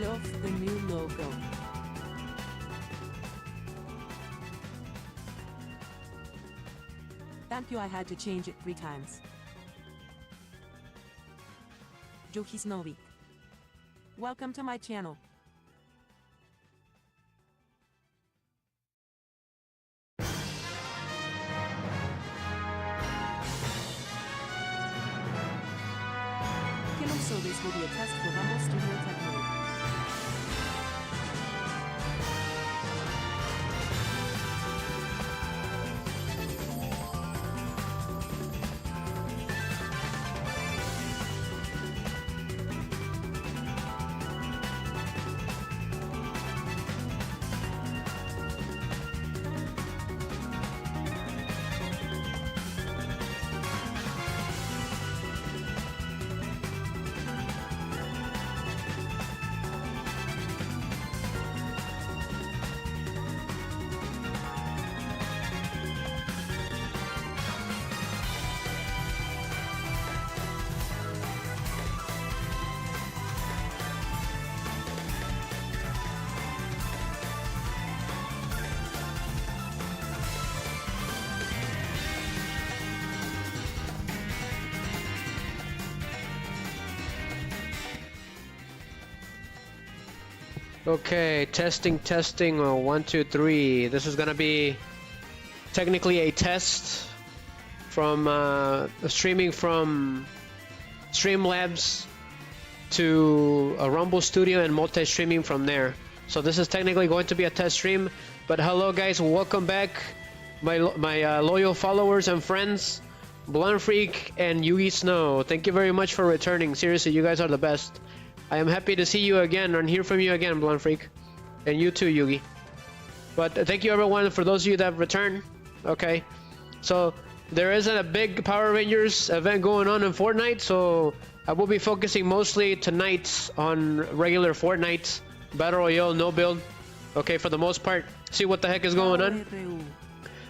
love the new logo. Thank you, I had to change it 3 times. Juhis Novik. Welcome to my channel. So this will be a test for Rumble Studio Technology. Okay, testing. 1, 2, 3. This is gonna be technically a test from streaming from Streamlabs to a Rumble Studio and multi-streaming from there. So this is technically going to be a test stream. But hello guys, welcome back, my loyal followers and friends, Blunt Freak and Yugi Snow. Thank you very much for returning. Seriously, you guys are the best. I am happy to see you again and hear from you again, Blunt Freak. And you too, Yugi. But thank you everyone for those of you that returned. Okay. So there isn't a big Power Rangers event going on in Fortnite, so I will be focusing mostly tonight on regular Fortnite Battle Royale no build. Okay, for the most part. See what the heck is going on.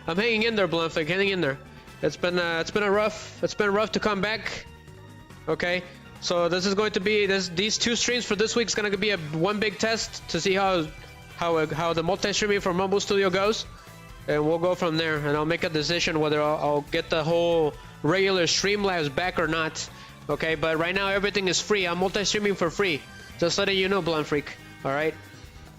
I'm hanging in there, Blunt Freak, hanging in there. It's been rough to come back. Okay. So this is going to be these 2 streams for this week is going to be one big test to see how the multi-streaming from Rumble Studio goes, and we'll go from there. And I'll make a decision whether I'll get the whole regular Streamlabs back or not. Okay, but right now everything is free. I'm multi-streaming for free. Just letting you know, Blunt Freak. All right.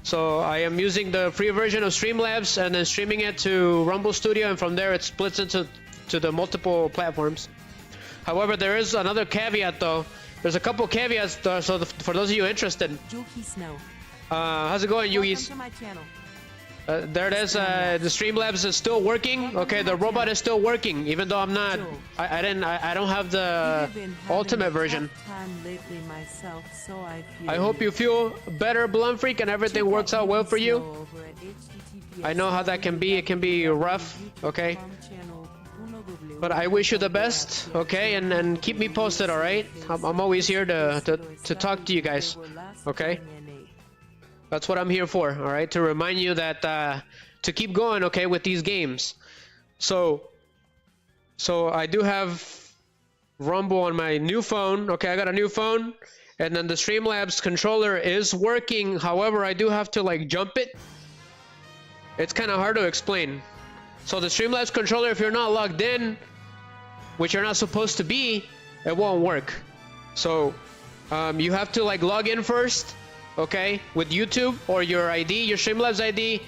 So I am using the free version of Streamlabs and then streaming it to Rumble Studio, and from there it splits into the multiple platforms. However, there is another caveat though. There's a couple caveats though, so for those of you interested. Yugi Snow. How's it going, Yugi? Welcome to my channel. There it is. The Streamlabs is still working. Okay, the robot is still working, even though I'm not. I don't have the ultimate version. I hope you feel better, Blunt Freak, and everything works out well for you. I know how that can be. It can be rough. Okay. But I wish you the best, okay, and keep me posted, all right? I'm always here to talk to you guys, okay? That's what I'm here for, all right? To remind you that to keep going, okay, with these games. So I do have Rumble on my new phone, okay? I got a new phone, and then the Streamlabs controller is working. However, I do have to like jump it. It's kind of hard to explain. So the Streamlabs controller, if you're not logged in, which you're not supposed to be, it won't work. So you have to like log in first, okay, with YouTube or your ID, your Streamlabs ID,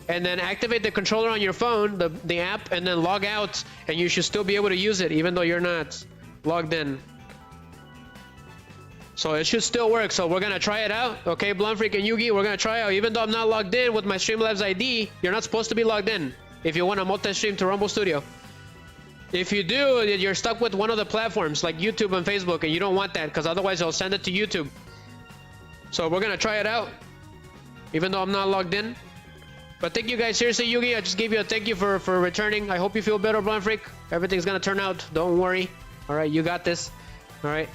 and then activate the controller on your phone, the app, and then log out, and you should still be able to use it even though you're not logged in. So it should still work. So we're gonna try it out, okay, Blunt Freak and Yugi, we're gonna try out. Even though I'm not logged in with my Streamlabs ID, you're not supposed to be logged in if you want to multi-stream to Rumble Studio. If you do, you're stuck with one of the platforms like YouTube and Facebook, and you don't want that because otherwise it'll send it to YouTube. So we're gonna try it out, even though I'm not logged in. But thank you guys, seriously, Yugi, I just gave you a thank you for returning. I hope you feel better, Blunt Freak. Everything's gonna turn out, don't worry. All right, you got this. All right.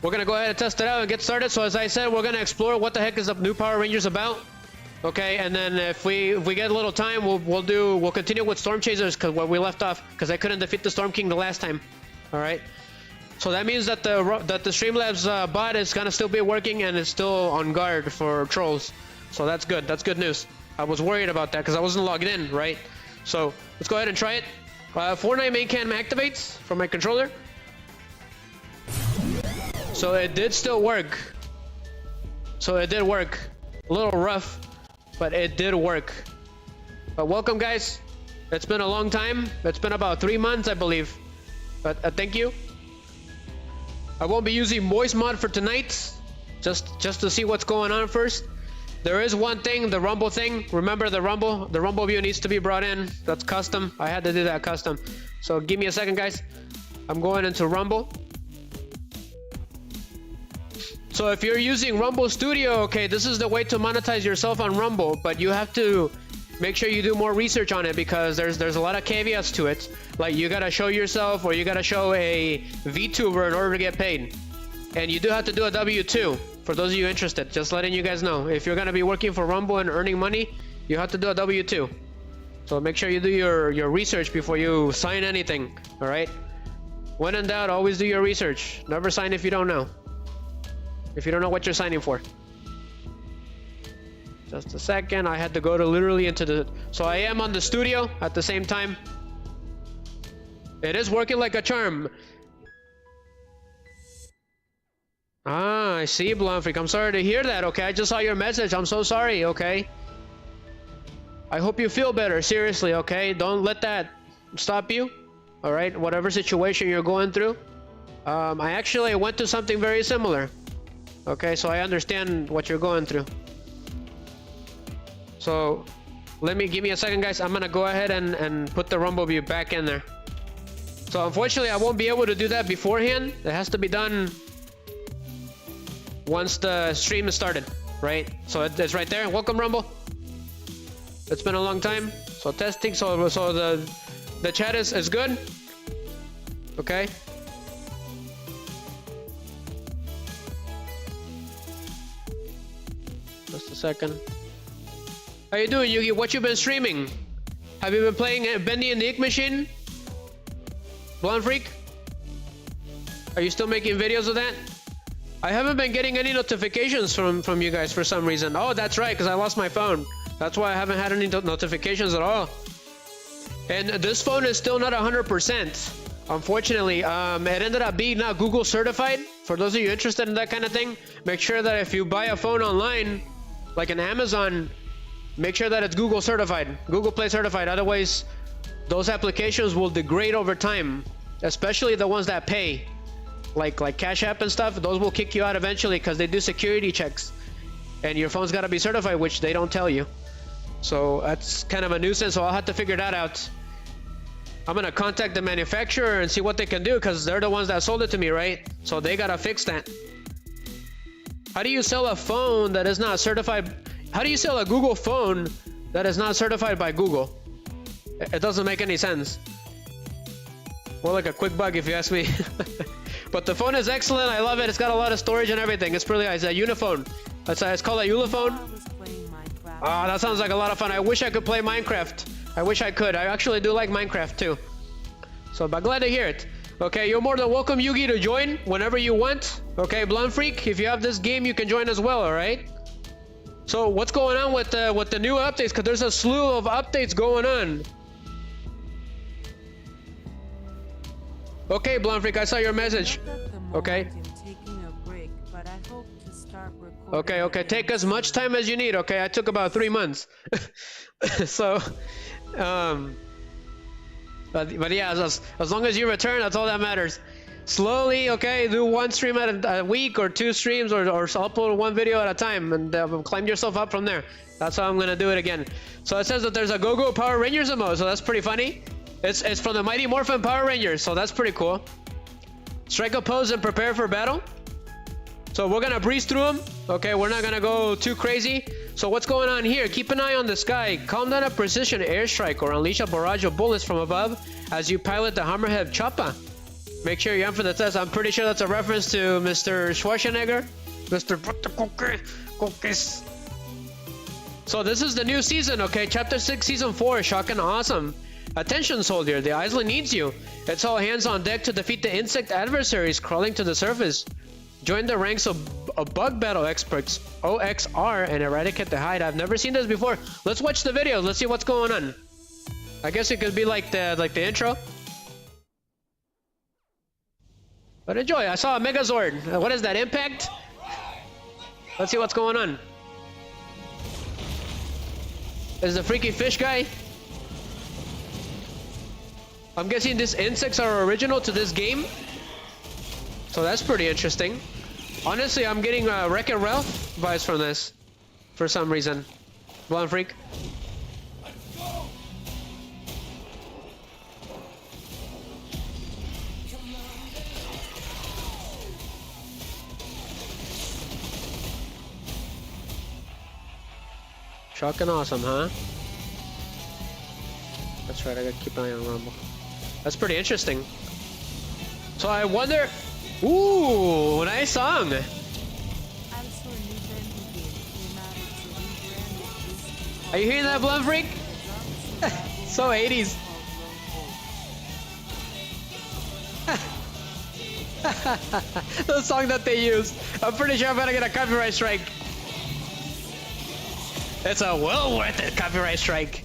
We're gonna go ahead and test it out and get started. So as I said, we're gonna explore what the heck is the new Power Rangers about. Okay, and then if we get a little time, we'll continue with Storm Chasers, cause where we left off, because I couldn't defeat the Storm King the last time. All right. So that means that the Streamlabs bot is gonna still be working and it's still on guard for trolls. So that's good. That's good news. I was worried about that because I wasn't logged in, right? So let's go ahead and try it. Fortnite main cam activates from my controller. So it did still work. So it did work. A little rough, but it did work. But welcome, guys. It's been a long time. It's been about 3 months, I believe. But thank you. I won't be using voice mod for tonight. Just to see what's going on first. There is one thing, the Rumble thing. Remember the Rumble view needs to be brought in. That's custom. I had to do that custom. So give me a second, guys. I'm going into Rumble. So if you're using Rumble Studio, okay, this is the way to monetize yourself on Rumble, but you have to make sure you do more research on it because there's a lot of caveats to it. Like you gotta show yourself or you gotta show a VTuber in order to get paid. And you do have to do a W-2 for those of you interested. Just letting you guys know. If you're gonna be working for Rumble and earning money, you have to do a W-2. So make sure you do your research before you sign anything, alright? When in doubt, always do your research. Never sign if you don't know. If you don't know what you're signing for. Just a second, I had to go to literally into the... So I am on the studio at the same time. It is working like a charm. Ah, I see, Blonfreak. I'm sorry to hear that, okay? I just saw your message. I'm so sorry, okay? I hope you feel better, seriously, okay? Don't let that stop you, alright? Whatever situation you're going through. I actually went to something very similar. Okay, so I understand what you're going through. So, give me a second, guys. I'm gonna go ahead and put the Rumble view back in there. So unfortunately, I won't be able to do that beforehand. It has to be done once the stream is started, right? So it's right there. Welcome, Rumble. It's been a long time. So testing. So the chat is good. Okay. Just a second. How you doing, Yugi? What you been streaming? Have you been playing Bendy and the Ink Machine? Blonde Freak? Are you still making videos of that? I haven't been getting any notifications from you guys for some reason. Oh, that's right, because I lost my phone. That's why I haven't had any notifications at all. And this phone is still not 100%. Unfortunately, it ended up being not Google certified. For those of you interested in that kind of thing, make sure that if you buy a phone online, like an Amazon, make sure that it's Google certified, Google Play certified. Otherwise, those applications will degrade over time, especially the ones that pay, like Cash App and stuff. Those will kick you out eventually because they do security checks, and your phone's got to be certified, which they don't tell you. So that's kind of a nuisance. So I'll have to figure that out. I'm gonna contact the manufacturer and see what they can do because they're the ones that sold it to me, right? So they gotta fix that. How do you sell a phone that is not certified? How do you sell a Google phone that is not certified by Google? It doesn't make any sense. More like a quick bug if you ask me. But the phone is excellent. I love it. It's got a lot of storage and everything. It's pretty nice. It's a Uniphone. It's called a Uniphone. Ah, that sounds like a lot of fun. I wish I could play Minecraft. I wish I could. I actually do like Minecraft too. So, but glad to hear it. Okay, you're more than welcome, Yugi, to join whenever you want. Okay, Blonde Freak, if you have this game, you can join as well, alright? So, what's going on with the new updates? Because there's a slew of updates going on. Okay, Blonde Freak, I saw your message. Okay. Okay, take as much time as you need, okay? I took about 3 months. So, but yeah, as long as you return, that's all that matters. Slowly, okay, do one stream at a week or 2 streams or upload 1 video at a time and climb yourself up from there. That's how I'm gonna do it again. So it says that there's a Go-Go Power Rangers emote, so that's pretty funny. It's from the Mighty Morphin Power Rangers, so that's pretty cool. Strike a pose and prepare for battle. So we're gonna breeze through them. Okay, we're not gonna go too crazy. So what's going on here? Keep an eye on the sky. Calm down a precision airstrike or unleash a barrage of bullets from above as you pilot the Hammerhead Choppa. Make sure you're in for the test. I'm pretty sure that's a reference to Mr. Schwarzenegger. Mr. Cookies. So this is the new season, okay? Chapter 6, Season 4. Shocking awesome. Attention, soldier. The island needs you. It's all hands on deck to defeat the insect adversaries crawling to the surface. Join the ranks of bug battle experts, OXR, and eradicate the hide. I've never seen this before. Let's watch the video. Let's see what's going on. I guess it could be like the intro. But enjoy. I saw a Megazord. What is that? Impact? Let's see what's going on. Is the freaky fish guy? I'm guessing these insects are original to this game. So that's pretty interesting. Honestly, I'm getting Wreck-It Ralph vibes from this. For some reason. Blonde Freak. Shocking awesome, huh? That's right, I gotta keep an eye on Rumble. That's pretty interesting. So I wonder... Ooh, nice song! Are you hearing that, Blonde Freak? So 80s. The song that they used. I'm pretty sure I'm gonna get a copyright strike. It's a well worth it copyright strike.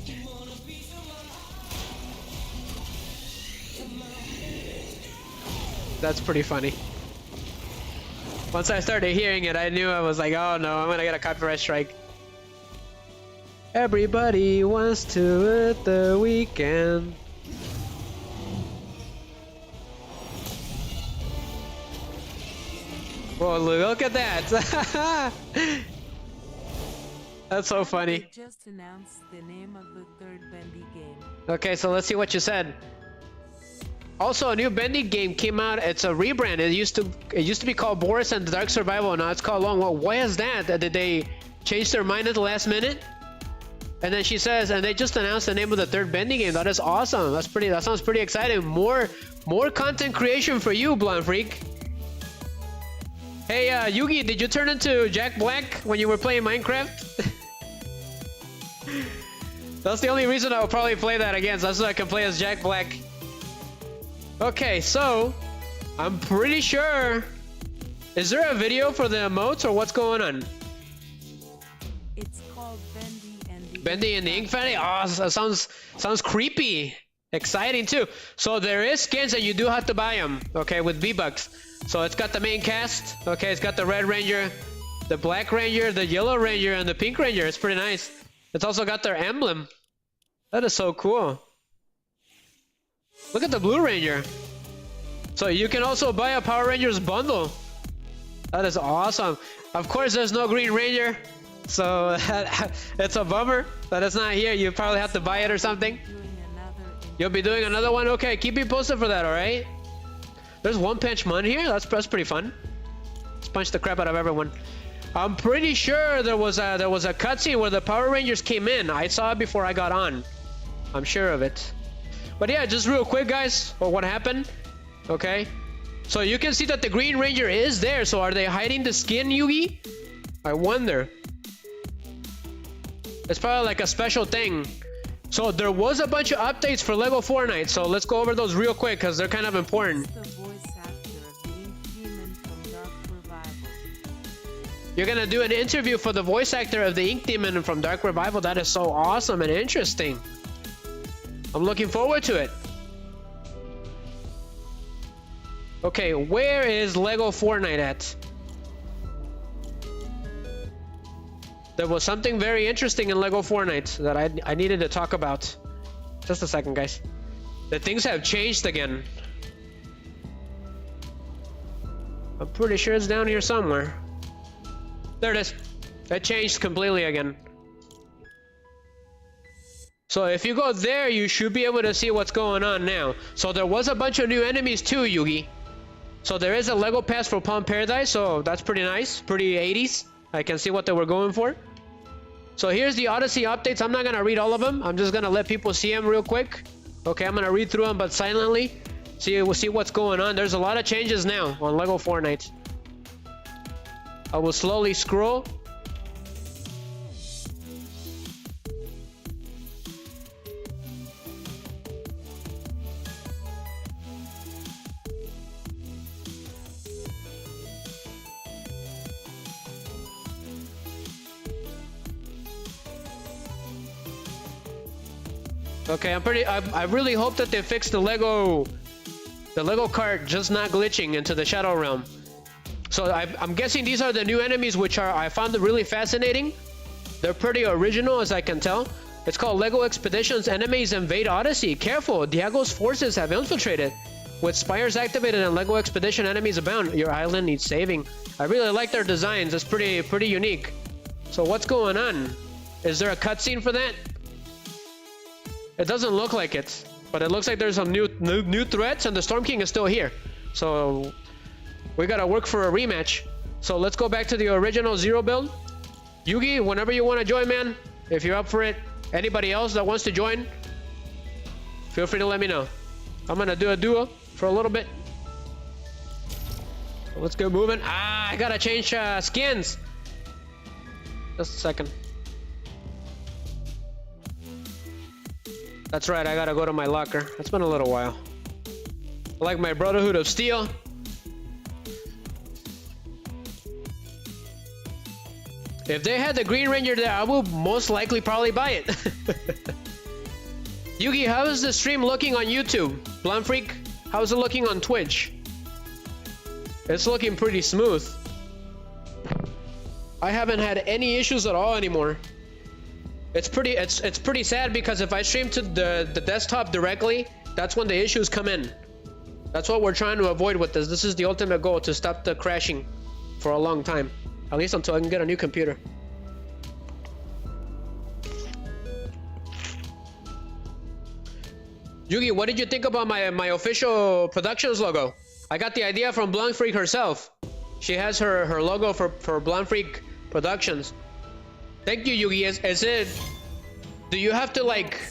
That's pretty funny. Once I started hearing it, I knew I was like, oh no, I'm gonna get a copyright strike. Everybody wants to at the weekend. Whoa, look at that. That's so funny. They just announced the name of the third Bendy game. Okay, so let's see what you said. Also, a new Bendy game came out. It's a rebrand. It used to be called Boris and the Dark Survival. Now it's called Long. Well, why is that? Did they change their mind at the last minute? And then she says, and they just announced the name of the third Bendy game. That is awesome. That sounds pretty exciting. More content creation for you, Blonde Freak. Hey, Yugi, did you turn into Jack Black when you were playing Minecraft? That's the only reason I'll probably play that again. So that's so I can play as Jack Black. Okay, so I'm pretty sure. Is there a video for the emotes or what's going on? It's called Bendy and the Bendy and the Ink Fatty? Oh, that sounds creepy. Exciting too. So there is skins that you do have to buy them, okay, with V-Bucks. So it's got the main cast, okay, it's got the Red Ranger, the Black Ranger, the Yellow Ranger, and the Pink Ranger. It's pretty nice. It's also got their emblem. That is so cool. Look at the Blue Ranger. So you can also buy a Power Rangers bundle. That is awesome. Of course, there's no Green Ranger. So it's a bummer that it's not here. You probably have to buy it or something. You'll be doing another one? Okay, keep me posted for that, alright? There's One Punch Man here. That's pretty fun. Let's punch the crap out of everyone. I'm pretty sure there was a cutscene where the Power Rangers came in. I saw it before I got on. I'm sure of it. But yeah, just real quick, guys, what happened? Okay. So you can see that the Green Ranger is there. So are they hiding the skin, Yugi? I wonder. It's probably like a special thing. So there was a bunch of updates for Lego Fortnite. So let's go over those real quick because they're kind of important. You're gonna do an interview for the voice actor of the Ink Demon from Dark Revival. That is so awesome and interesting. I'm looking forward to it. Okay, where is Lego Fortnite at? There was something very interesting in Lego Fortnite that I needed to talk about. Just a second, guys. The things have changed again. I'm pretty sure it's down here somewhere. There it is. It changed completely again. So if you go there, you should be able to see what's going on now. So there was a bunch of new enemies too, Yugi. So there is a Lego pass for Palm Paradise, so that's pretty nice. Pretty 80s. I can see what they were going for. So here's the Odyssey updates. I'm not going to read all of them. I'm just going to let people see them real quick. Okay, I'm going to read through them, but silently. We'll see what's going on. There's a lot of changes now on Lego Fortnite. I will slowly scroll. Okay, I really hope that they fix the Lego cart just not glitching into the Shadow Realm. So I'm guessing these are the new enemies, which I found really fascinating. They're pretty original, as I can tell. It's called Lego Expeditions Enemies Invade Odyssey. Careful, Diago's forces have infiltrated. With spires activated and Lego Expedition enemies abound, your island needs saving. I really like their designs. It's pretty unique. So what's going on? Is there a cutscene for that? It doesn't look like it, but it looks like there's some new threats, and the Storm King is still here. So we gotta work for a rematch. So let's go back to the original Zero build. Yugi, whenever you want to join, man, if you're up for it. Anybody else that wants to join, feel free to let me know. I'm gonna do a duo for a little bit. So let's get moving. I gotta change skins. Just a second. That's right, I gotta go to my locker. It's been a little while. I like my Brotherhood of Steel. If they had the Green Ranger there, I will most likely probably buy it. Yugi, how is the stream looking on YouTube? Blonde Freak, how's it looking on Twitch? It's looking pretty smooth. I haven't had any issues at all anymore. It's pretty sad because if I stream to the desktop directly, that's when the issues come in. That's what we're trying to avoid with this. This is the ultimate goal, to stop the crashing for a long time. At least until I can get a new computer. Yugi, what did you think about my official productions logo? I got the idea from Blonde Freak herself. She has her logo for Blonde Freak Productions. Thank you, Yugi. Do you have to like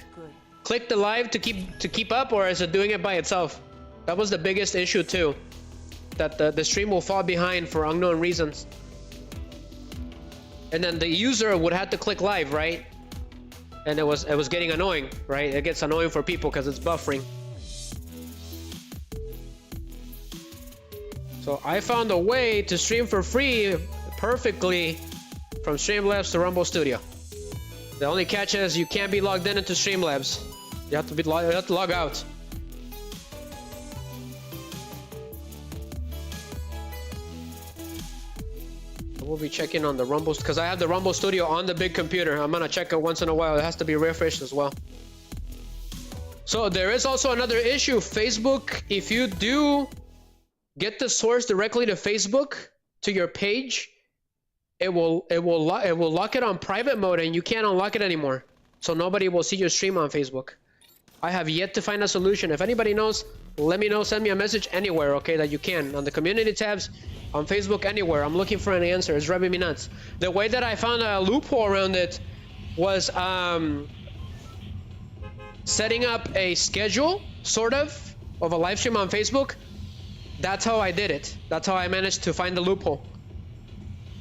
click the live to keep up, or is it doing it by itself? That was the biggest issue too. That the stream will fall behind for unknown reasons. And then the user would have to click live, right? And it was getting annoying, right? It gets annoying for people because it's buffering. So I found a way to stream for free perfectly from Streamlabs to Rumble Studio. The only catch is you can't be logged into Streamlabs. You have to log out. We'll be checking on the Rumble because I have the Rumble Studio on the big computer. I'm gonna check it once in a while. It has to be refreshed as well. So there is also another issue. Facebook, if you do get the source directly to Facebook to your page, it will lock it on private mode and you can't unlock it anymore. So nobody will see your stream on Facebook. I have yet to find a solution. If anybody knows, let me know. Send me a message anywhere, okay, that you can. On the community tabs, on Facebook, anywhere. I'm looking for an answer. It's driving me nuts. The way that I found a loophole around it was setting up a schedule, sort of a live stream on Facebook. That's how I did it. That's how I managed to find the loophole.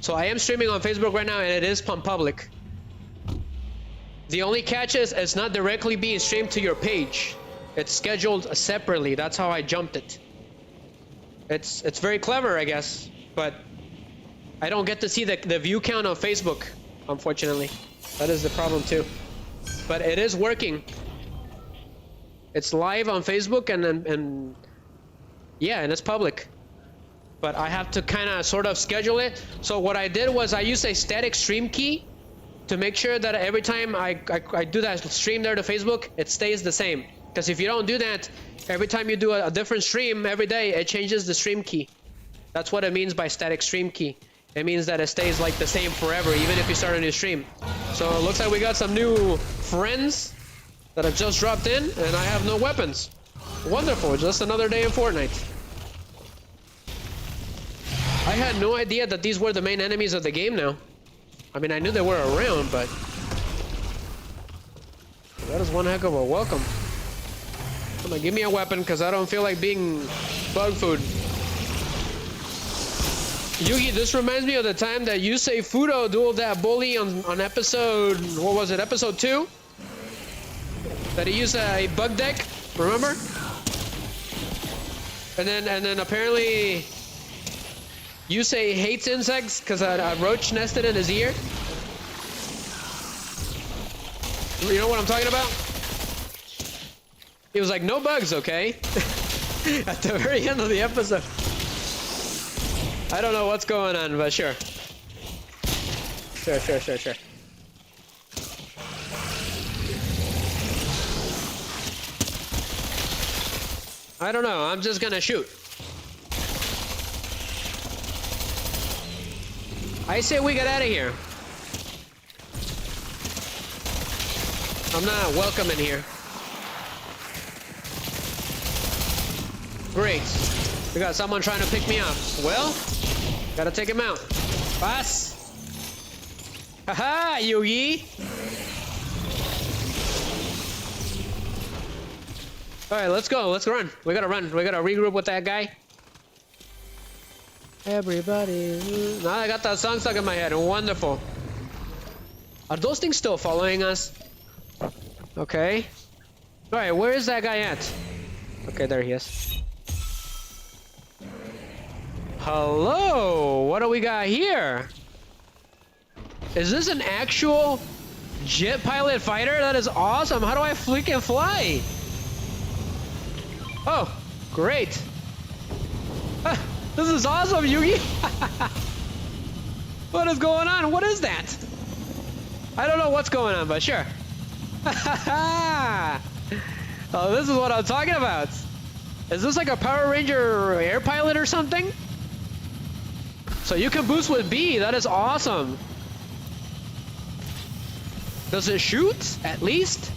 So I am streaming on Facebook right now, and it is on public. The only catch is it's not directly being streamed to your page. It's scheduled separately. That's how I jumped it. It's very clever, I guess, but I don't get to see the view count on Facebook, unfortunately. That is the problem too. But it is working. It's live on Facebook and yeah, and it's public. But I have to kind of sort of schedule it. So what I did was I used a static stream key to make sure that every time I do that stream there to Facebook, it stays the same. Because if you don't do that, every time you do a different stream every day, it changes the stream key. That's what it means by static stream key. It means that it stays like the same forever, even if you start a new stream. So it looks like we got some new friends that have just dropped in, and I have no weapons. Wonderful, just another day in Fortnite. I had no idea that these were the main enemies of the game now. I mean, I knew they were around, but that is one heck of a welcome. Come on, give me a weapon, because I don't feel like being bug food. Yugi, this reminds me of the time that Yusei Fudo dueled that bully on episode, what was it, episode 2? That he used a bug deck, remember? And then apparently Yusei hates insects because a roach nested in his ear. You know what I'm talking about? He was like, no bugs, okay? At the very end of the episode. I don't know what's going on, but sure. Sure. I don't know, I'm just gonna shoot. I say we get out of here. I'm not welcome in here. Great. We got someone trying to pick me up. Well, gotta take him out. Pass. Haha, Yugi. Alright, let's go. Let's run. We gotta run. We gotta regroup with that guy. Everybody. Now I got that song stuck in my head. Wonderful. Are those things still following us? Okay. Alright, where is that guy at? Okay, there he is. Hello! What do we got here? Is this an actual jet pilot fighter? That is awesome! How do I freaking fly? Oh, great! This is awesome, Yugi! What is going on? What is that? I don't know what's going on, but sure. Oh, this is what I'm talking about. Is this like a Power Ranger air pilot or something? So you can boost with B. That is awesome. Does it shoot? At least?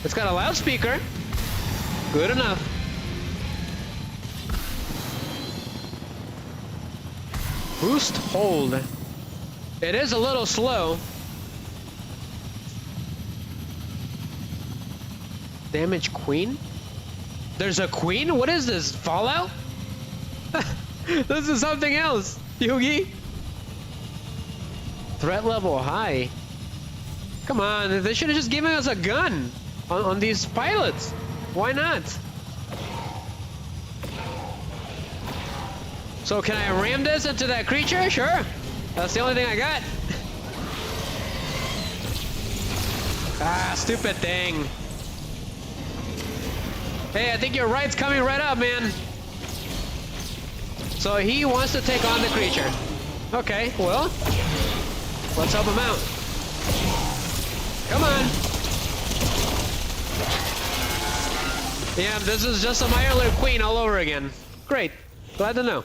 It's got a loudspeaker. Good enough. Boost hold. It is a little slow. Damage queen? There's a queen? What is this? Fallout? This is something else, Yugi. Threat level high. Come on, they should have just given us a gun on these pilots. Why not? So can I ram this into that creature? Sure. That's the only thing I got. Ah, stupid thing. Hey, I think your right's coming right up, man. So he wants to take on the creature. Okay, well, let's help him out. Come on. Yeah, this is just a Ireland Queen all over again. Great, glad to know.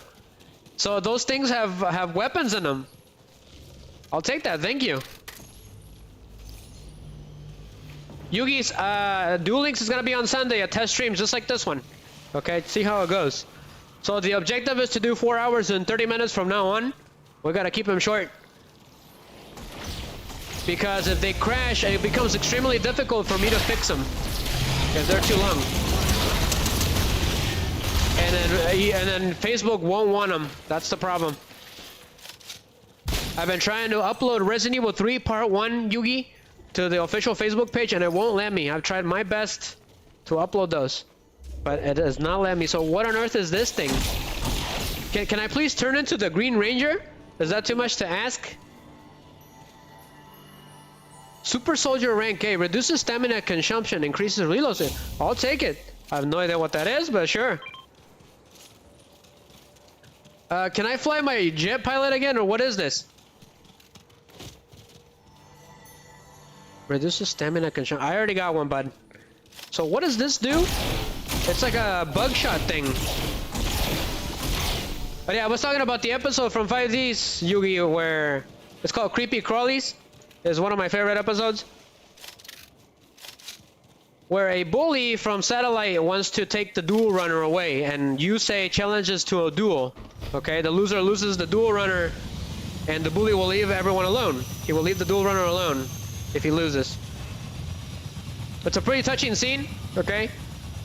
So those things have weapons in them. I'll take that, thank you. Yugi's Duel Links is gonna be on Sunday, a test stream just like this one. Okay, see how it goes. So the objective is to do 4 hours and 30 minutes from now on. We gotta keep them short. Because if they crash, it becomes extremely difficult for me to fix them. If they're too long. And then Facebook won't want them. That's the problem. I've been trying to upload Resident Evil 3 Part 1, Yugi, to the official Facebook page, and it won't let me. I've tried my best to upload those, but it does not let me. So what on earth is this thing? Can I please turn into the Green Ranger? Is that too much to ask? Super Soldier rank A reduces stamina consumption, increases reload speed. I'll take it. I have no idea what that is, but sure. Can I fly my jet pilot again, or what is this? Reduces stamina consumption. I already got one, bud. So what does this do? It's like a bug shot thing. But yeah, I was talking about the episode from 5Ds, Yugi, where it's called Creepy Crawlies. It's one of my favorite episodes. Where a bully from Satellite wants to take the duel runner away, and you say challenges to a duel. Okay, the loser loses the duel runner, and the bully will leave everyone alone. He will leave the duel runner alone if he loses. It's a pretty touching scene, okay?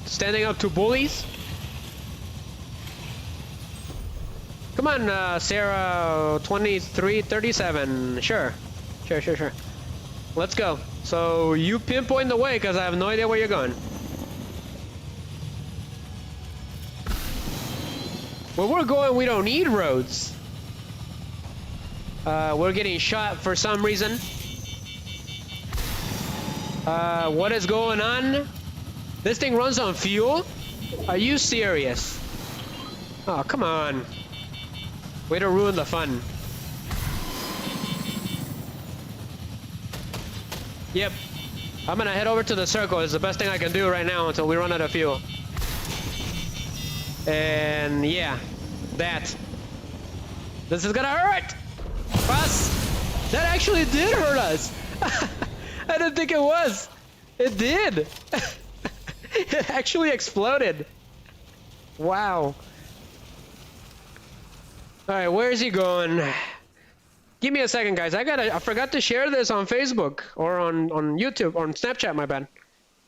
Standing up to bullies. Come on, Sarah 2337. Sure. Sure. Let's go. So you pinpoint the way, because I have no idea where you're going. Where we're going, we don't need roads. We're getting shot for some reason. What is going on? This thing runs on fuel? Are you serious? Oh, come on. Way to ruin the fun. Yep. I'm gonna head over to the circle. It's the best thing I can do right now until we run out of fuel. And yeah, this is gonna hurt us. That actually did hurt us. I didn't think it was. It did. It actually exploded. Wow. All right, where is he going? Give me a second, guys. I forgot to share this on Facebook or on YouTube, or on Snapchat, my bad.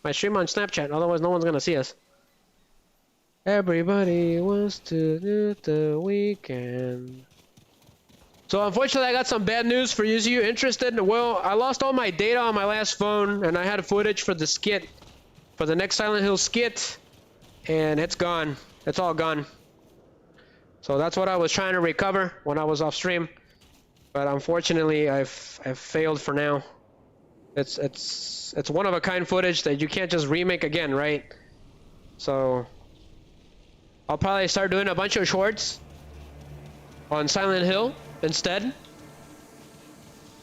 My stream on Snapchat, otherwise no one's gonna see us. Everybody wants to do the weekend. So unfortunately, I got some bad news for you interested. Well, I lost all my data on my last phone, and I had footage for the skit, for the next Silent Hill skit, and it's gone. It's all gone. So that's what I was trying to recover when I was off stream. But unfortunately, I've failed for now. It's one of a kind footage that you can't just remake again, right? So I'll probably start doing a bunch of shorts on Silent Hill instead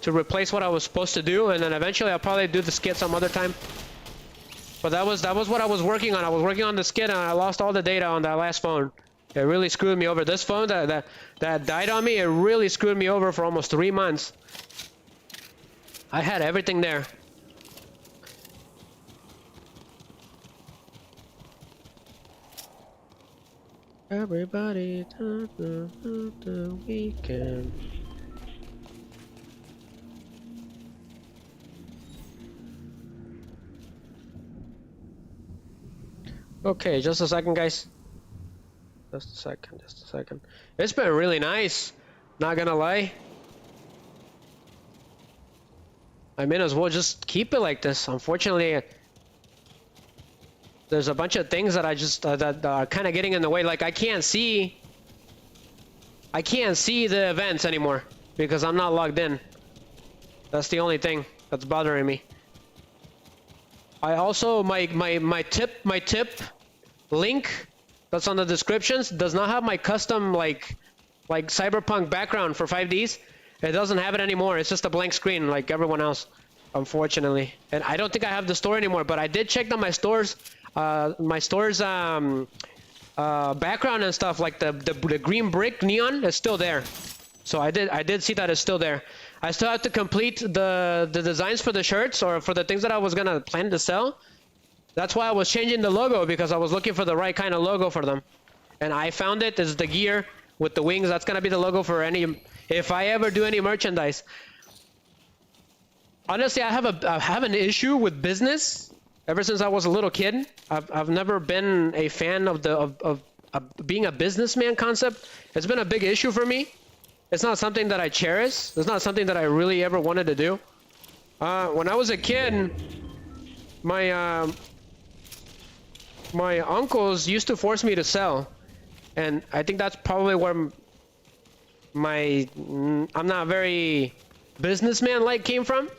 to replace what I was supposed to do, and then eventually I'll probably do the skit some other time. But that was what I was working on. I was working on the skit, and I lost all the data on that last phone. It really screwed me over. This phone that died on me, it really screwed me over for almost 3 months. I had everything there. Everybody to the weekend. Okay, just a second, guys. Just a second. It's been really nice, not gonna lie. I may as well just keep it like this. Unfortunately, there's a bunch of things that I just that are kind of getting in the way. Like I can't see the events anymore because I'm not logged in. That's the only thing that's bothering me. I also my tip link that's on the descriptions does not have my custom like cyberpunk background for 5Ds. It doesn't have it anymore. It's just a blank screen like everyone else, unfortunately. And I don't think I have the store anymore, but I did check on my store's background and stuff, like the green brick neon is still there. So I did see that it's still there. I still have to complete the designs for the shirts or for the things that I was gonna plan to sell. That's why I was changing the logo, because I was looking for the right kind of logo for them. And I found it. It's the gear with the wings. That's gonna be the logo for any, if I ever do any merchandise. Honestly, I have an issue with business ever since I was a little kid. I've never been a fan of being a businessman concept. It's been a big issue for me. It's not something that I cherish. It's not something that I really ever wanted to do. When I was a kid, my uncles used to force me to sell, and I think that's probably where I'm not very businessman-like came from.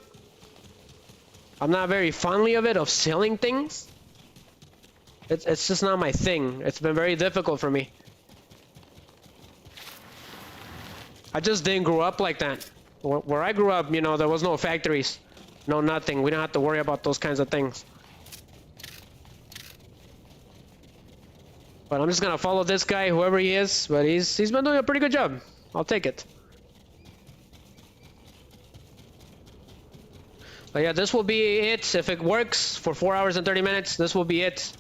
I'm not very fondly of selling things. It's just not my thing. It's been very difficult for me. I just didn't grow up like that. Where I grew up, you know, there was no factories, no nothing. We don't have to worry about those kinds of things. But I'm just gonna follow this guy, whoever he is. But he's been doing a pretty good job. I'll take it. But yeah, this will be it. If it works for 4 hours and 30 minutes, this will be it.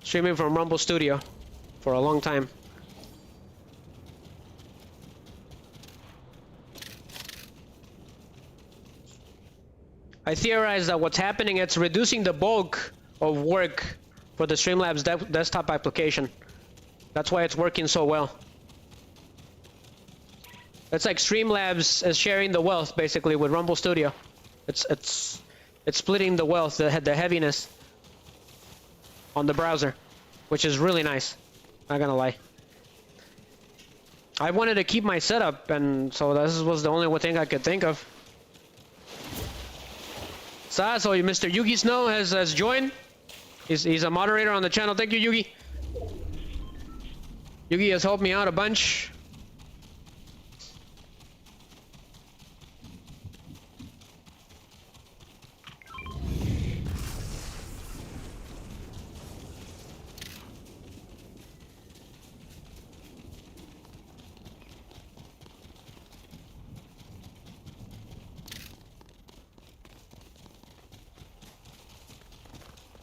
Streaming from Rumble Studio for a long time. I theorize that what's happening, it's reducing the bulk of work for the Streamlabs desktop application. That's why it's working so well. It's like Streamlabs is sharing the wealth basically with Rumble Studio. It's splitting the wealth, the heaviness on the browser, which is really nice. Not gonna lie. I wanted to keep my setup, and so this was the only thing I could think of. So Mr. Yugi Snow has joined. He's a moderator on the channel. Thank you, Yugi. Yugi has helped me out a bunch.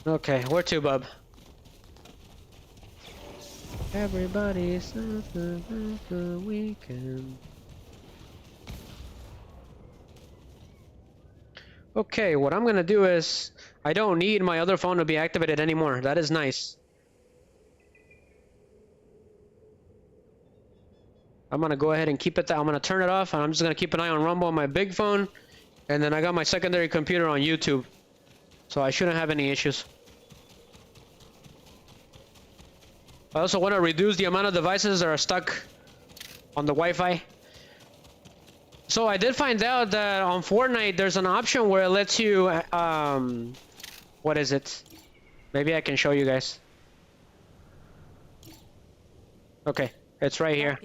Okay, where to, bub? Everybody's the weekend. Okay, what I'm gonna do is I don't need my other phone to be activated anymore. That is nice. I'm gonna go ahead and keep it that I'm gonna turn it off, and I'm just gonna keep an eye on Rumble on my big phone, and then I got my secondary computer on YouTube, so I shouldn't have any issues. I also want to reduce the amount of devices that are stuck on the Wi-Fi. So I did find out that on Fortnite there's an option where it lets you what is it? Maybe I can show you guys. Okay, it's right here.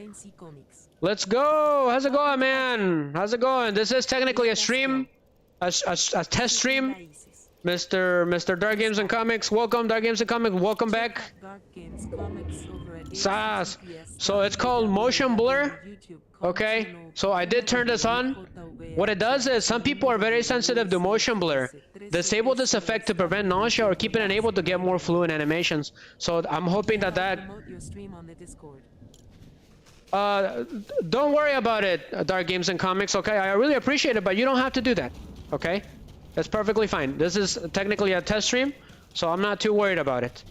Let's go! How's it going, man? How's it going? This is technically a stream, a test stream. Mr. Dark Games and Comics, welcome. Dark Games and Comics, welcome back. Sas. So it's called motion blur. Okay, so I did turn this on. What it does is some people are very sensitive to motion blur. Disable this effect to prevent nausea or keep it enabled to get more fluid animations. So I'm hoping that don't worry about it, Dark Games and Comics, okay? I really appreciate it, but you don't have to do that, okay? That's perfectly fine. This is technically a test stream, so I'm not too worried about it.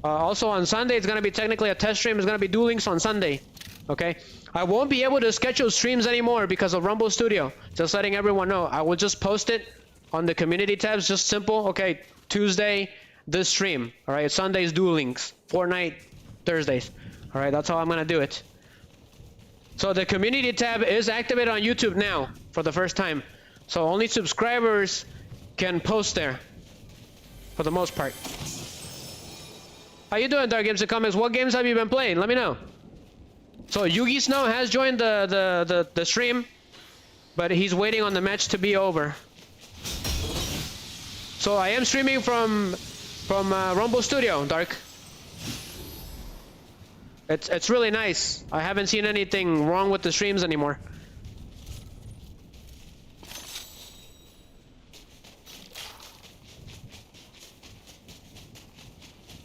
Also on Sunday, it's going to be technically a test stream. It's going to be Duel Links on Sunday, okay? I won't be able to schedule streams anymore because of Rumble Studio. Just letting everyone know. I will just post it on the community tabs, just simple. Okay, Tuesday, this stream. All right, Sunday's Duel Links. Fortnite, Thursdays. All right, that's how I'm going to do it. So the community tab is activated on YouTube now for the first time. So only subscribers can post there for the most part. How you doing, Dark Games and Comics? What games have you been playing? Let me know. So Yugi Snow has joined the stream, but he's waiting on the match to be over. So I am streaming from Rumble Studio, Dark. It's really nice. I haven't seen anything wrong with the streams anymore.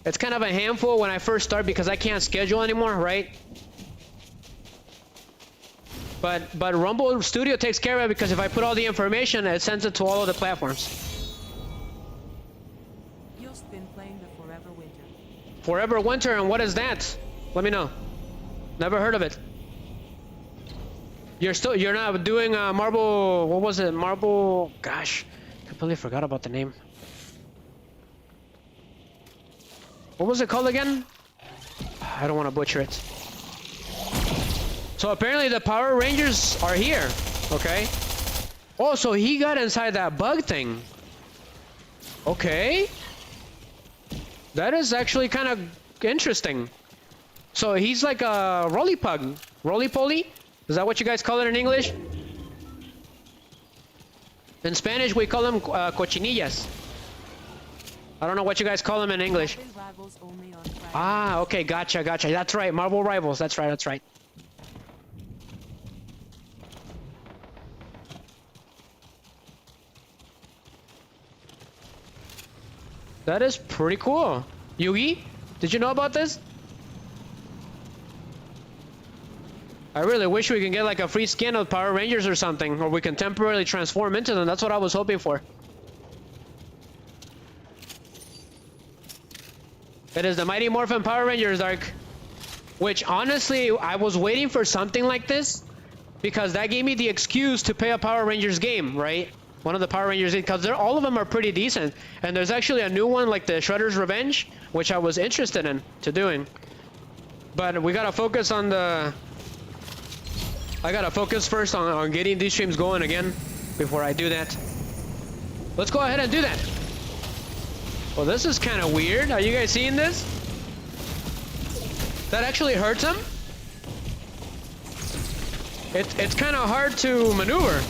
It's kind of a handful when I first start because I can't schedule anymore, right? But Rumble Studio takes care of it because if I put all the information, it sends it to all of the platforms. You've been playing the Forever Winter. Forever Winter, and what is that? Let me know. Never heard of it. You're not doing Marble, what was it? Marble, gosh, I completely forgot about the name. What was it called again? I don't want to butcher it. So apparently the Power Rangers are here, okay? Oh, so he got inside that bug thing. Okay. That is actually kind of interesting. So he's like a roly-pug. Roly-poly? Is that what you guys call it in English? In Spanish, we call them cochinillas. I don't know what you guys call them in English. Ah, okay, gotcha. That's right, Marvel Rivals. That's right. That is pretty cool. Yugi, did you know about this? I really wish we can get like a free skin of Power Rangers or something, or we can temporarily transform into them. That's what I was hoping for. It is the Mighty Morphin Power Rangers, Dark. Which, honestly, I was waiting for something like this because that gave me the excuse to play a Power Rangers game, right? One of the Power Rangers, because all of them are pretty decent. And there's actually a new one, like the Shredder's Revenge, which I was interested in doing. But we gotta focus on the... I gotta focus first on getting these streams going again before I do that. Let's go ahead and do that. Well, this is kind of weird. Are you guys seeing this? That actually hurts him? It's kind of hard to maneuver.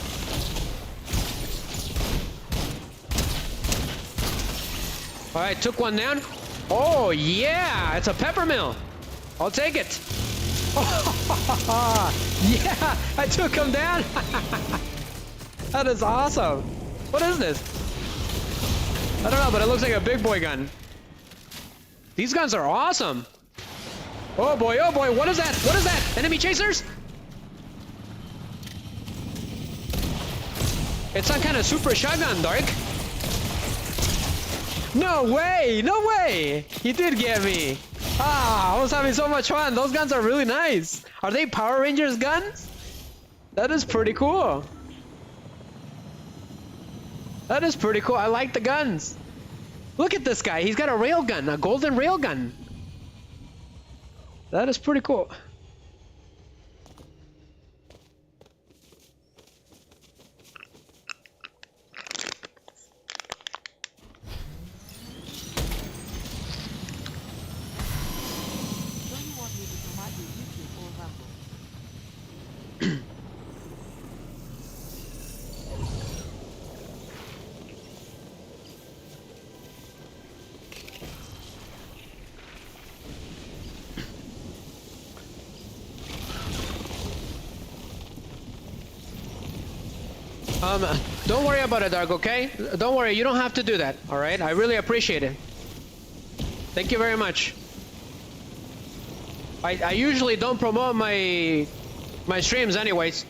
All right, took one down. Oh, yeah, it's a pepper mill. I'll take it. Yeah, I took him down. That is awesome. What is this? I don't know, but it looks like a big boy gun. These guns are awesome. Oh boy, what is that? What is that? Enemy chasers? It's some kind of super shotgun, Dark. No way, no way. He did get me. Ah, I was having so much fun. Those guns are really nice. Are they Power Rangers guns? That is pretty cool. That is pretty cool. I like the guns. Look at this guy. He's got a railgun, a golden railgun. That is pretty cool. Don't you want me to promote your YouTube or Rumble? Don't worry about it, Dark, okay? Don't worry, you don't have to do that, alright? I really appreciate it. Thank you very much. I usually don't promote my streams anyways.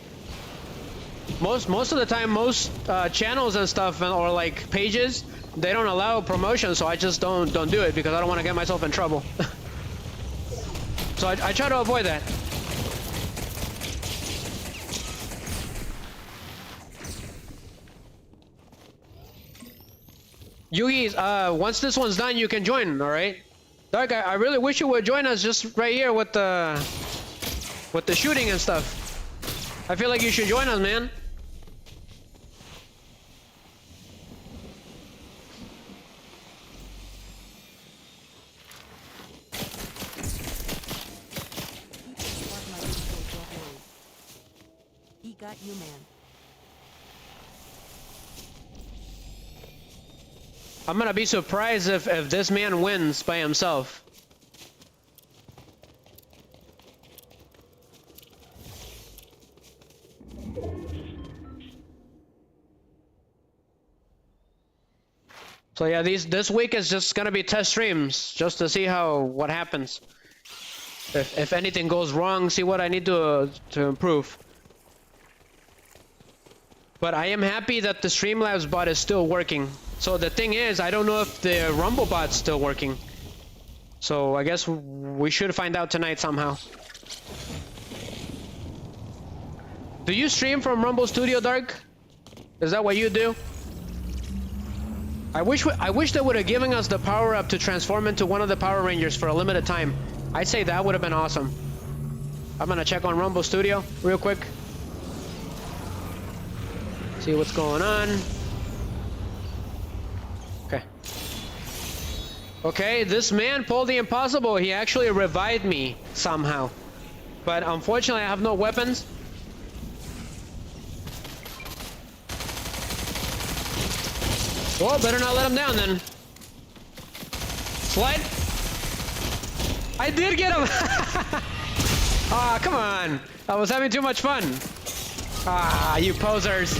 Most of the time, most channels and stuff or like pages, they don't allow promotion, so I just don't do it because I don't want to get myself in trouble. So I try to avoid that. Yugi, once this one's done, you can join, alright? Dark, I really wish you would join us just right here with the shooting and stuff. I feel like you should join us, man. He got you, man. I'm gonna be surprised if this man wins by himself. So yeah, this week is just gonna be test streams, just to see what happens. If anything goes wrong, see what I need to improve. But I am happy that the Streamlabs bot is still working. So the thing is, I don't know if the Rumble bot's still working. So I guess we should find out tonight somehow. Do you stream from Rumble Studio, Dark? Is that what you do? I wish they would have given us the power up to transform into one of the Power Rangers for a limited time. I'd say that would have been awesome. I'm gonna check on Rumble Studio real quick. See what's going on. Okay. Okay, this man pulled the impossible. He actually revived me somehow. But unfortunately, I have no weapons. Well, better not let him down then. Slide. I did get him. Ah, come on. I was having too much fun. Ah, you posers.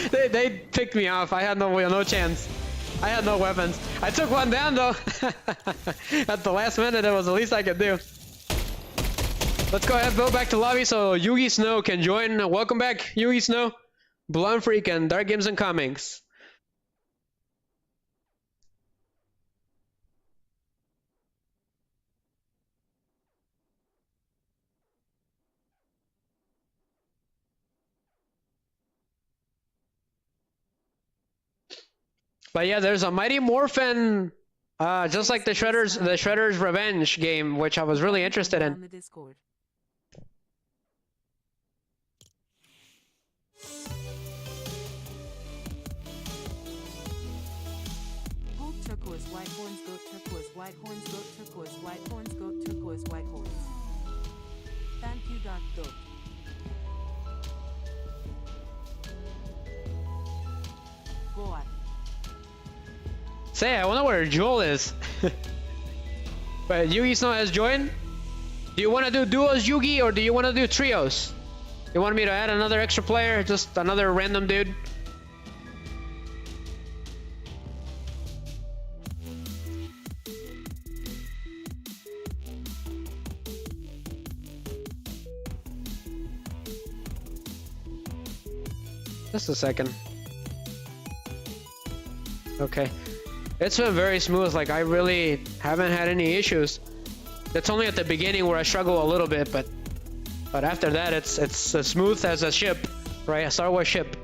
they picked me off. I had no chance. I had no weapons. I took one down though. At the last minute, it was the least I could do. Let's go ahead and go back to lobby so Yugi Snow can join. Welcome back, Yugi Snow, Blonde Freak, and Dark Games and Comics. But yeah, there's a Mighty Morphin, just like the Shredder's Revenge game, which I was really interested in. On the Discord. turquoise, white horns, goat, turquoise, white horns, goat, turquoise, white horns, goat, turquoise, white horns. Thank you, dark goat. Goat. Say, I wonder where Joel is. But Yugi's not has joined? Do you want to do duos, Yugi, or do you want to do trios? You want me to add another extra player? Just another random dude? Just a second. Okay. It's been very smooth, like I really haven't had any issues. It's only at the beginning where I struggle a little bit, but after that it's as smooth as a ship, right? A Star Wars ship.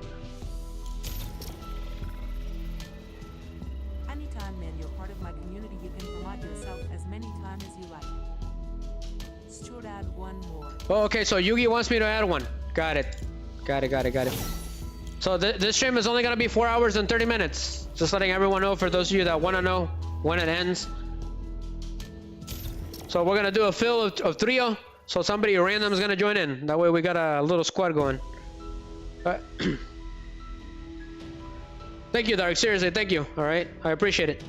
Anytime, man, you're part of my community. You can promote yourself as many times as you like. Should add one more. Oh, okay, so Yugi wants me to add one. Got it. Got it. So this stream is only gonna be 4 hours and 30 minutes. Just letting everyone know, for those of you that wanna know when it ends. So we're gonna do a fill of trio. So somebody random is gonna join in. That way we got a little squad going. Thank you, Dark. Seriously, thank you. All right, I appreciate it.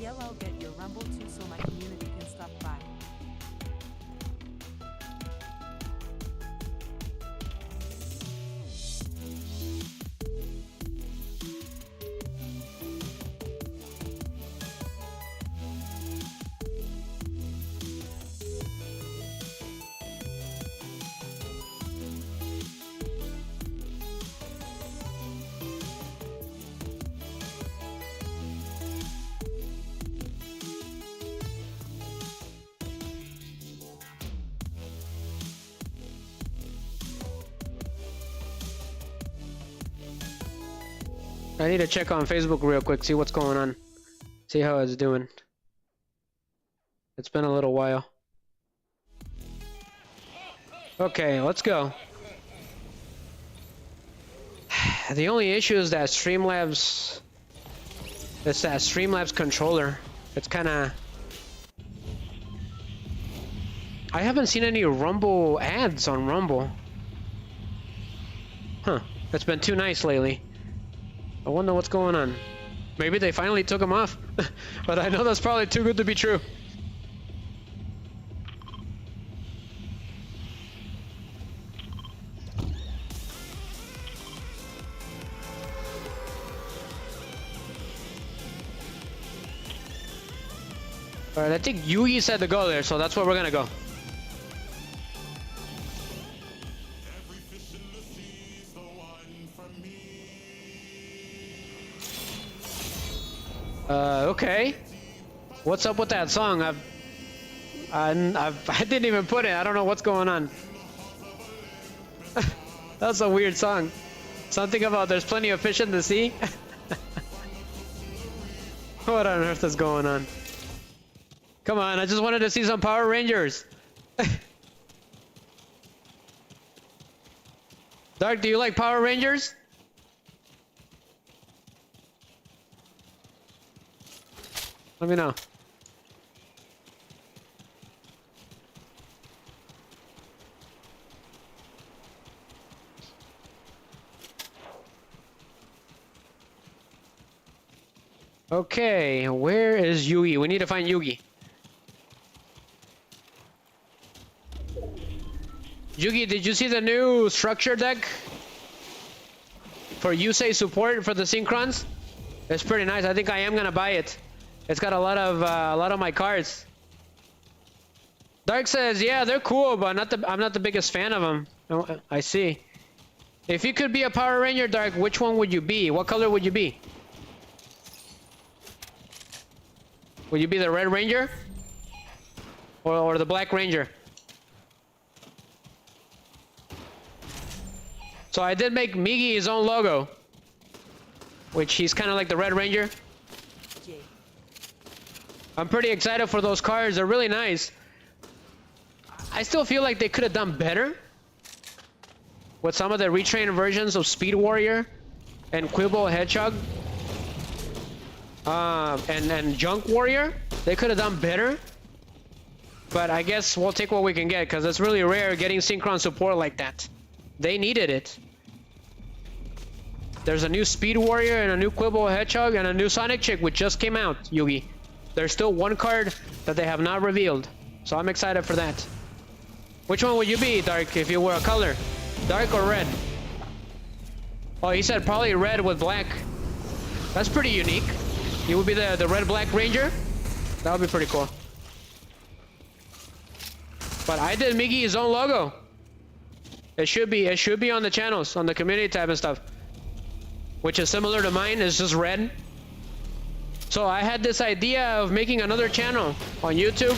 Yellow, get your rumble too so my community can stop by. I need to check on Facebook real quick, see what's going on. See how it's doing. It's been a little while. Okay, let's go. The only issue is that Streamlabs... It's that Streamlabs controller. It's kinda... I haven't seen any Rumble ads on Rumble. Huh. It's been too nice lately. I wonder what's going on. Maybe they finally took them off. But I know that's probably too good to be true. Alright, I think Yugi said to go there, so that's where we're gonna go. Okay. What's up with that song? I didn't even put it. I don't know what's going on. That's a weird song. Something about there's plenty of fish in the sea. What on earth is going on? Come on, I just wanted to see some Power Rangers. Dark, do you like Power Rangers? Let me know. Okay, where is Yugi? We need to find Yugi. Yugi, did you see the new structure deck for Yusei support for the Synchrons? It's pretty nice. I think I am gonna buy it. It's got a lot of my cards. Dark says, yeah, they're cool, but I'm not the biggest fan of them. Oh, I see. If you could be a Power Ranger, Dark, which one would you be? What color would you be? Would you be the Red Ranger? Or the Black Ranger? So I did make Migi his own logo, which he's kind of like the Red Ranger. I'm pretty excited for those cards. They're really nice. I still feel like they could have done better with some of the retrained versions of Speed Warrior and Quibble Hedgehog and Junk Warrior. They could have done better, but I guess we'll take what we can get because it's really rare getting synchron support like that. They needed it. There's a new Speed Warrior and a new Quibble Hedgehog and a new Sonic Chick which just came out, Yugi. There's still one card that they have not revealed, so I'm excited for that. Which one would you be, Dark, if you were a color? Dark or red? Oh, he said probably red with black. That's pretty unique. You would be the red-black ranger? That would be pretty cool. But I did Miggy's own logo. It should be on the channels, on the community tab and stuff. Which is similar to mine, it's just red. So I had this idea of making another channel on YouTube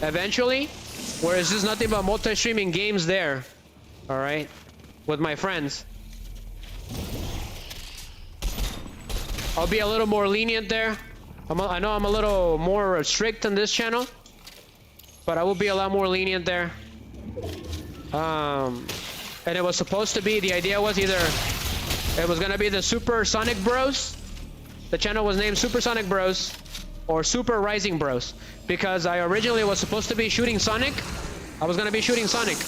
eventually, where it's just nothing but multi-streaming games there. Alright? With my friends. I'll be a little more lenient there. I know I'm a little more strict on this channel, but I will be a lot more lenient there. And it was supposed to be, the idea was either it was gonna be the Super Sonic Bros. The channel was named Super Sonic Bros. Or Super Rising Bros. Because I originally was supposed to be shooting Sonic. I was gonna be shooting Sonic.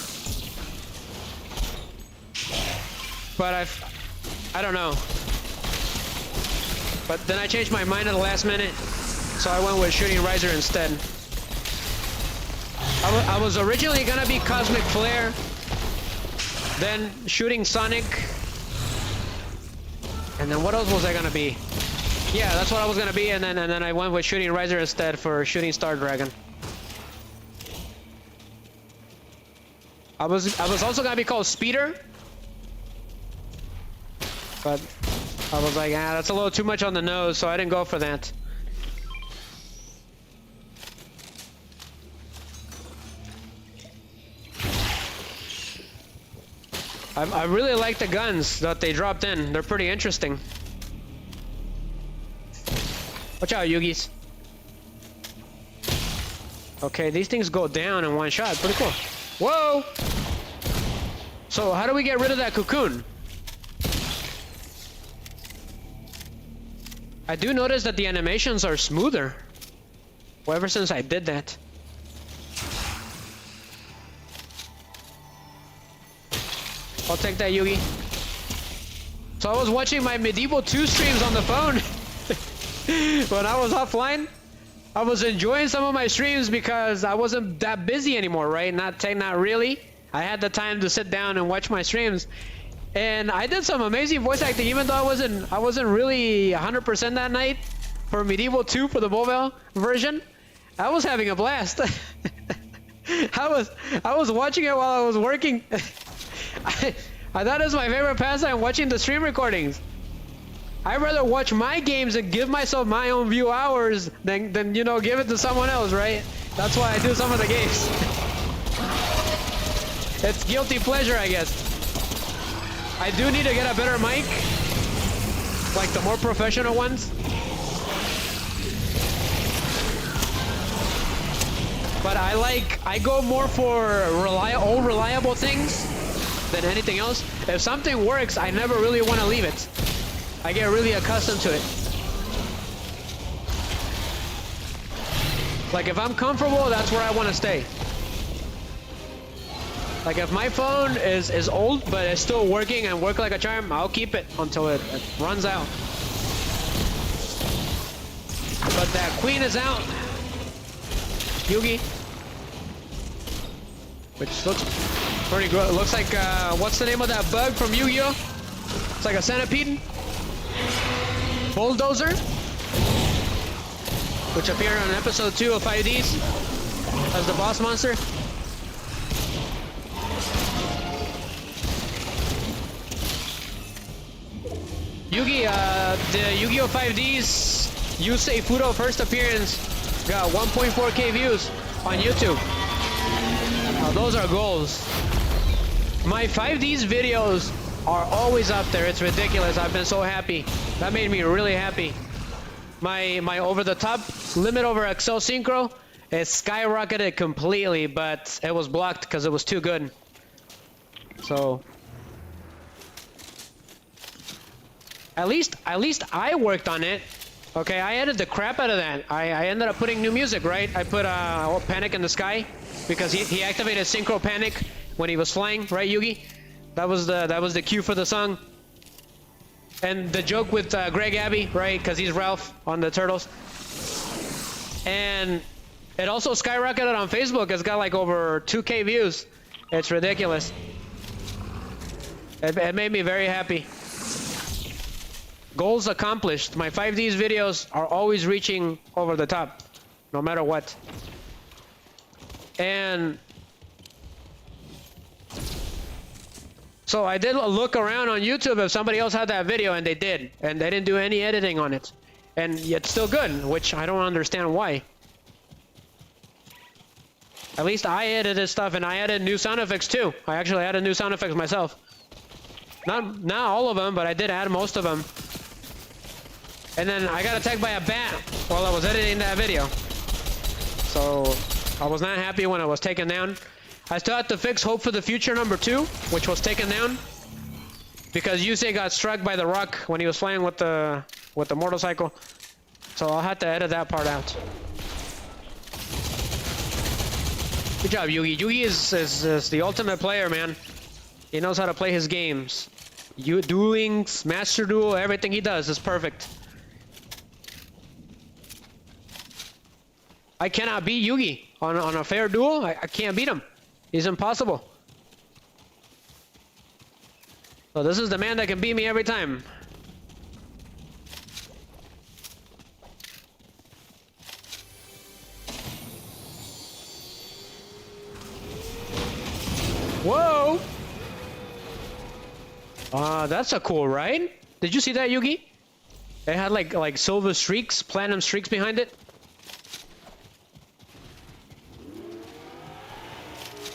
But I don't know. But then I changed my mind at the last minute. So I went with shooting Riser instead. I was originally gonna be Cosmic Flare. Then shooting Sonic. And then what else was I gonna be? Yeah, that's what I was gonna be, and then I went with shooting Riser instead for shooting Star Dragon. I was also gonna be called Speeder, but I was like, that's a little too much on the nose, so I didn't go for that. I really like the guns that they dropped in. They're pretty interesting. Watch out, Yugis. Okay, these things go down in one shot. Pretty cool. Whoa! So how do we get rid of that cocoon? I do notice that the animations are smoother. Well, ever since I did that. I'll take that, Yugi. So I was watching my Medieval 2 streams on the phone. When I was offline, I was enjoying some of my streams because I wasn't that busy anymore, right? Not really. I had the time to sit down and watch my streams. And I did some amazing voice acting, even though I wasn't really 100% that night for Medieval 2 for the mobile version. I was having a blast. I was watching it while I was working. I thought it was my favorite pastime, watching the stream recordings. I'd rather watch my games and give myself my own view hours than you know, give it to someone else, right? That's why I do some of the games. It's guilty pleasure, I guess. I do need to get a better mic, like the more professional ones. But I go more for reliable things than anything else. If something works, I never really want to leave it. I get really accustomed to it. Like if I'm comfortable, that's where I want to stay. Like if my phone is old, but it's still working and work like a charm, I'll keep it until it runs out. But that queen is out. Yugi. Which looks pretty good. Looks like, what's the name of that bug from Yu-Gi-Oh? It's like a centipede. Bulldozer. Which appeared on episode 2 of 5Ds as the boss monster. Yugi, the Yu-Gi-Oh! 5Ds Yusei Fudo first appearance got 1.4k views on YouTube. Now those are goals. My 5Ds videos are always up there. It's ridiculous. I've been so happy. That made me really happy. My over-the-top limit over Excel Synchro It skyrocketed completely, but it was blocked because it was too good. So at least I worked on it. Okay, I edited the crap out of that. I ended up putting new music, right? I put Panic in the Sky because he activated Synchro Panic when he was flying, right, Yugi? That was the cue for the song. And the joke with Greg Abbey, right? Because he's Ralph on the Turtles. And it also skyrocketed on Facebook. It's got like over 2K views. It's ridiculous. It made me very happy. Goals accomplished. My 5Ds videos are always reaching over the top, no matter what. And so I did look around on YouTube if somebody else had that video, and they did. And they didn't do any editing on it. And yet still good, which I don't understand why. At least I edited stuff, and I added new sound effects too. I actually added new sound effects myself. Not all of them, but I did add most of them. And then I got attacked by a bat while I was editing that video. So I was not happy when it was taken down. I still had to fix Hope for the Future #2, which was taken down. Because Yusei got struck by the rock when he was flying with the motorcycle. So I'll have to edit that part out. Good job, Yugi. Yugi is the ultimate player, man. He knows how to play his games. Dueling, Master Duel, everything he does is perfect. I cannot beat Yugi on a fair duel. I can't beat him. He's impossible. So this is the man that can beat me every time. Whoa! That's a cool ride. Did you see that, Yugi? It had like silver streaks, platinum streaks behind it.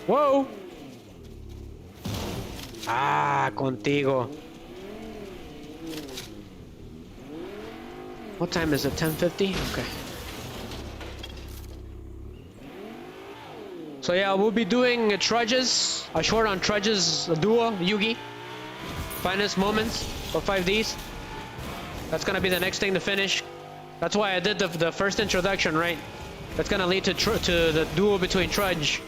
Whoa! Ah, contigo. What time is it? 10:50? Okay. So yeah, we'll be doing Trudges, a short on Trudges duo, Yugi. Finest moments of 5Ds. That's gonna be the next thing to finish. That's why I did the first introduction, right? That's gonna lead to the duel between Trudge.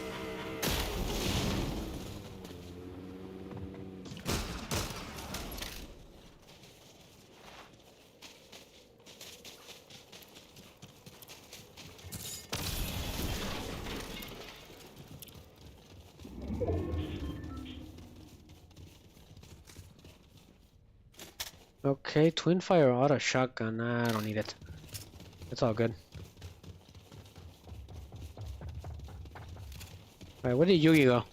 Okay, twin fire auto shotgun. Nah, I don't need it. It's all good. Alright, where did Yugi go?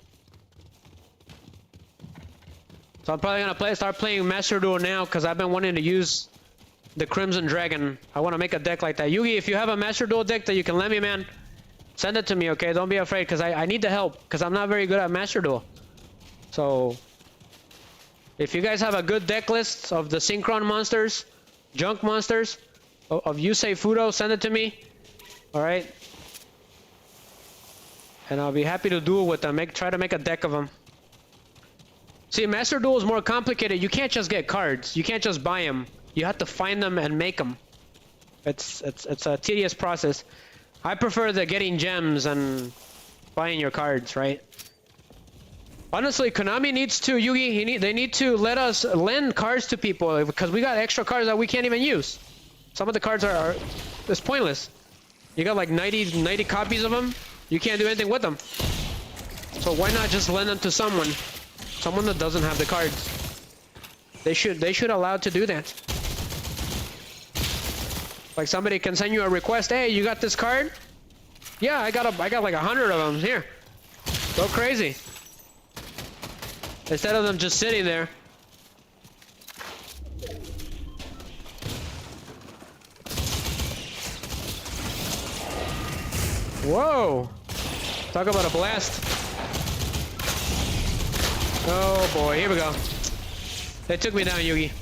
So I'm probably gonna start playing Master Duel now because I've been wanting to use the Crimson Dragon. I want to make a deck like that. Yugi, if you have a Master Duel deck that you can lend me, man, send it to me, okay? Don't be afraid because I need the help because I'm not very good at Master Duel. So if you guys have a good deck list of the Synchron monsters, junk monsters, of Yusei Fudo, send it to me. Alright? And I'll be happy to duel with them. Try to make a deck of them. See, Master Duel is more complicated. You can't just get cards. You can't just buy them. You have to find them and make them. It's a tedious process. I prefer the getting gems and buying your cards, right? Honestly, Konami needs to, Yugi, they need to let us lend cards to people because we got extra cards that we can't even use. Some of the cards are it's pointless. You got like 90 copies of them. You can't do anything with them. So why not just lend them to someone that doesn't have the cards? They should allow to do that. Like somebody can send you a request. Hey, you got this card? Yeah, I got like 100 of them here. Go crazy. Instead of them just sitting there. Whoa! Talk about a blast. Oh boy, here we go. They took me down, Yugi.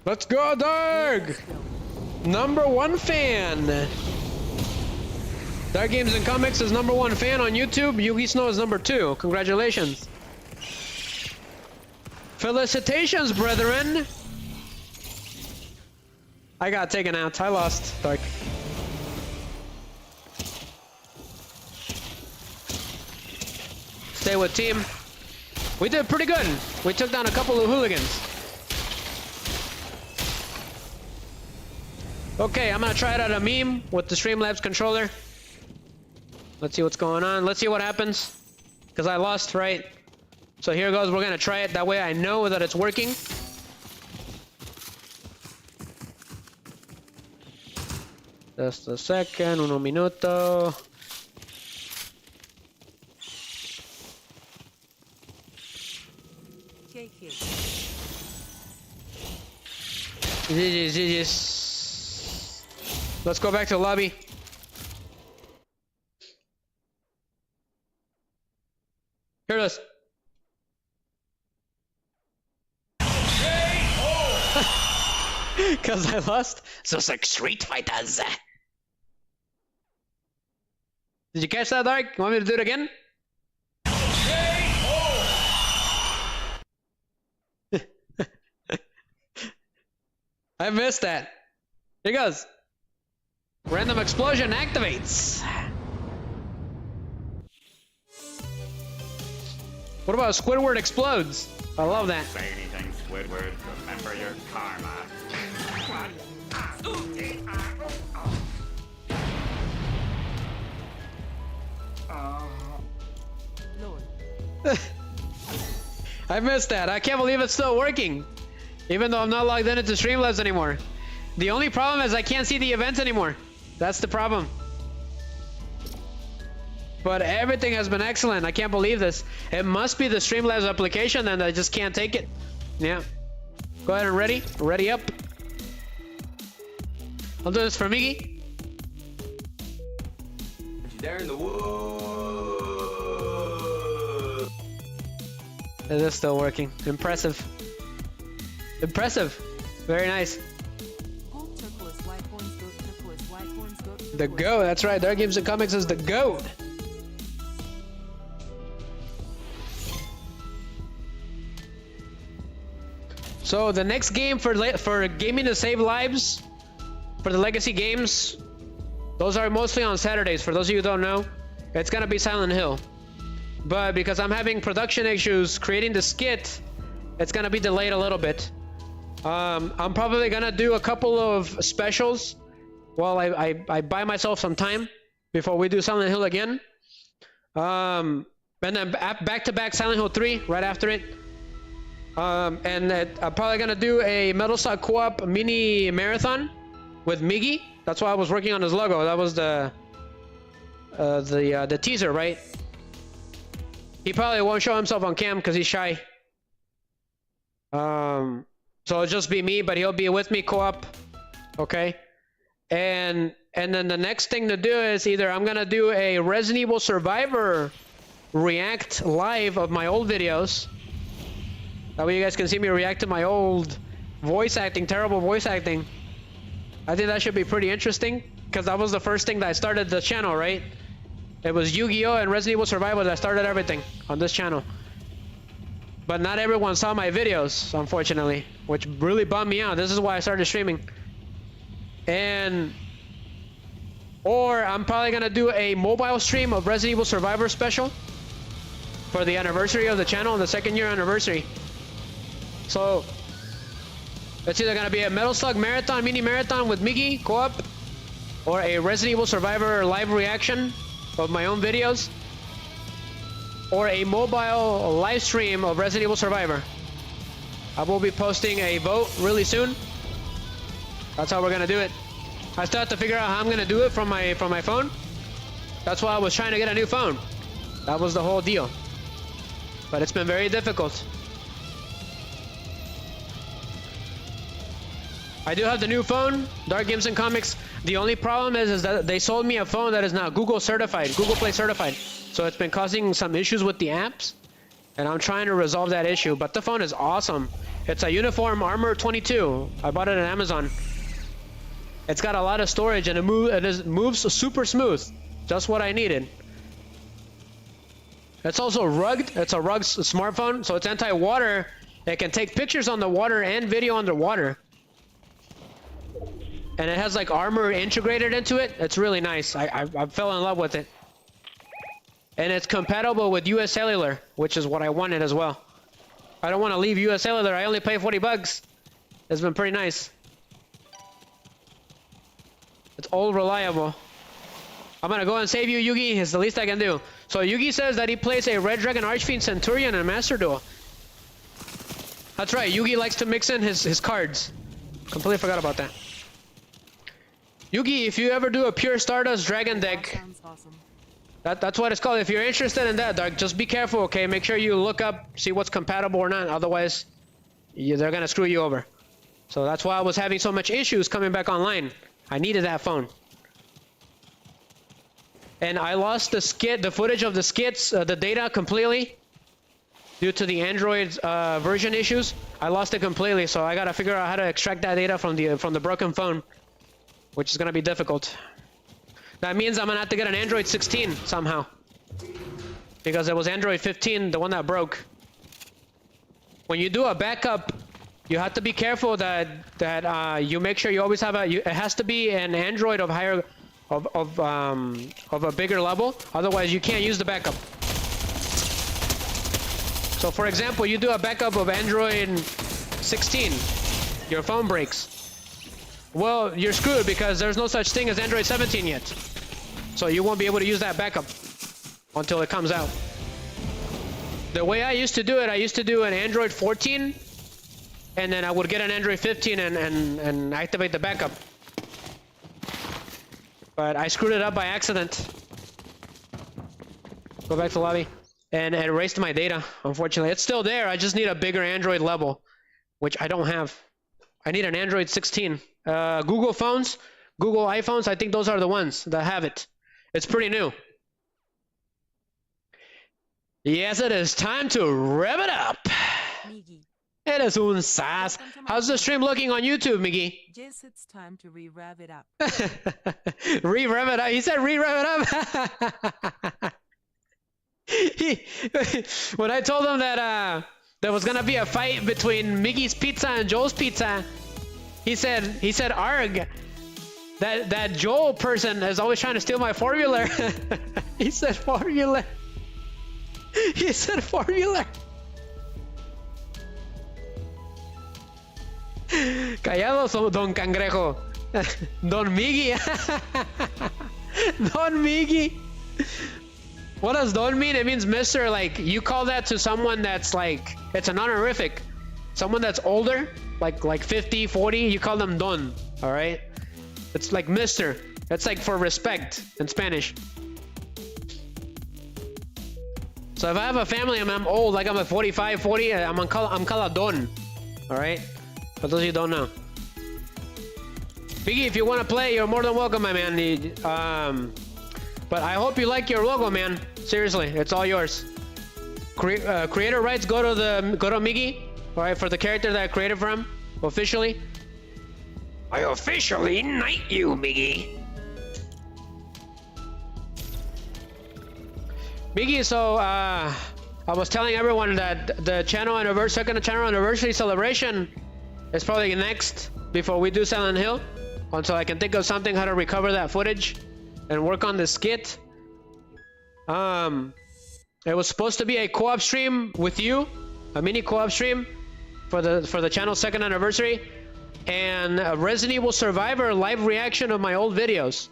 Let's go, Darg! Let's go. #1 fan. Dark Games and Comics is #1 fan on YouTube. Yugi Snow is #2. Congratulations. Felicitations, brethren. I got taken out. I lost, Dark. Stay with team. We did pretty good. We took down a couple of hooligans. Okay, I'm gonna try it out a meme with the Streamlabs controller. Let's see what's going on. Let's see what happens. Because I lost, right? So here goes. We're gonna try it. That way I know that it's working. Just a second. Uno minuto. KK. GG's. Let's go back to the lobby. Here it is. Because I lost. So it's like Street Fighters. Did you catch that, Dark? You want me to do it again? I missed that. Here goes. Random explosion activates. What about Squidward explodes? I love that. Say anything, Squidward. Remember your karma. Lord. I missed that. I can't believe it's still working. Even though I'm not logged into Streamlabs anymore. The only problem is I can't see the events anymore. That's the problem. But everything has been excellent. I can't believe this. It must be the Streamlabs application and I just can't take it. Yeah. Go ahead and ready. Ready up. I'll do this for Miggy. There in the woods. It is still working. Impressive. Impressive. Very nice. Gold, turquoise, white horns, goat, turquoise, white horns, goat, The turquoise. GOAT. That's right. Dark Games and Comics is the GOAT. So the next game for gaming to save lives for the legacy games, those are mostly on Saturdays. For those of you who don't know, it's gonna be Silent Hill. But because I'm having production issues creating the skit, it's gonna be delayed a little bit. I'm probably gonna do a couple of specials while I buy myself some time before we do Silent Hill again. And then back-to-back Silent Hill 3 right after it. I'm probably gonna do a Metal Slug Co-op mini marathon with Miggy. That's why I was working on his logo. That was the teaser, right? He probably won't show himself on cam because he's shy. So it'll just be me, but he'll be with me co-op. Okay. And then the next thing to do is either I'm gonna do a Resident Evil Survivor react live of my old videos. That way you guys can see me react to my old voice acting, terrible voice acting. I think that should be pretty interesting because that was the first thing that I started the channel, right? It was Yu-Gi-Oh! And Resident Evil Survivor that started everything on this channel. But not everyone saw my videos, unfortunately, which really bummed me out. This is why I started streaming. Or I'm probably gonna do a mobile stream of Resident Evil Survivor special for the anniversary of the channel, the 2nd year anniversary. So it's either gonna be a Metal Slug marathon, mini marathon with Miggy co-op, or a Resident Evil Survivor live reaction of my own videos, or a mobile live stream of Resident Evil Survivor. I will be posting a vote really soon. That's how we're gonna do it. I still have to figure out how I'm gonna do it from my phone. That's why I was trying to get a new phone. That was the whole deal. But it's been very difficult. I do have the new phone, Dark Games and Comics. The only problem is that they sold me a phone that is not Google certified, Google Play certified. So it's been causing some issues with the apps. And I'm trying to resolve that issue, but the phone is awesome. It's a Uniform Armor 22. I bought it on Amazon. It's got a lot of storage and it moves super smooth. Just what I needed. It's also rugged. It's a rugged smartphone, so it's anti-water. It can take pictures on the water and video underwater. And it has like armor integrated into it. It's really nice. I fell in love with it. And it's compatible with US Cellular, which is what I wanted as well. I don't want to leave US Cellular. I only pay 40 bucks. It's been pretty nice. It's all reliable. I'm gonna go and save you, Yugi. It's the least I can do. So Yugi says that he plays a Red Dragon Archfiend Centurion and Master Duel. That's right. Yugi likes to mix in his cards. Completely forgot about that. Yugi, if you ever do a pure Stardust Dragon deck, That sounds awesome. that's what it's called. If you're interested in that, Dark, just be careful, okay? Make sure you look up, see what's compatible or not. Otherwise, they're gonna screw you over. So that's why I was having so much issues coming back online. I needed that phone. And I lost the footage of the skits, the data completely. Due to the Android version issues, I lost it completely. So I gotta figure out how to extract that data from the broken phone, which is gonna be difficult. That means I'm gonna have to get an Android 16 somehow, because it was Android 15, the one that broke. When you do a backup, you have to be careful that you make sure you always have it has to be an Android of higher of a bigger level. Otherwise, you can't use the backup. So, for example, you do a backup of Android 16, your phone breaks. Well, you're screwed because there's no such thing as Android 17 yet. So you won't be able to use that backup until it comes out. The way I used to do it, I used to do an Android 14, and then I would get an Android 15 and activate the backup. But I screwed it up by accident. Go back to lobby. And it erased my data, unfortunately. It's still there, I just need a bigger Android level, which I don't have. I need an Android 16. Google phones, Google iPhones, I think those are the ones that have it. It's pretty new. Yes, it is time to rev it up. Miggy. It is un sas. How's the stream looking on YouTube, Miggy? Yes, it's time to re-rev it up. Re-rev it up. He said re-rev it up. When I told him that there was gonna be a fight between Miggy's Pizza and Joel's Pizza, he said arg, that Joel person is always trying to steal my formula. He said formula. He said formula. Callado, Don Cangrejo. Don Miggy. Don Miggy. What does Don mean? It means Mr. Like, you call that to someone that's like, it's an honorific. Someone that's older, like 50, 40, you call them Don, all right? It's like Mr. It's like for respect in Spanish. So if I have a family and I'm old, like I'm at 45, 40, I'm called Don, all right? For those of you who don't know. Biggie, if you want to play, you're more than welcome, my man. But I hope you like your logo, man. Seriously, it's all yours. Creator rights go to Miggy, all right, for the character that I created for him officially. I officially knight you, Miggy. Miggy, so I was telling everyone that the second channel anniversary celebration is probably next before we do Silent Hill, until I can think of something how to recover that footage and work on the skit. It was supposed to be a co-op stream with you, a mini co-op stream for the channel's second anniversary, and a Resident Evil Survivor live reaction of my old videos,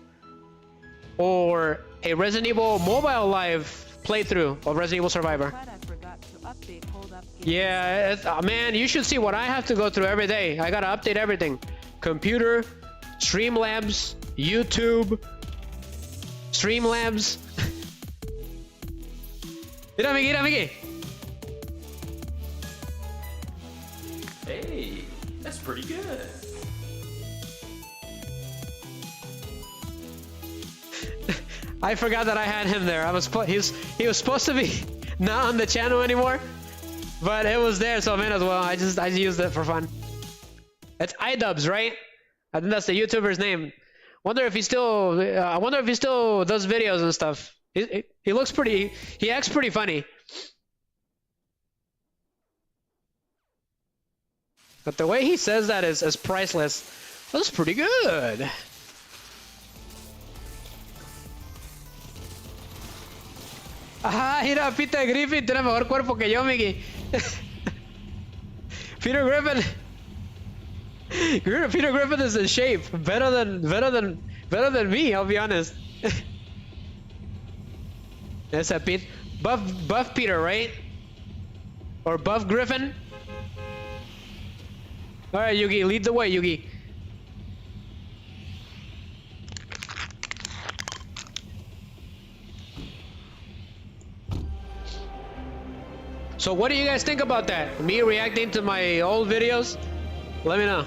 or a Resident Evil mobile live playthrough of Resident Evil Survivor. But I forgot to update Hold Up Games. Yeah, man, you should see what I have to go through every day. I gotta update everything. Computer, Streamlabs, YouTube, Streamlabs. Mira, Miggy. Hey, that's pretty good. I forgot that I had him there. He was supposed to be not on the channel anymore, but it was there, so I might as well. I used it for fun. It's iDubbbz, right? I think that's the YouTuber's name. Wonder if he still. I wonder if he still does videos and stuff. He looks pretty. He acts pretty funny. But the way he says that is priceless. That's pretty good. Ajá, mira, Peter Griffin tiene mejor cuerpo que yo, Miggy. Peter Griffin. Peter Griffin is in shape. Better than me, I'll be honest. That's a Pete. Buff Peter, right? Or Buff Griffin? Alright, Yugi, lead the way, Yugi. So what do you guys think about that? Me reacting to my old videos? Let me know.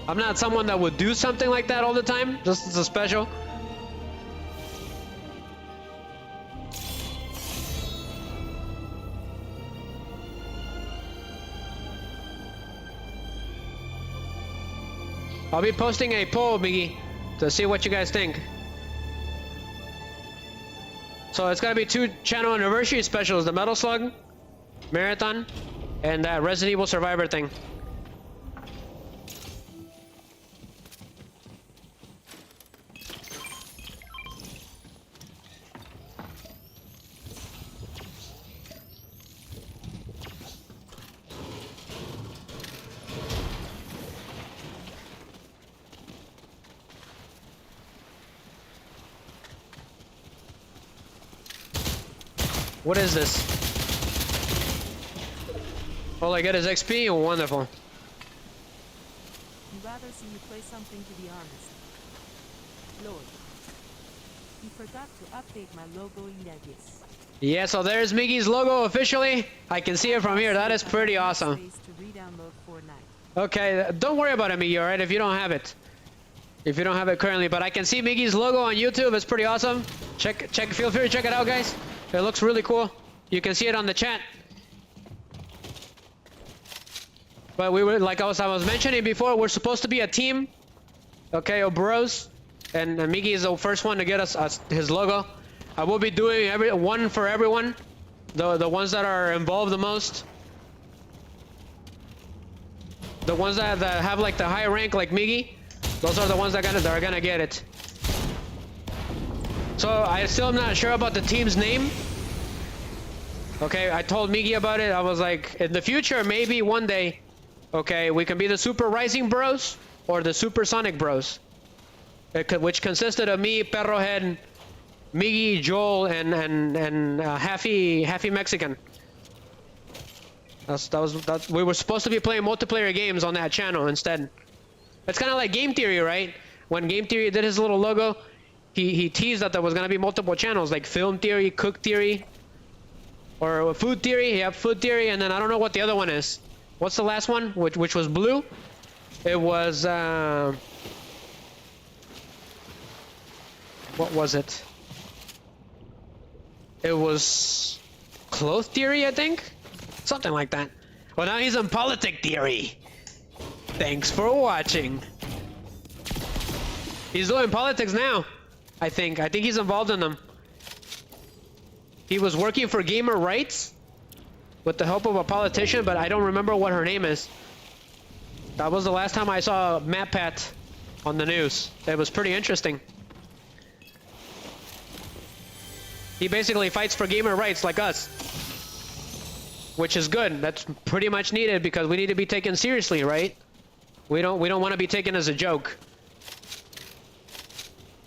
I'm not someone that would do something like that all the time. Just as a special. I'll be posting a poll, Miggy, to see what you guys think. So it's gonna be 2 channel anniversary specials: the Metal Slug Marathon and that Resident Evil Survivor thing. What is this? All I get is XP? Wonderful. I'd rather see you play something, to be honest. Lord, you forgot to update my logo in Legos. Yeah, so there's Miggy's logo officially. I can see it from here. That is pretty awesome. To re-download Fortnite. Okay, don't worry about it, Miggy, alright? If you don't have it. If you don't have it currently. But I can see Miggy's logo on YouTube. It's pretty awesome. Feel free to check it out, guys. It looks really cool. You can see it on the chat. But we were, like I was mentioning before, we're supposed to be a team. Okay, of bros. And Miggy is the first one to get us his logo. I will be doing one for everyone. The ones that are involved the most. The ones that have like the high rank like Miggy. Those are the ones that are gonna get it. So I still am not sure about the team's name. Okay, I told Miggy about it. I was like, in the future, maybe one day, okay, we can be the Super Rising Bros or the Super Sonic Bros. Which consisted of me, Perrohead, Miggy, Joel, and Happy Mexican. We were supposed to be playing multiplayer games on that channel instead. It's kind of like Game Theory, right? When Game Theory did his little logo, he teased that there was gonna be multiple channels, like Film Theory, Cook Theory, or Food Theory. Yeah, Food Theory, and then I don't know what the other one is. What's the last one? Which was blue? It was what was it? It was Cloth Theory, I think, something like that. Well, now he's on Politic Theory. Thanks for watching. He's doing politics now. I think he's involved in them. He was working for Gamer Rights with the help of a politician, but I don't remember what her name is. That was the last time I saw MatPat on the news. It was pretty interesting. He basically fights for gamer rights like us, which is good. That's pretty much needed because we need to be taken seriously, right? We don't want to be taken as a joke.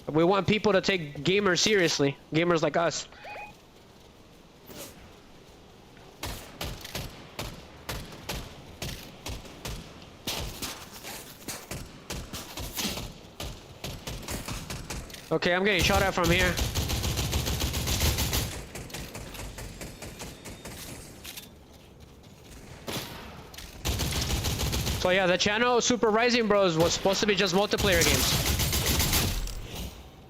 We want people to take gamers seriously, gamers like us. Okay, I'm getting shot at from here. So yeah, the channel Super Rising Bros was supposed to be just multiplayer games.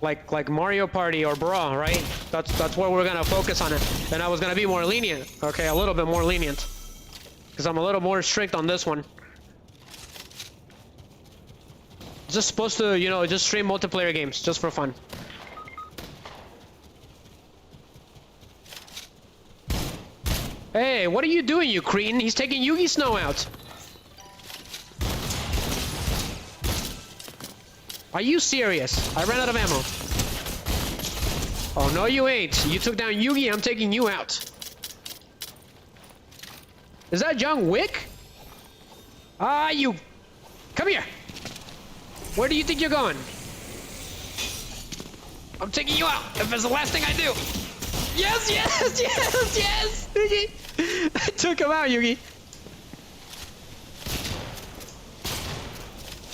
like Mario Party or Brawl, right? That's where we're gonna focus on it. And I was gonna be more lenient, okay, a little bit more lenient, because I'm a little more strict on this one. Just supposed to, you know, just stream multiplayer games just for fun. Hey, what are you doing, you cretin? He's taking Yugi Snow out. Are you serious? I ran out of ammo. Oh, no you ain't. You took down Yugi, I'm taking you out. Is that John Wick? Ah, you... Come here. Where do you think you're going? I'm taking you out, if it's the last thing I do. Yes, yes, yes, yes! Yugi! I took him out, Yugi.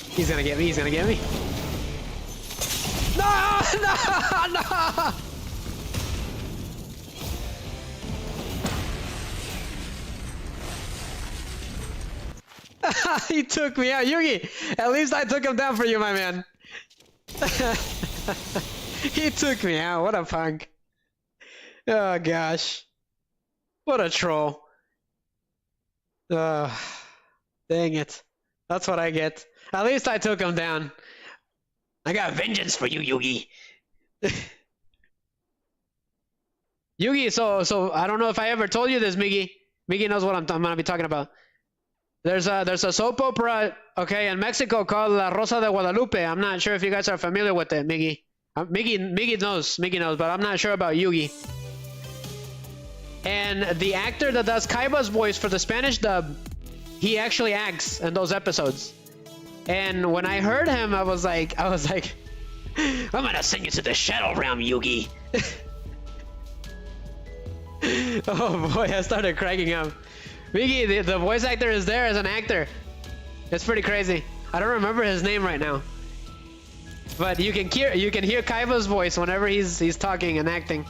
He's gonna get me, he's gonna get me. No, no, no! He took me out, Yugi! At least I took him down for you, my man. He took me out, what a punk. Oh gosh. What a troll. Dang it. That's what I get. At least I took him down. I got vengeance for you, Yugi. Yugi, so I don't know if I ever told you this, Miggy. Miggy knows what I'm gonna be talking about. There's a soap opera, okay, in Mexico called La Rosa de Guadalupe. I'm not sure if you guys are familiar with it, Miggy. Miggy knows, but I'm not sure about Yugi. And the actor that does Kaiba's voice for the Spanish dub, he actually acts in those episodes. And when I heard him, I was like, I'm gonna send you to the Shadow Realm, Yugi. Oh boy, I started cracking up. Miggy, the voice actor is there as an actor. It's pretty crazy. I don't remember his name right now. But you can hear Kaiba's voice whenever he's talking and acting.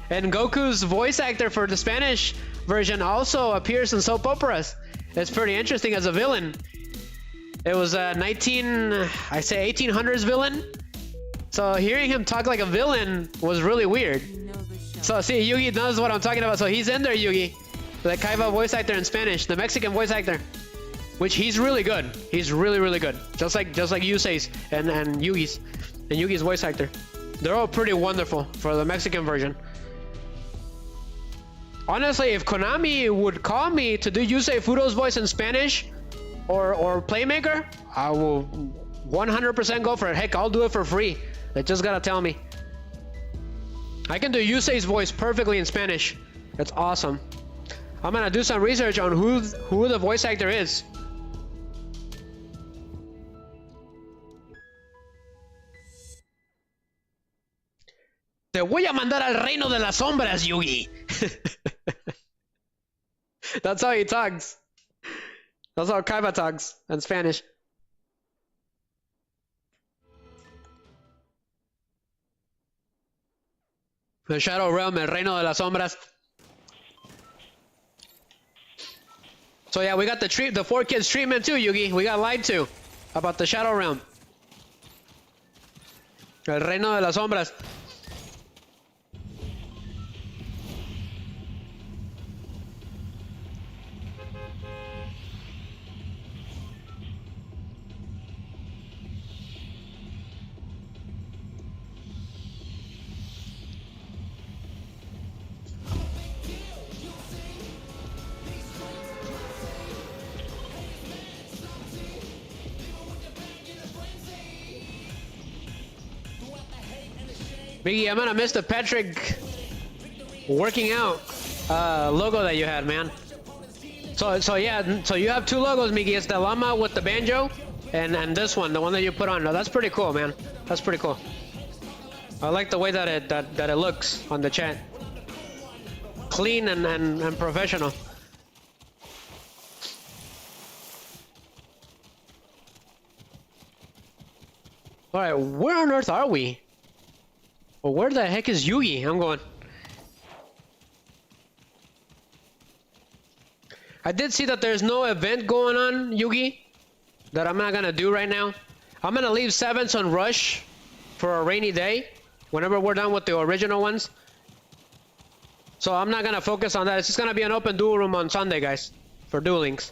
And Goku's voice actor for the Spanish version also appears in soap operas. It's pretty interesting as a villain. It was a 1800s villain. So hearing him talk like a villain was really weird. So see, Yugi knows what I'm talking about. So he's in there, Yugi. The Kaiba voice actor in Spanish, the Mexican voice actor. Which he's really good. He's really, really good. Just like Yusei's and Yugi's voice actor. They're all pretty wonderful for the Mexican version. Honestly, if Konami would call me to do Yusei Fudo's voice in Spanish or Playmaker, I will 100% go for it. Heck, I'll do it for free. They just gotta tell me. I can do Yusei's voice perfectly in Spanish. It's awesome. I'm gonna do some research on who the voice actor is. Te voy a mandar al reino de las sombras, Yugi. That's how he talks. That's how Kaiba talks in Spanish. The Shadow Realm, el reino de las sombras. So yeah, we got the 4Kids treatment too, Yugi. We got lied to about the Shadow Realm. El reino de las sombras. Biggie, I'm gonna miss the Patrick working out logo that you had, man. So yeah, so you have two logos, Miggy. It's the llama with the banjo, and this one, the one that you put on. Now that's pretty cool, man. That's pretty cool. I like the way that it looks on the chat. Clean and professional. All right, where on earth are we? Well, where the heck is Yugi? I'm going. I did see that there's no event going on, Yugi, that I'm not gonna do right now. I'm gonna leave 7s on rush for a rainy day. Whenever we're done with the original ones. So I'm not gonna focus on that. It's just gonna be an open duel room on Sunday, guys, for duelings.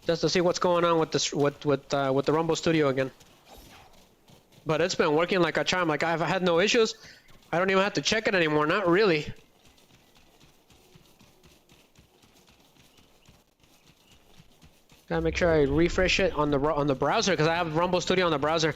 Just to see what's going on with this with the Rumble Studio again. But it's been working like a charm. Like I've had no issues. I don't even have to check it anymore. Not really. Gotta make sure I refresh it on the browser because I have Rumble Studio on the browser.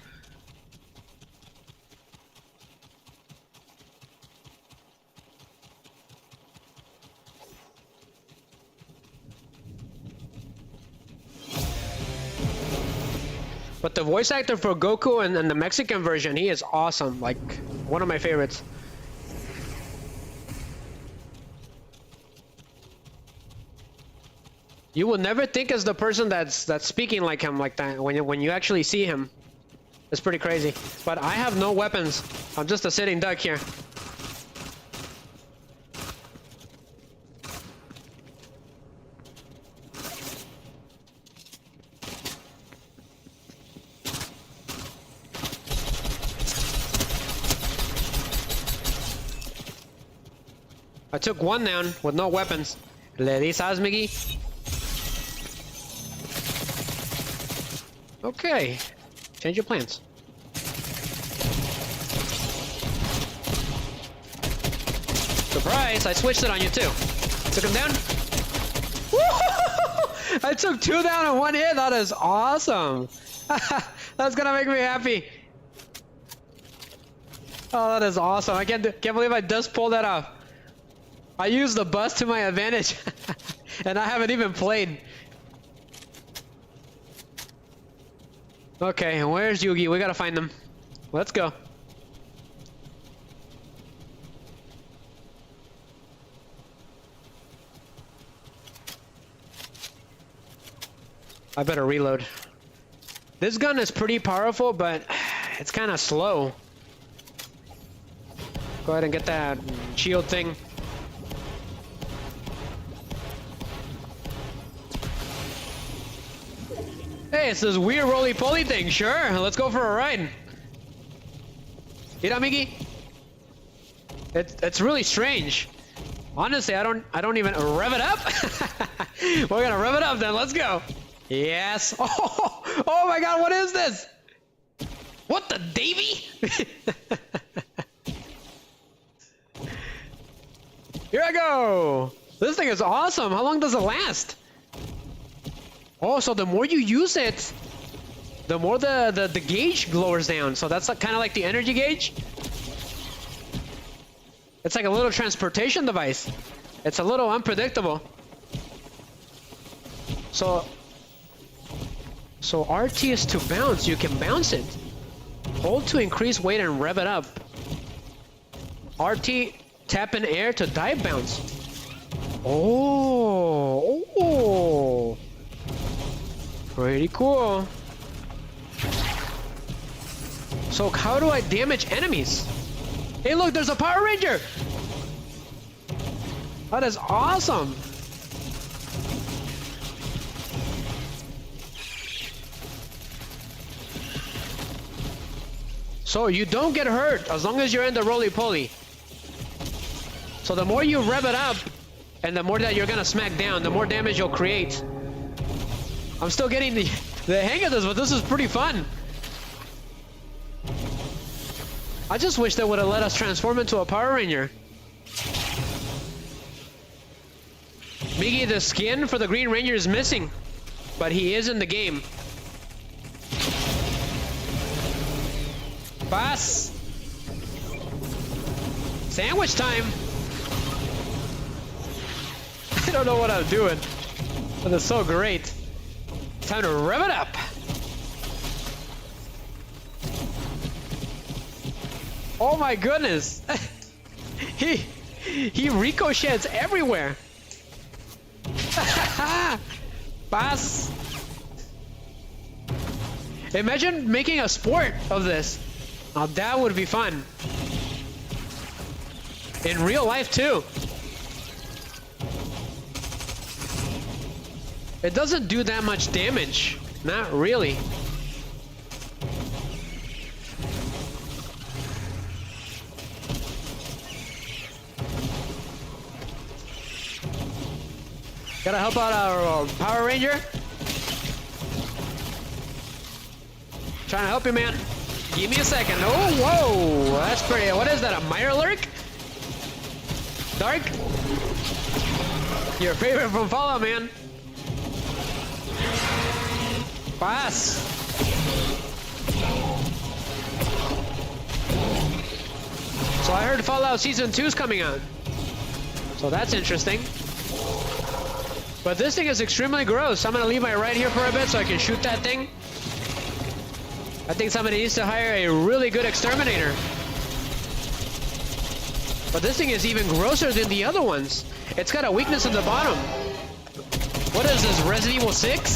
But the voice actor for Goku and the Mexican version, he is awesome. Like, one of my favorites. You will never think as the person that's speaking like him like that when you actually see him. It's pretty crazy. But I have no weapons. I'm just a sitting duck here. I took one down with no weapons. Le dices, Miggy? Okay. Change your plans. Surprise! I switched it on you too. Took him down. Woo! I took 2 down in 1 hit. That is awesome. That's gonna make me happy. Oh, that is awesome. I can't believe I just pulled that off. I used the bus to my advantage, and I haven't even played. Okay, where's Yugi? We gotta find them. Let's go. I better reload. This gun is pretty powerful, but it's kind of slow. Go ahead and get that shield thing. Hey, it's this weird roly-poly thing. Sure, let's go for a ride. Mira, Miggy. It's really strange. Honestly, I don't even rev it up. We're gonna rev it up then. Let's go. Yes. Oh my God! What is this? What the Davy? Here I go. This thing is awesome. How long does it last? Oh, so the more you use it, the more the gauge lowers down. So that's kind of like the energy gauge. It's like a little transportation device. It's a little unpredictable. So RT is to bounce. You can bounce it. Hold to increase weight and rev it up. RT, tap in air to dive bounce. Oh. Pretty cool. So how do I damage enemies? Hey look, there's a Power Ranger! That is awesome! So you don't get hurt as long as you're in the roly-poly. So the more you rev it up, and the more that you're gonna smack down, the more damage you'll create. I'm still getting the hang of this, but this is pretty fun. I just wish they would have let us transform into a Power Ranger. Miggy, the skin for the Green Ranger is missing, but he is in the game. Pass. Sandwich time. I don't know what I'm doing, but it's so great. Time to rev it up. Oh my goodness. he ricochets everywhere. Pass. Imagine making a sport of this. Now that would be fun. In real life too. It doesn't do that much damage. Not really. Gotta help out our Power Ranger. Trying to help you, man. Give me a second. Oh, whoa. That's pretty. What is that? A Mirelurk? Dark? Your favorite from Fallout, man. Pass. So I heard Fallout Season 2 is coming out. So that's interesting. But this thing is extremely gross. I'm gonna leave my right here for a bit so I can shoot that thing. I think somebody needs to hire a really good exterminator. But this thing is even grosser than the other ones. It's got a weakness at the bottom. What is this, Resident Evil 6?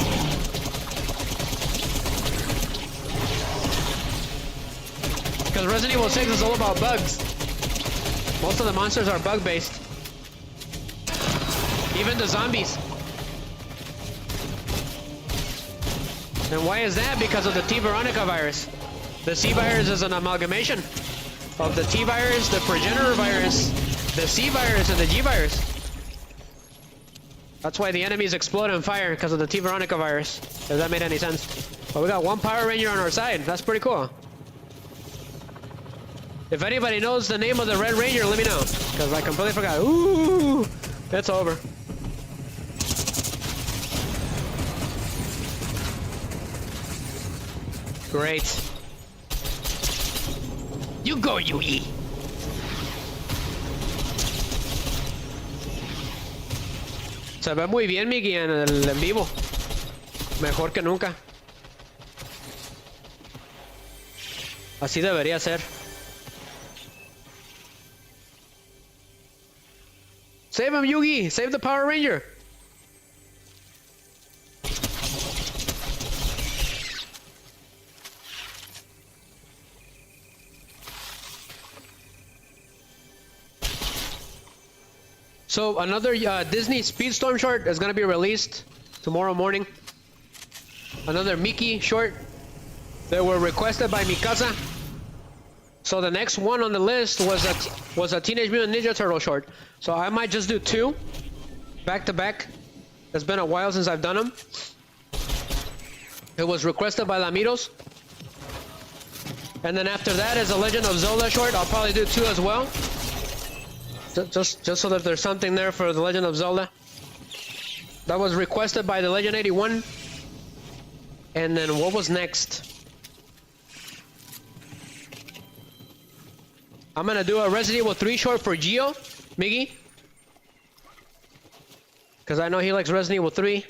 Because Resident Evil 6 is all about bugs. Most of the monsters are bug-based. Even the zombies. And why is that? Because of the T. Veronica virus. The C virus is an amalgamation of the T virus, the progenitor virus, the C virus, and the G virus. That's why the enemies explode on fire, because of the T. Veronica virus. If that made any sense. But we got one Power Ranger on our side. That's pretty cool. If anybody knows the name of the Red Ranger, let me know. Because I completely forgot. Ooh! It's over. Great. You go, Yui. Se ve muy bien, Miki, en el en vivo. Mejor que nunca. Así debería ser. Save him, Yugi! Save the Power Ranger! So another Disney Speedstorm short is gonna be released tomorrow morning. Another Mickey short that were requested by Mikasa. So the next one on the list was a Teenage Mutant Ninja Turtle short. So I might just do 2 back to back. It's been a while since I've done them. It was requested by Lamitos. And then after that is a Legend of Zelda short. I'll probably do 2 as well. Just so that there's something there for the Legend of Zelda. That was requested by the Legend 81. And then what was next? I'm gonna do a Resident Evil 3 short for Gio, Miggy. Because I know he likes Resident Evil 3.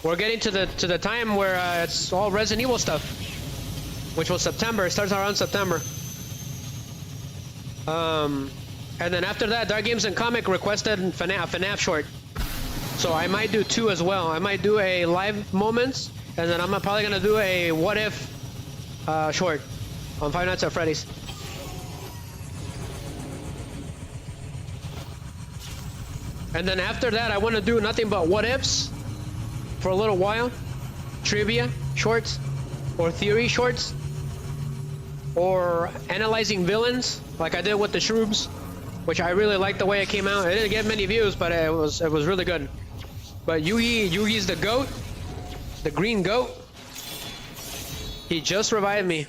We're getting to the time where it's all Resident Evil stuff. Which was September. It starts around September. And then after that, Dark Games and Comic requested a FNAF short. So I might do 2 as well. I might do a live moments, and then I'm probably gonna do a what if short on Five Nights at Freddy's. And then after that, I want to do nothing but what ifs for a little while. Trivia shorts, or theory shorts, or analyzing villains, like I did with the Shroobs, which I really liked the way it came out. It didn't get many views, but it was really good. But Yugi's the goat, the green goat. He just revived me.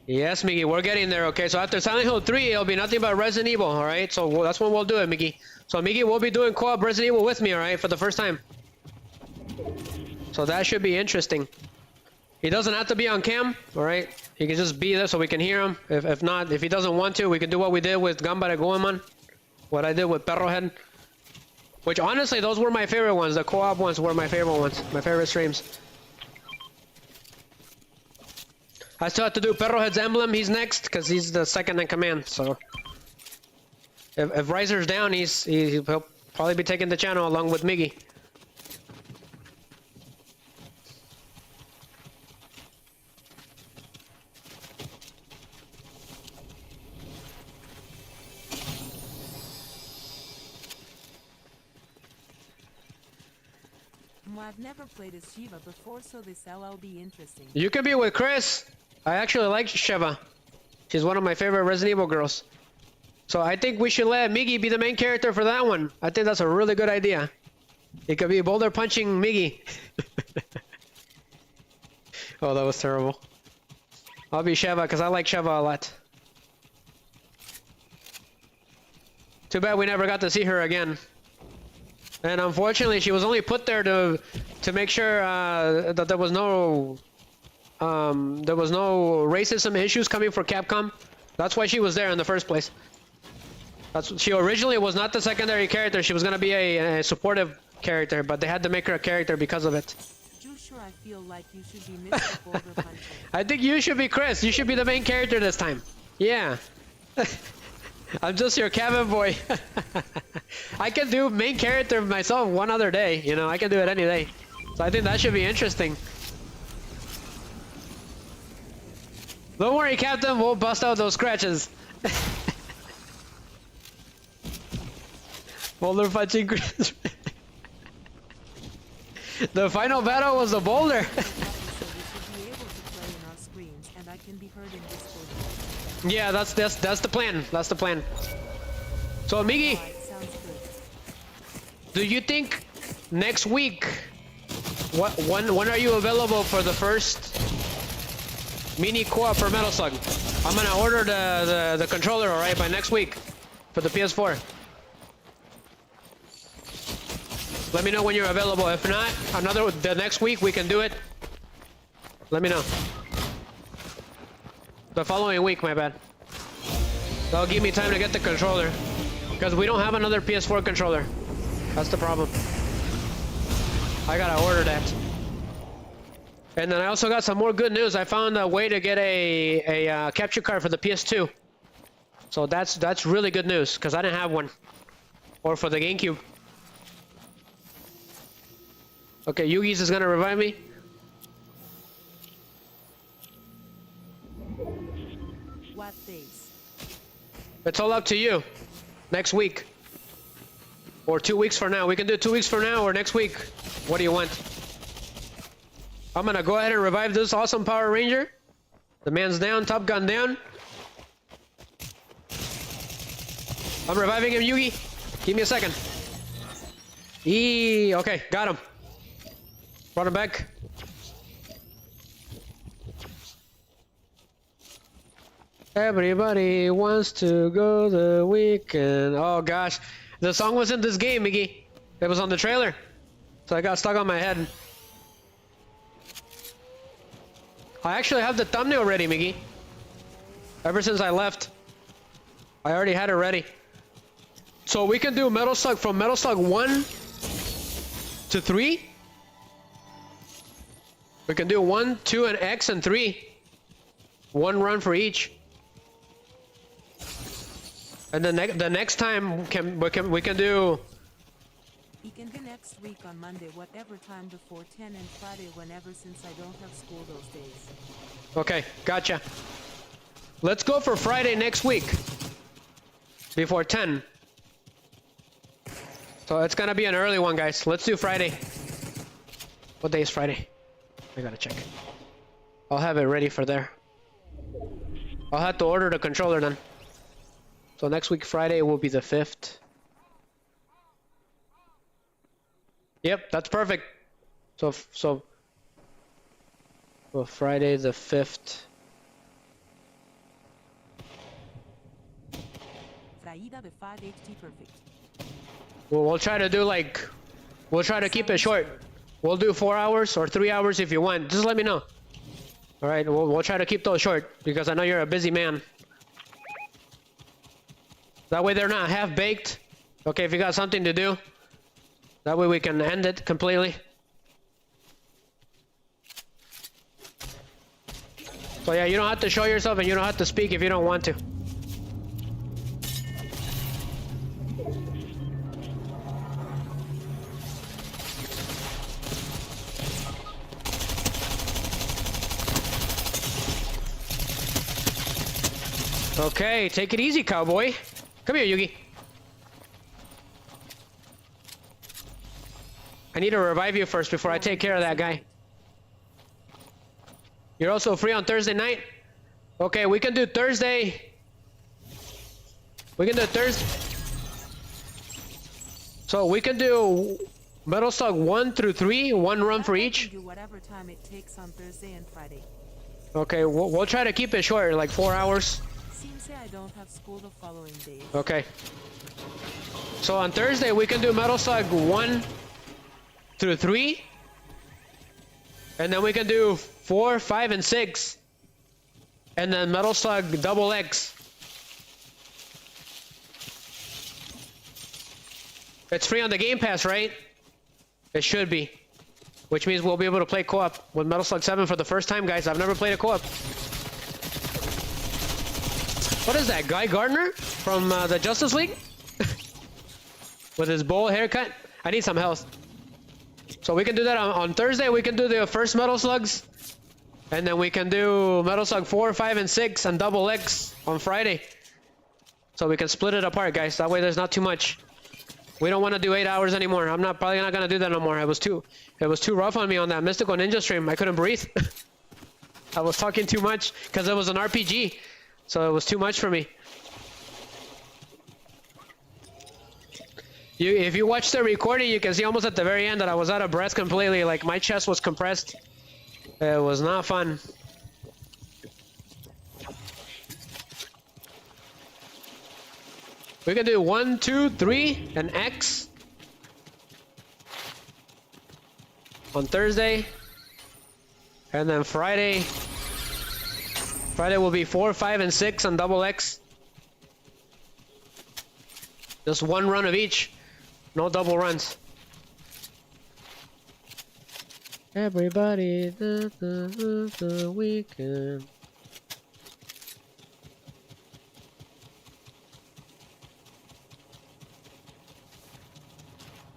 Yes, Miggy, we're getting there, okay? So after Silent Hill 3, it'll be nothing but Resident Evil, alright? So that's when we'll do it, Miggy. So Miggy will be doing co-op Resident Evil with me, alright? For the first time. So that should be interesting. He doesn't have to be on cam, alright? He can just be there so we can hear him. If not, if he doesn't want to, we can do what we did with Gambare Goemon. What I did with Perrohead. Which honestly, those were my favorite ones. The co-op ones were my favorite ones. My favorite streams. I still have to do Perrohead's emblem. He's next because he's the second in command. So if Riser's down, he'll probably be taking the channel along with Miggy. I've never played as Shiva before, so this will be interesting. You can be with Chris. I actually like Shiva. She's one of my favorite Resident Evil girls. So I think we should let Miggy be the main character for that one. I think that's a really good idea. It could be boulder punching Miggy. Oh, that was terrible. I'll be Sheva because I like Sheva a lot. Too bad we never got to see her again. And unfortunately, she was only put there to make sure that there was no racism issues coming for Capcom. That's why she was there in the first place. She originally was not the secondary character. She was gonna be a supportive character, but they had to make her a character because of it. Sure, I feel like you should be Mr. Boulder Puncher. I think you should be Chris. You should be the main character this time. Yeah. I'm just your cabin boy. I can do main character myself one other day. You know, I can do it any day. So I think that should be interesting. Don't worry, Captain. We'll bust out those scratches. Boulder punching Chris. The final battle was a boulder. Yeah, that's the plan. That's the plan. So, Miggy, do you think next week? When are you available for the first mini co-op for Metal Slug? I'm gonna order the controller, all right, by next week for the PS4. Let me know when you're available. If not, the next week we can do it. Let me know. The following week, my bad. That'll give me time to get the controller. Because we don't have another PS4 controller. That's the problem. I gotta order that. And then I also got some more good news. I found a way to get a capture card for the PS2. So that's really good news, because I didn't have one. Or for the GameCube. Okay, Yugi's is gonna revive me. What days? It's all up to you. Next week. Or 2 weeks from now. We can do 2 weeks from now or next week. What do you want? I'm gonna go ahead and revive this awesome Power Ranger. The man's down, Top Gun down. I'm reviving him, Yugi. Give me a second. Okay, got him. Brought him back. Everybody wants to go the weekend. Oh gosh, the song was in this game, Miggy. It was on the trailer, so I got stuck on my head. I actually have the thumbnail ready, Miggy. Ever since I left, I already had it ready. So we can do Metal Slug from Metal Slug 1 to 3. We can do 1, 2, and X and 3. One run for each. And then the next time we can do. We can do next week on Monday, whatever time before 10, and Friday whenever, since I don't have school those days. Okay, gotcha. Let's go for Friday next week. Before 10. So it's gonna be an early one, guys. Let's do Friday. What day is Friday? I gotta check. I'll have it ready for there. I'll have to order the controller then. So next week, Friday, will be the 5th. Yep, that's perfect. So Friday the 5th. Fraida the 5 HT perfect. Well, we'll try to do we'll try to keep it short. We'll do 4 hours or 3 hours if you want. Just let me know. All right, we'll try to keep those short because I know you're a busy man. That way they're not half-baked. Okay, if you got something to do. That way we can end it completely. So yeah, you don't have to show yourself and you don't have to speak if you don't want to. Okay, take it easy, cowboy. Come here, Yugi. I need to revive you first before I take care of that guy. You're also free on Thursday night? Okay, we can do Thursday. We can do Thursday. So we can do Metal Slug 1 through 3, one run for each. Do whatever time it takes on Thursday and Friday. Okay, we'll try to keep it short, like 4 hours. Seems I don't have school the following days. Okay. So on Thursday we can do Metal Slug 1 through 3. And then we can do 4, 5, and 6. And then Metal Slug double X. It's free on the Game Pass, right? It should be. Which means we'll be able to play co-op with Metal Slug 7 for the first time, guys. I've never played a co-op. What is that, Guy Gardner from the Justice League? With his bowl haircut? I need some health. So we can do that on Thursday. We can do the first Metal Slugs. And then we can do Metal Slug 4, 5, and 6 and double X on Friday. So we can split it apart, guys. That way there's not too much. We don't want to do 8 hours anymore. I'm probably not gonna do that no more. It was too rough on me on that Mystical Ninja stream. I couldn't breathe. I was talking too much because it was an RPG, so it was too much for me. If you watch the recording, you can see almost at the very end that I was out of breath completely. Like my chest was compressed. It was not fun. We can do 1, 2, 3, and X on Thursday, and then Friday will be 4, 5, and 6 on double X. Just one run of each, no double runs. Everybody, the weekend.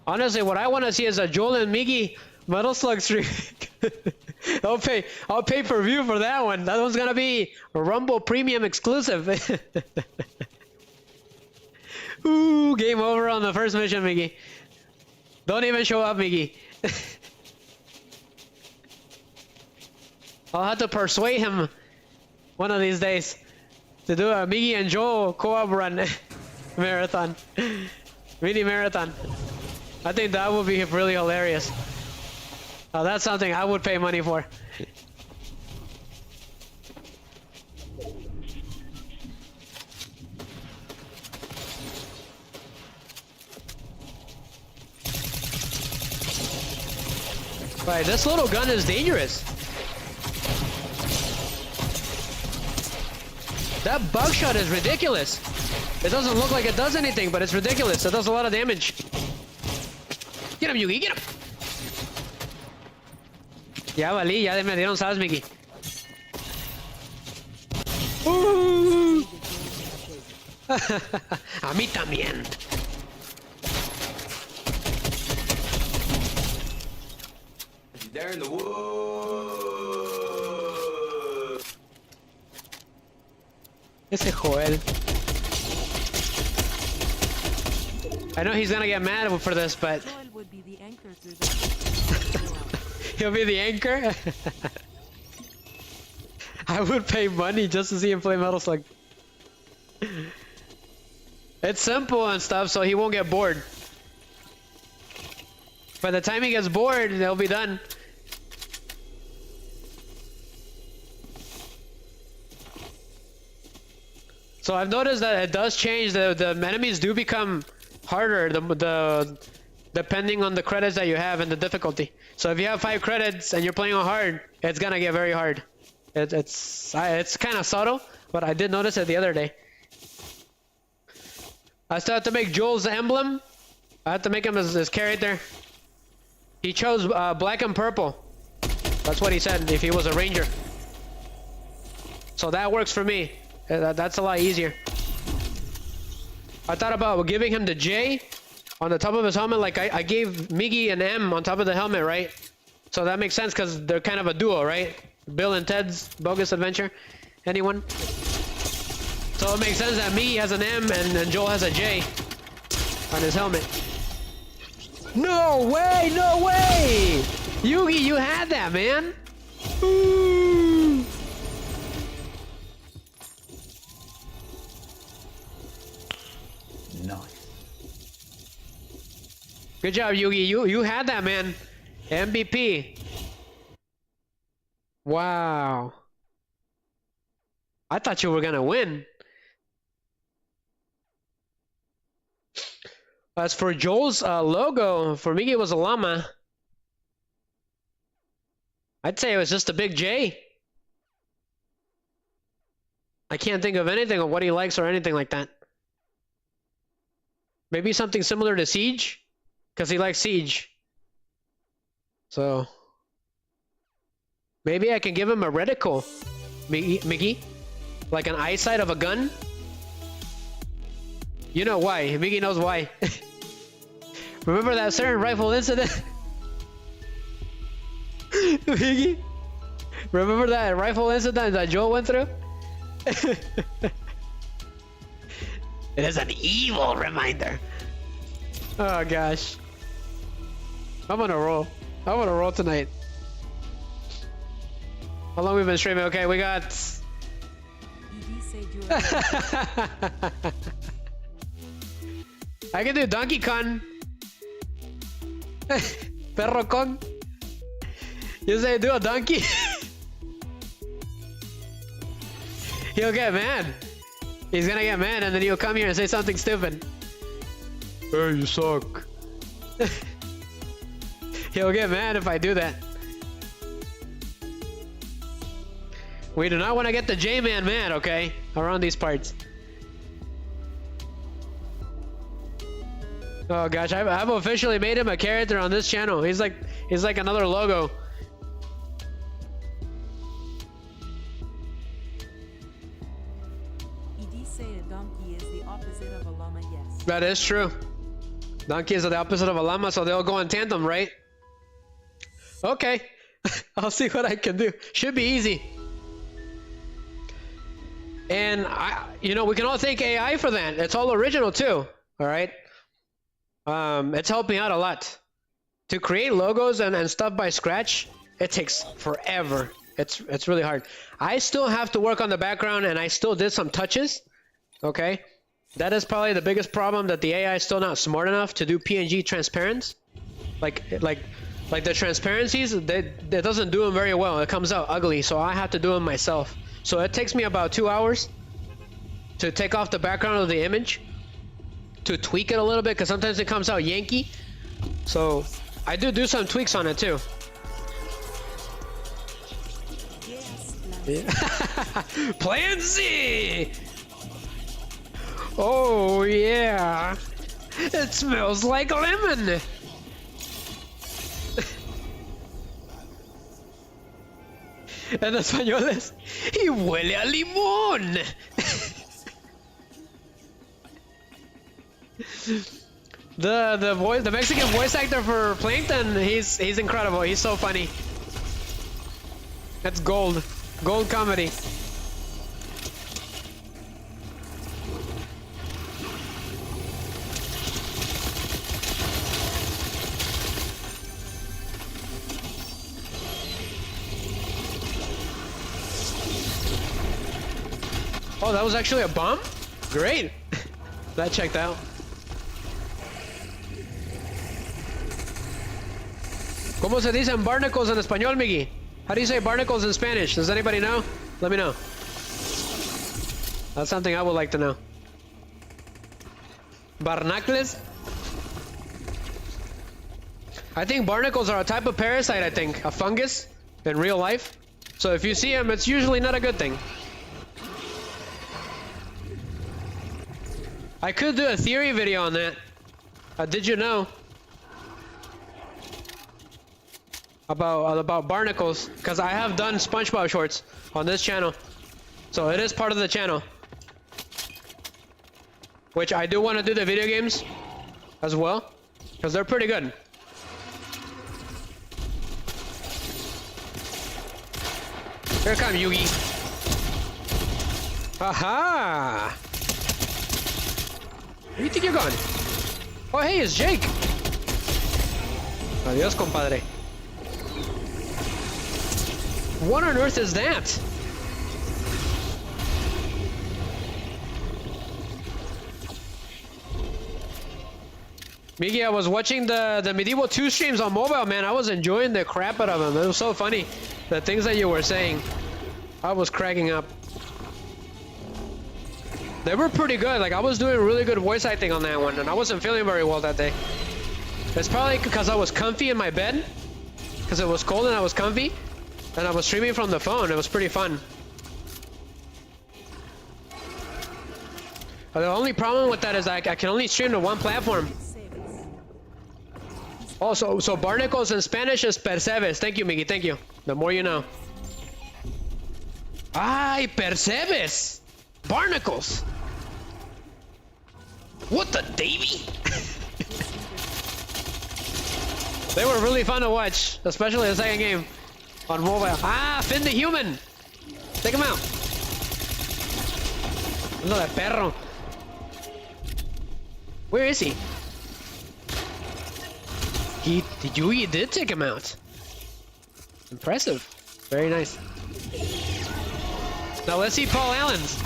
Honestly, what I want to see is a Joel and Miggy Metal Slug stream. I'll pay per view for that one. That one's gonna be a Rumble Premium exclusive. Ooh, game over on the first mission, Miggy. Don't even show up, Miggy. I'll have to persuade him one of these days to do a Miggy and Joel co-op run marathon. Mini marathon. I think that would be really hilarious. Oh, that's something I would pay money for. Right, this little gun is dangerous. That buckshot is ridiculous. It doesn't look like it does anything, but it's ridiculous. It does a lot of damage. Get him, Yugi, get him! Ya valí, ya me dieron sabes, Mickey. A mí también. He's there in the woods. Ese Joel. I know he's gonna get mad for this, but Joel would be the anchor through the he'll be the anchor. I would pay money just to see him play Metal Slug. It's simple and stuff, so he won't get bored. By the time he gets bored, they'll be done. So I've noticed that it does change. The enemies do become harder, depending on the credits that you have and the difficulty. So if you have 5 credits and you're playing on hard, it's gonna get very hard. It's kind of subtle, but I did notice it the other day. I still have to make Joel's emblem. I have to make him his character. He chose black and purple. That's what he said, if he was a ranger. So that works for me. That's a lot easier. I thought about giving him the J on the top of his helmet, like I gave Miggy an M on top of the helmet, right? So that makes sense because they're kind of a duo, right? Bill and Ted's Bogus Adventure. Anyone? So it makes sense that Miggy has an M and Joel has a J on his helmet. No way! No way! Yugi, you had that, man! Ooh. Good job, Yugi. You had that, man. MVP. Wow. I thought you were gonna win. As for Joel's logo, for me it was a llama. I'd say it was just a big J. I can't think of anything of what he likes or anything like that. Maybe something similar to Siege, because he likes Siege. So maybe I can give him a reticle, Miggy, like an eyesight of a gun. You know why? Miggy knows why. Remember that certain rifle incident? Miggy? Remember that rifle incident that Joel went through? It is an evil reminder. Oh gosh. I'm gonna roll. I wanna roll tonight. How long we been streaming? Okay, we got... ED said you are I can do Donkey Kong. Perro Kong. You say do a donkey? He'll get mad. He's gonna get mad and then he'll come here and say something stupid. Hey, you suck. He'll get mad if I do that. We do not want to get the J-Man mad, okay? Around these parts. Oh gosh, I've officially made him a character on this channel. He's like another logo. ED say a donkey is the opposite of a llama, yes. That is true. Donkeys are the opposite of a llama, so they'll go in tandem, right? Okay. I'll see what I can do. Should be easy. And you know, we can all thank AI for that. It's all original too. All right. It's helping out a lot. To create logos and stuff by scratch, it takes forever. It's really hard. I still have to work on the background, and I still did some touches. Okay. That is probably the biggest problem, that the AI is still not smart enough to do PNG transparents. Like the transparencies, it doesn't do them very well. It comes out ugly, so I have to do them myself. So it takes me about 2 hours to take off the background of the image, to tweak it a little bit, because sometimes it comes out Yankee. So I do some tweaks on it too. Yes, Plan Z! Oh yeah! It smells like lemon! En español es, y huele a limón. The Mexican voice actor for Plankton, he's incredible. He's so funny. That's gold comedy. Oh, that was actually a bomb? Great. That checked out. ¿Cómo se dicen barnacles en español, Miggy? How do you say barnacles in Spanish? Does anybody know? Let me know. That's something I would like to know. Barnacles? I think barnacles are a type of parasite, I think. A fungus in real life. So if you see them, it's usually not a good thing. I could do a theory video on that. Did you know? About barnacles, because I have done SpongeBob shorts on this channel. So it is part of the channel. Which I do want to do the video games as well, because they're pretty good. Here come Yugi. Aha! Where do you think you're going? Oh, hey, it's Jake. Adios, compadre. What on earth is that? Miggy, I was watching the Medieval 2 streams on mobile, man. I was enjoying the crap out of them. It was so funny. The things that you were saying. I was cracking up. They were pretty good. Like, I was doing really good voice acting on that one, and I wasn't feeling very well that day. It's probably because I was comfy in my bed. Because it was cold and I was comfy. And I was streaming from the phone. It was pretty fun. The only problem with that is I can only stream to one platform. Oh, so barnacles in Spanish is percebes. Thank you, Miggy. Thank you. The more you know. Ay, percebes. Barnacles. What the Davy? They were really fun to watch, especially the second game on mobile. Ah, Finn the human. Take him out. Lo de perro. Where is he? You did take him out. Impressive. Very nice. Now let's see Paul Allen's.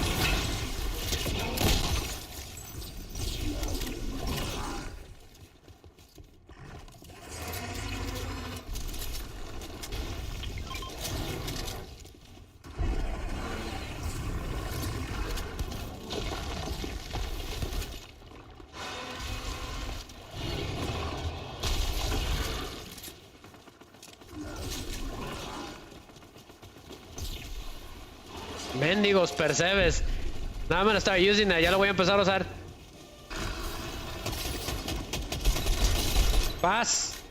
Mendigos percebes. Now I'm gonna start using that. Ya lo voy a empezar a usar. Paz.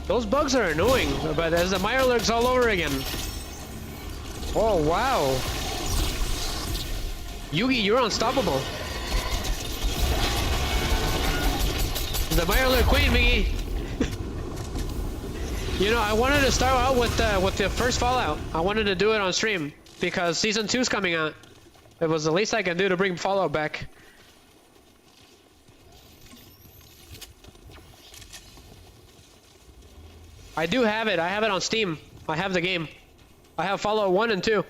Those bugs are annoying, but there's the Mirelurks all over again. Oh wow. Yugi, you're unstoppable. The Mirelurk Queen, Miggy. You know, I wanted to start out with the first Fallout. I wanted to do it on stream because season 2's coming out. It was the least I can do to bring Fallout back. I do have it. I have it on Steam. I have the game. I have Fallout 1 and 2.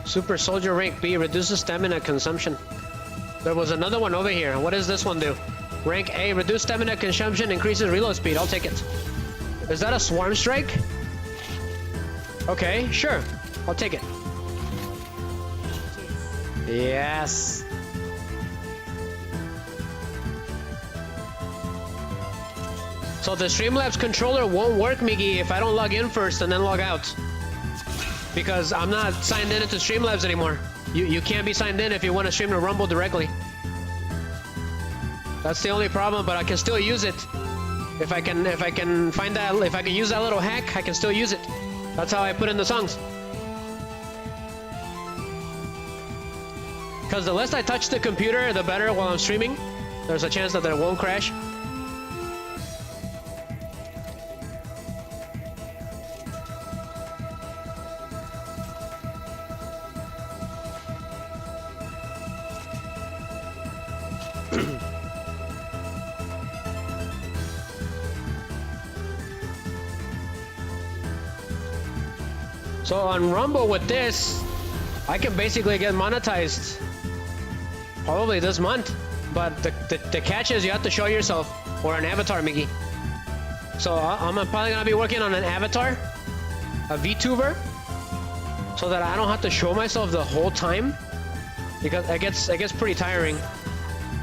Super Soldier Rank B reduces stamina consumption. There was another one over here. What does this one do? Rank A, reduce stamina consumption, increases reload speed. I'll take it. Is that a Swarm Strike? Okay, sure. I'll take it. Yes. So the Streamlabs controller won't work, Miggy, if I don't log in first and then log out. Because I'm not signed in into Streamlabs anymore. You can't be signed in if you want to stream to Rumble directly. That's the only problem, but I can still use it. If I can find that, if I can use that little hack, I can still use it. That's how I put in the songs. Because the less I touch the computer, the better while I'm streaming. There's a chance that it won't crash. So on Rumble with this, I can basically get monetized probably this month. But the catch is you have to show yourself or an avatar, Miggy. So I'm probably gonna be working on an avatar, a VTuber, so that I don't have to show myself the whole time, because it gets pretty tiring.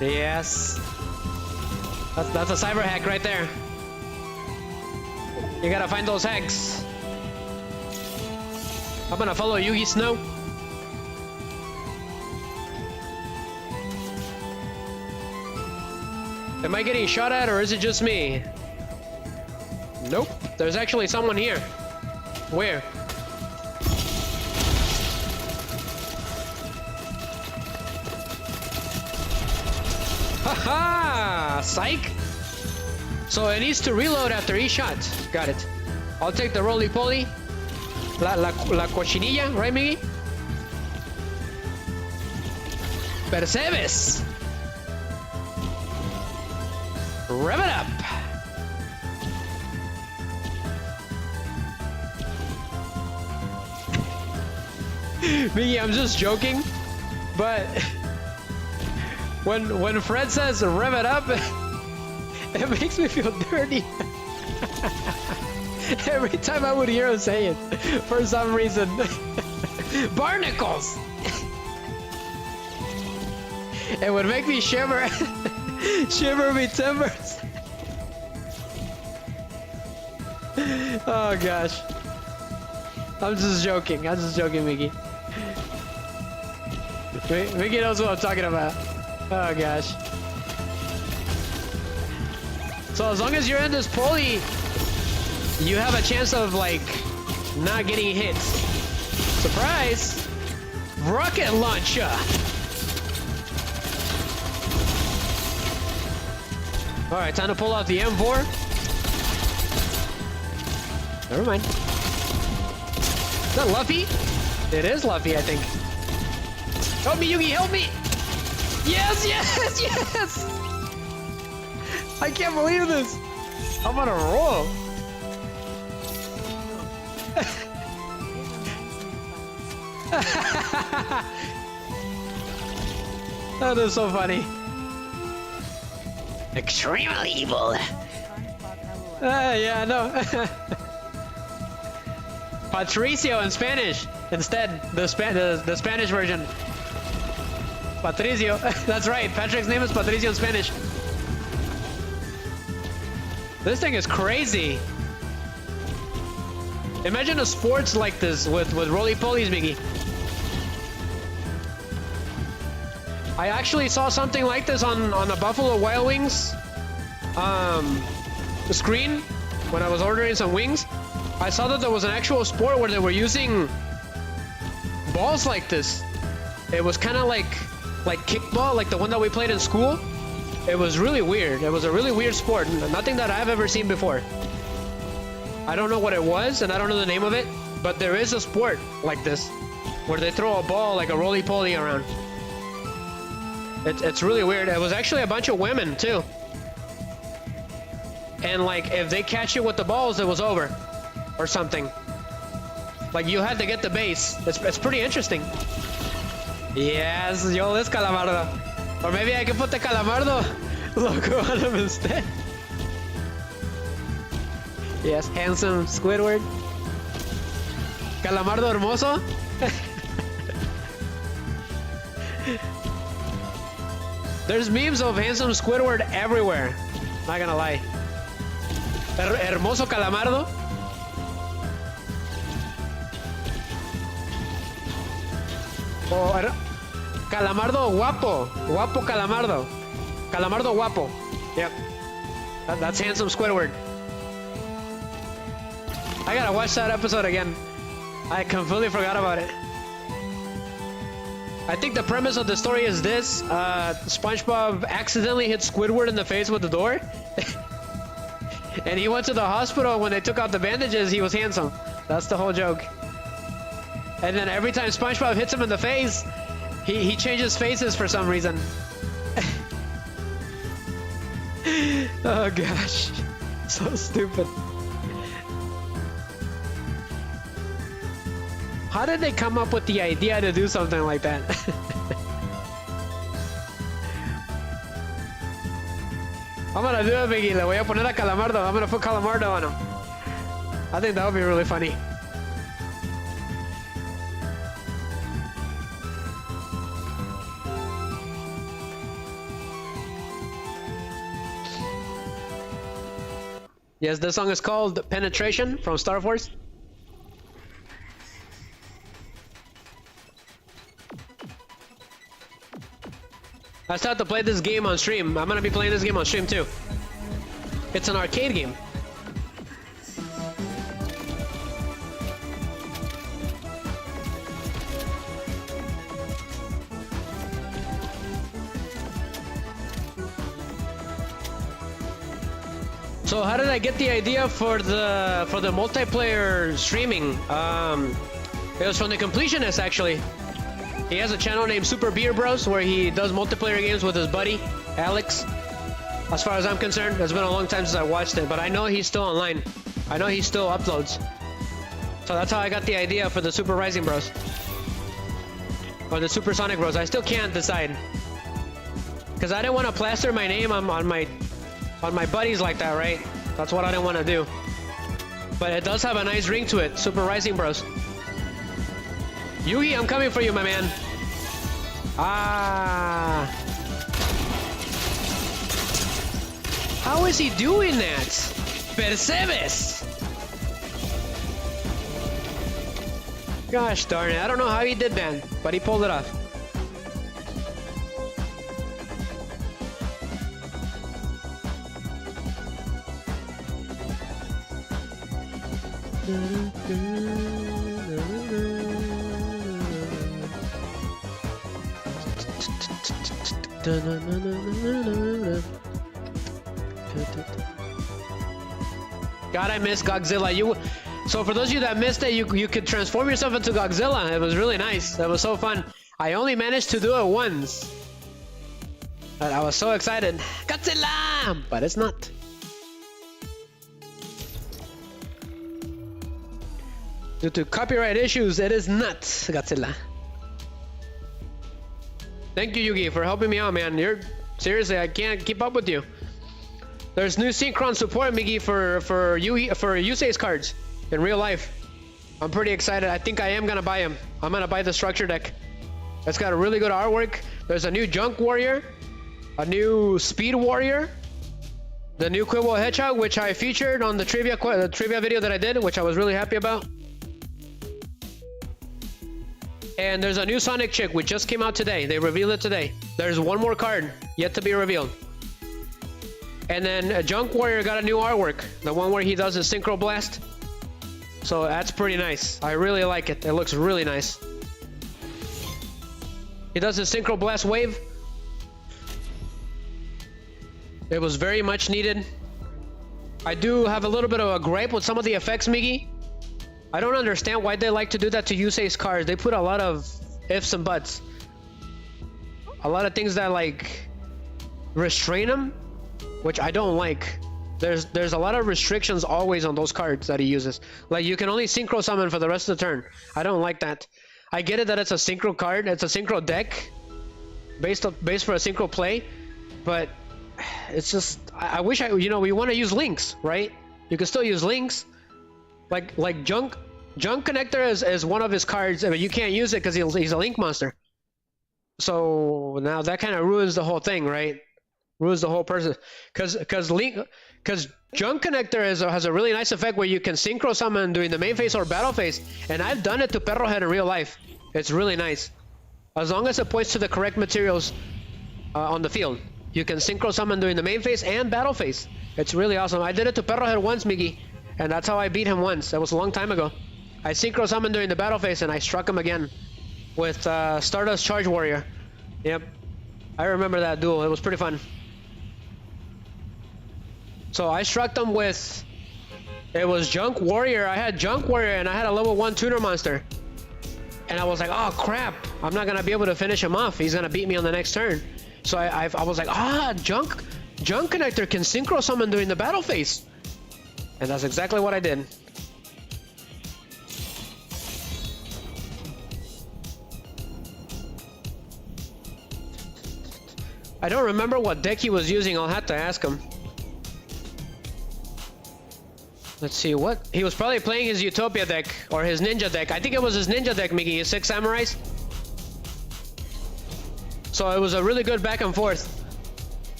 Yes, that's a cyber hack right there. You gotta find those hacks. I'm gonna follow Yugi Snow. Am I getting shot at, or is it just me? Nope. There's actually someone here. Where? Haha! Psych! So it needs to reload after each shot. Got it. I'll take the roly-poly. La cochinilla, right, Miggy? Percebes. Rev it up. Miggy, I'm just joking, but when Fred says rev it up, it makes me feel dirty. Every time I would hear him say it, for some reason. Barnacles! It would make me shiver. Shiver me timbers. Oh gosh. I'm just joking, Mickey. Mickey knows what I'm talking about. Oh gosh. So as long as you're in this pulley, you have a chance of like not getting hit. Surprise! Rocket launcher! Alright, time to pull out the M4. Never mind. Is that Luffy? It is Luffy, I think. Help me, Yugi, help me! Yes, yes, yes! I can't believe this! I'm on a roll! That is so funny. Extremely evil. Yeah, I know. Patricio in Spanish. Instead, the Spanish version. Patricio. That's right. Patrick's name is Patricio in Spanish. This thing is crazy. Imagine a sports like this with roly-polies, Miggy. I actually saw something like this on a Buffalo Wild Wings screen when I was ordering some wings. I saw that there was an actual sport where they were using balls like this. It was kind of like kickball, like the one that we played in school. It was really weird. It was a really weird sport. Nothing that I've ever seen before. I don't know what it was, and I don't know the name of it, but there is a sport like this where they throw a ball like a roly-poly around. It's really weird. It was actually a bunch of women too. And like if they catch you with the balls, it was over or something. Like you had to get the base. It's pretty interesting. Yes, yo this Calamardo. Or maybe I can put the Calamardo logo on him instead. Yes, handsome Squidward. Calamardo hermoso. There's memes of handsome Squidward everywhere. Not gonna lie. Hermoso Calamardo. Oh, Calamardo guapo. Guapo Calamardo. Calamardo guapo. Yep. That's handsome Squidward. I gotta watch that episode again. I completely forgot about it. I think the premise of the story is this. SpongeBob accidentally hit Squidward in the face with the door. And he went to the hospital. When they took out the bandages, he was handsome. That's the whole joke. And then every time SpongeBob hits him in the face, he changes faces for some reason. Oh gosh. So stupid. How did they come up with the idea to do something like that? I'm gonna do it, Miggy. Le voy a poner a Calamardo. I'm gonna put Calamardo on him. I think that would be really funny. Yes, this song is called Penetration from Star Wars. I started to play this game on stream. I'm gonna be playing this game on stream too. It's an arcade game. So how did I get the idea for the multiplayer streaming? It was from the completionist actually. He has a channel named Super Beer Bros where he does multiplayer games with his buddy Alex. As far as I'm concerned, it's been a long time since I watched it, but I know he's still online. I know he still uploads. So that's how I got the idea for the Super Rising Bros. Or the Supersonic Bros. I still can't decide. Because I didn't want to plaster my name on my buddies like that, right? That's what I didn't want to do. But it does have a nice ring to it. Super Rising Bros. Yugi, I'm coming for you, my man. Ah. How is he doing that? Percebes? Gosh darn it. I don't know how he did that, but he pulled it off. God, I miss Godzilla. So for those of you that missed it, you could transform yourself into Godzilla. It was really nice. That was so fun. I only managed to do it once. But I was so excited. Godzilla! But it's not. Due to copyright issues, it is not Godzilla. Thank you, Yugi, for helping me out, man. Seriously, I can't keep up with you. There's new synchron support, Miggy, for Yusei's cards in real life. I'm pretty excited. I think I am gonna buy him. I'm gonna buy the structure deck. It's got a really good artwork. There's a new Junk Warrior, a new Speed Warrior, the new Quibble Hedgehog, which I featured on the trivia video that I did, which I was really happy about. And there's a new Sonic chick which just came out today. They revealed it today. There's one more card yet to be revealed. And then Junk Warrior got a new artwork. The one where he does his Synchro Blast. So that's pretty nice. I really like it. It looks really nice. He does his Synchro Blast wave. It was very much needed. I do have a little bit of a gripe with some of the effects, Miggy. I don't understand why they like to do that to Yusei's cards. They put a lot of ifs and buts. A lot of things that like restrain them, which I don't like. There's a lot of restrictions always on those cards that he uses. Like you can only synchro summon for the rest of the turn. I don't like that. I get it that it's a synchro card, it's a synchro deck based for a synchro play, but it's just I wish we want to use links, right? You can still use links. Like Junk Connector is one of his cards, but you can't use it because he's a link monster. So now that kind of ruins the whole thing, right? Ruins the whole person. Because Junk Connector has a really nice effect where you can synchro summon during the main phase or battle phase, and I've done it to Perro Head in real life. It's really nice. As long as it points to the correct materials on the field, you can synchro summon during the main phase and battle phase. It's really awesome. I did it to Perro Head once, Miggy. And that's how I beat him once. That was a long time ago. I synchro summoned during the battle phase and I struck him again with Stardust Charge Warrior. Yep. I remember that duel. It was pretty fun. So I struck them with... It was Junk Warrior. I had Junk Warrior and I had a level 1 tuner monster. And I was like, oh crap. I'm not going to be able to finish him off. He's going to beat me on the next turn. So I was like, Junk Connector can synchro summon during the battle phase. And that's exactly what I did. I don't remember what deck he was using. I'll have to ask him. Let's see what... He was probably playing his Utopia deck or his Ninja deck. I think it was his Ninja deck, Miggy. His 6 Samurais. So it was a really good back and forth.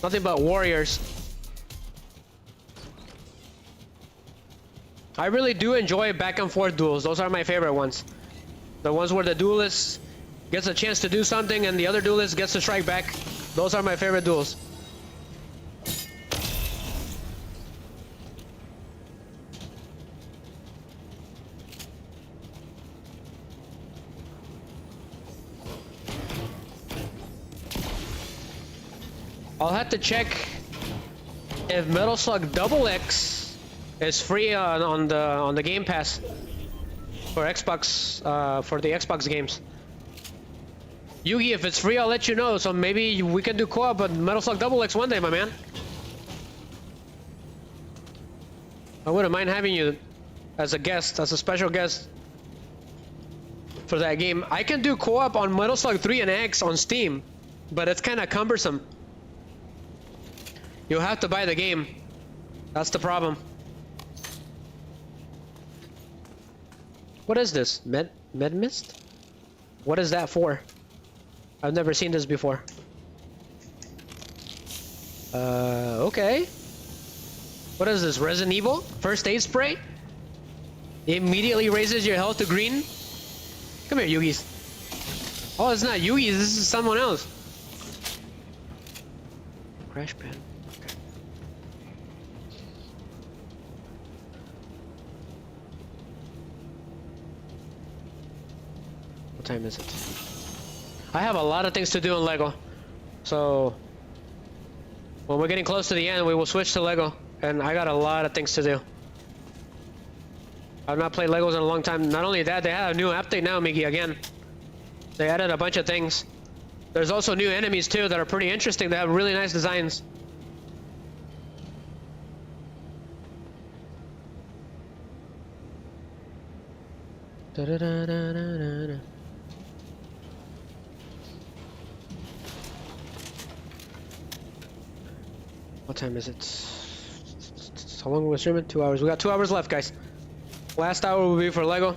Nothing but warriors. I really do enjoy back and forth duels. Those are my favorite ones. The ones where the duelist gets a chance to do something and the other duelist gets to strike back. Those are my favorite duels. I'll have to check if Metal Slug Double X is free on the Game Pass for Xbox, for the Xbox games. Yugi, if it's free, I'll let you know. So maybe we can do co-op on Metal Slug Double X one day, my man. I wouldn't mind having you as a guest, as a special guest for that game. I can do co-op on Metal Slug 3 and X on Steam, but it's kind of cumbersome. You'll have to buy the game. That's the problem. What is this? Med mist? What is that for? I've never seen this before. Okay. What is this? Resident Evil? First aid spray? It immediately raises your health to green? Come here, Yugis. Oh, it's not Yugis, this is someone else. Crash pad. Okay. What time is it? I have a lot of things to do in Lego. So when we're getting close to the end, we will switch to Lego. And I got a lot of things to do. I've not played Legos in a long time. Not only that, they have a new update now, Miggy, again. They added a bunch of things. There's also new enemies too that are pretty interesting. They have really nice designs. Da-da-da-da-da-da. What time is it? How long are we streaming? 2 hours. We got 2 hours left, guys. Last hour will be for Lego.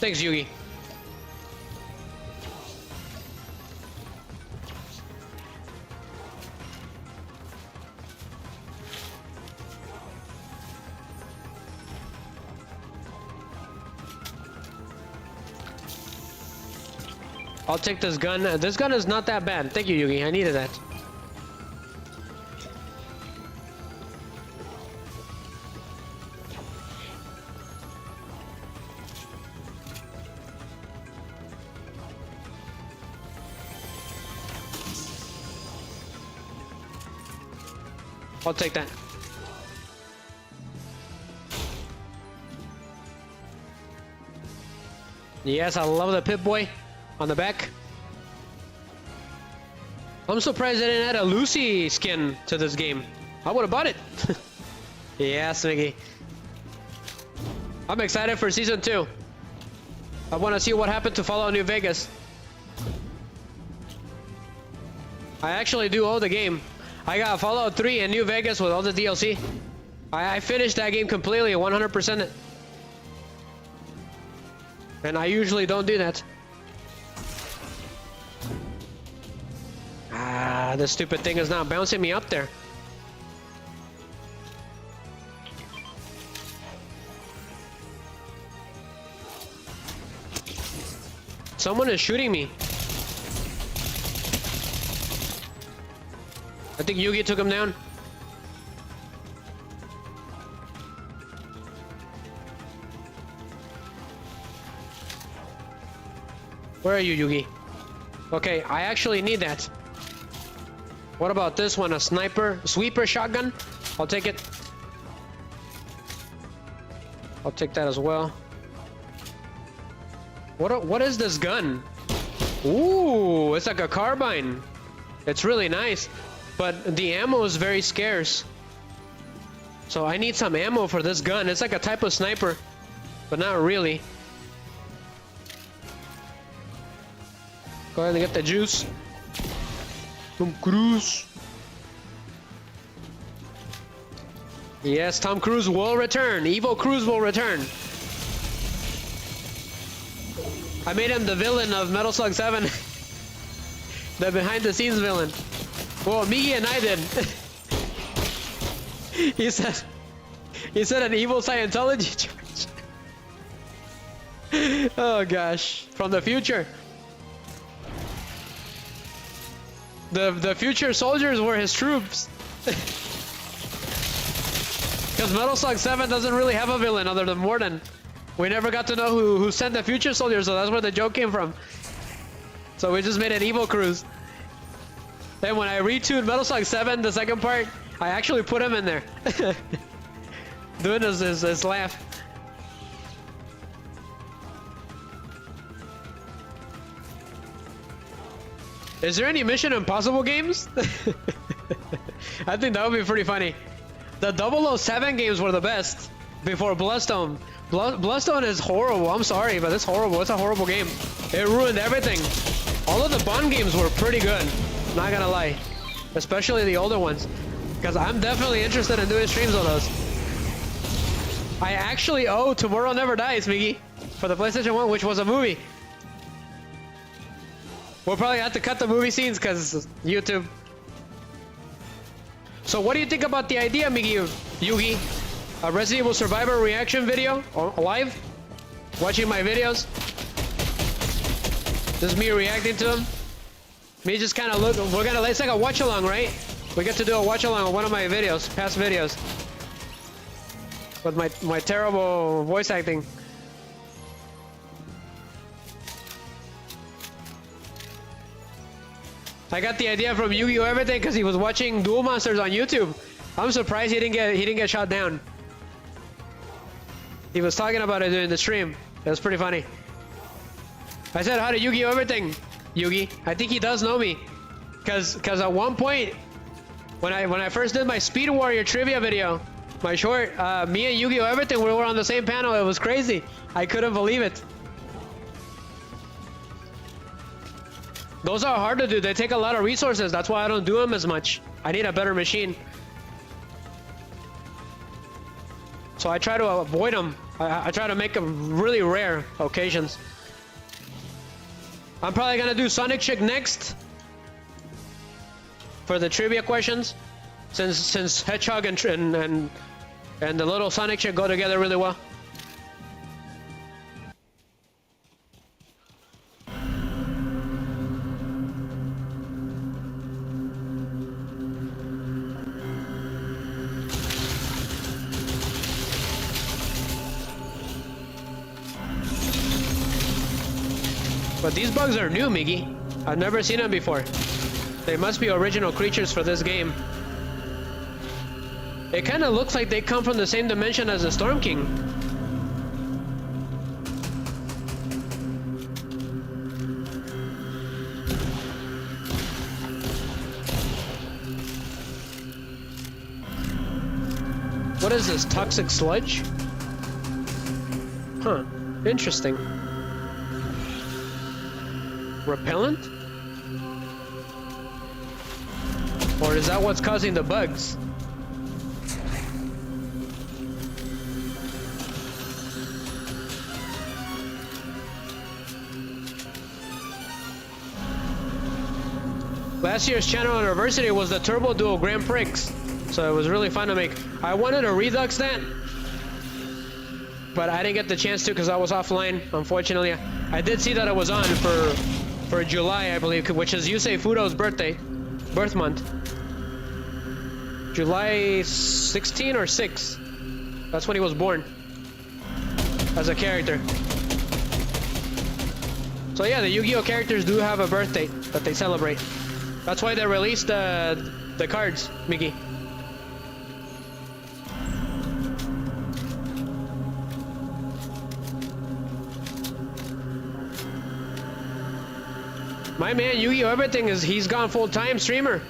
Thanks, Yugi. I'll take this gun. This gun is not that bad. Thank you, Yugi. I needed that. I'll take that. Yes, I love the Pip-Boy on the back. I'm surprised they didn't add a Lucy skin to this game. I would have bought it. Yes, Mickey. I'm excited for Season 2. I want to see what happened to Fallout New Vegas. I actually do own the game. I got Fallout 3 and New Vegas with all the DLC. I finished that game completely, 100% it. And I usually don't do that. Ah, this stupid thing is not bouncing me up there. Someone is shooting me. I think Yugi took him down. Where are you, Yugi? Okay, I actually need that. What about this one? A sweeper shotgun? I'll take it. I'll take that as well. What is this gun? Ooh, it's like a carbine. It's really nice, but the ammo is very scarce. So I need some ammo for this gun. It's like a type of sniper, but not really. Go ahead and get the juice. Tom Cruise. Yes, Tom Cruise will return. Evil Cruise will return. I made him the villain of Metal Slug 7. The behind the scenes villain. Well, Miggy and I did. He said an evil Scientology church. Oh gosh. From the future. The future soldiers were his troops. Because Metal Slug 7 doesn't really have a villain other than Morden. We never got to know who sent the future soldiers, so that's where the joke came from. So we just made an evil cruise. Then when I retuned Metal Slug 7, the second part, I actually put him in there. Doing his laugh. Is there any Mission Impossible games? I think that would be pretty funny. The 007 games were the best before Bloodstone. Bloodstone is horrible. I'm sorry, but it's horrible. It's a horrible game. It ruined everything. All of the Bond games were pretty good. Not gonna lie. Especially the older ones. Because I'm definitely interested in doing streams on those. I actually owe Tomorrow Never Dies, Miggy, for the PlayStation 1, which was a movie. We'll probably have to cut the movie scenes because YouTube. So what do you think about the idea, Miggy, Yugi? A Resident Evil Survivor reaction video? Live? Watching my videos? This is me reacting to them? Me just kind of look, it's like a watch along, right? We get to do a watch along on one of my videos, past videos. With my terrible voice acting. I got the idea from Yu-Gi-Oh! Everything because he was watching Duel Monsters on YouTube. I'm surprised he didn't get shot down. He was talking about it during the stream. It was pretty funny. I said, how to Yu-Gi-Oh! Everything, Yugi. I think he does know me. Cause at one point, when I first did my Speed Warrior trivia video, my short, me and Yu-Gi-Oh! Everything, we were on the same panel. It was crazy. I couldn't believe it. Those are hard to do. They take a lot of resources. That's why I don't do them as much. I need a better machine. So I try to avoid them. I try to make them really rare occasions. I'm probably gonna do Sonic Chick next for the trivia questions, since Hedgehog and the little Sonic Chick go together really well. But these bugs are new, Miggy. I've never seen them before. They must be original creatures for this game. It kind of looks like they come from the same dimension as the Storm King. What is this? Toxic sludge? Huh. Interesting. Repellent? Or is that what's causing the bugs? Last year's channel anniversary was the Turbo Duo Grand Prix, so it was really fun to make. I wanted to redux that, but I didn't get the chance to because I was offline, unfortunately. I did see that it was on for July, I believe, which is Yusei Fudo's birth month. July 16 or 6. That's when he was born as a character. So yeah, the Yu-Gi-Oh! Characters do have a birth date that they celebrate. That's why they released the cards, Miggy. My man, Yu-Gi-Oh! Everything is, he's gone full-time streamer.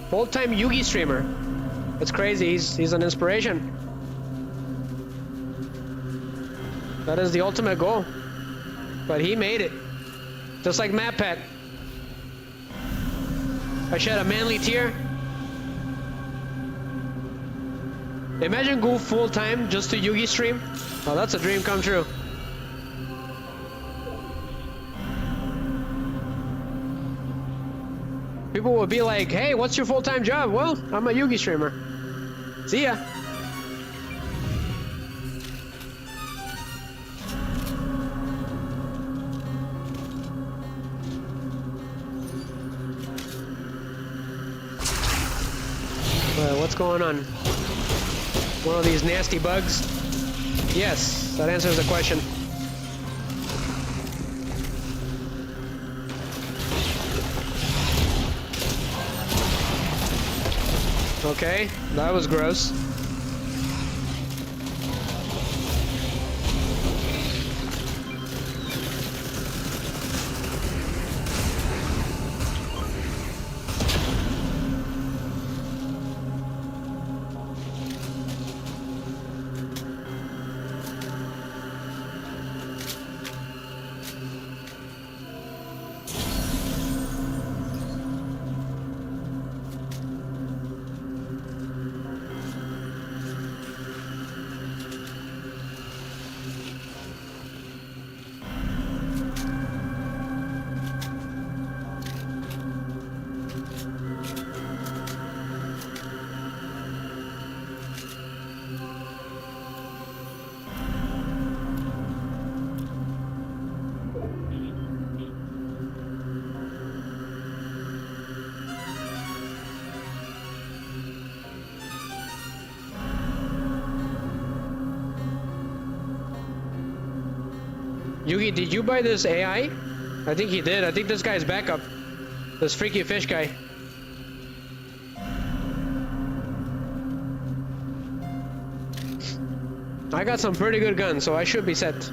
Full-time Yu-Gi streamer. It's crazy, he's an inspiration. That is the ultimate goal. But he made it. Just like MatPat. I shed a manly tear. Imagine go full-time just to Yu-Gi stream. Oh, that's a dream come true. People would be like, hey, what's your full-time job? Well, I'm a Yu-Gi streamer. See ya. What's going on? One of these nasty bugs? Yes, that answers the question. Okay, that was gross. Yugi, did you buy this AI? I think he did. I think this guy's backup. This freaky fish guy. I got some pretty good guns, so I should be set.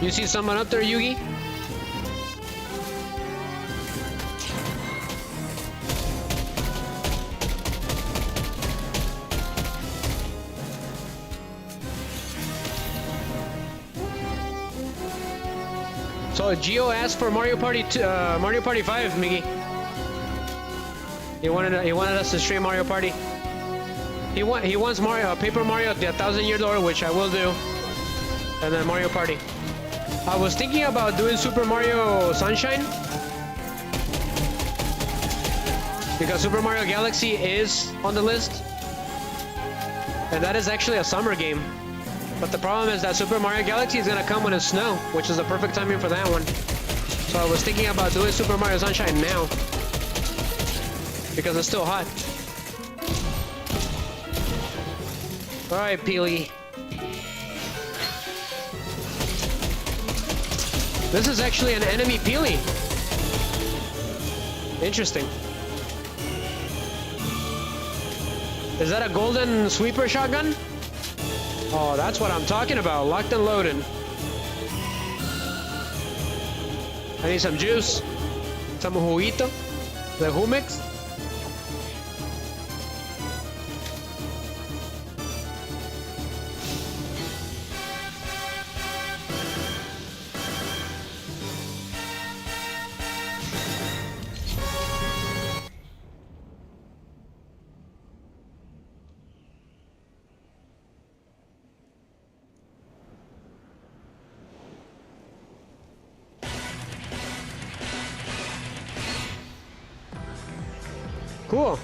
You see someone up there, Yugi? So Gio asked for Mario Party 5, Miggy. He wanted us to stream Mario Party. He wants Mario Paper Mario the 1,000-Year Door, which I will do, and then Mario Party. I was thinking about doing Super Mario Sunshine because Super Mario Galaxy is on the list, and that is actually a summer game. But the problem is that Super Mario Galaxy is gonna come when it's snow, which is the perfect timing for that one. So I was thinking about doing Super Mario Sunshine now because it's still hot. All right, Peely. This is actually an enemy Peely. Interesting. Is that a golden sweeper shotgun? Oh, that's what I'm talking about. Locked and loaded. I need some juice. Some juguito. The Humix. Cool.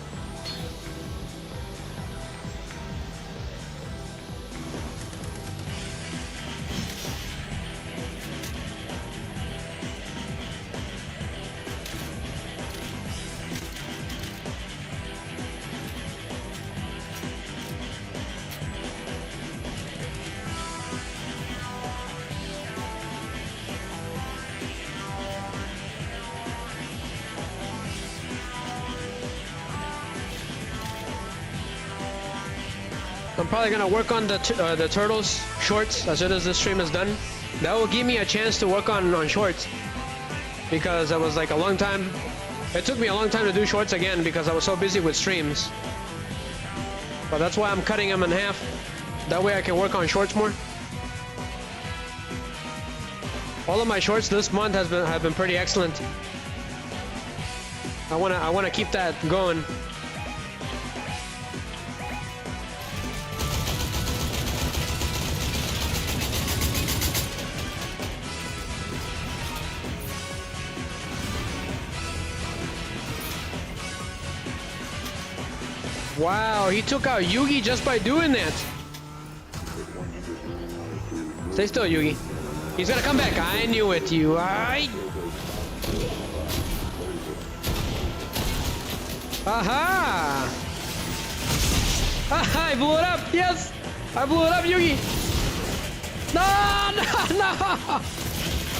I'm probably gonna work on the turtles shorts as soon as this stream is done. That will give me a chance to work on shorts, because it was like a long time. It took me a long time to do shorts again because I was so busy with streams. But that's why I'm cutting them in half. That way I can work on shorts more. All of my shorts this month have been pretty excellent. I wanna keep that going. Wow, he took out Yugi just by doing that. Stay still, Yugi. He's gonna come back. I knew it, you. Aha! I blew it up. Yes, I blew it up, Yugi. No, no,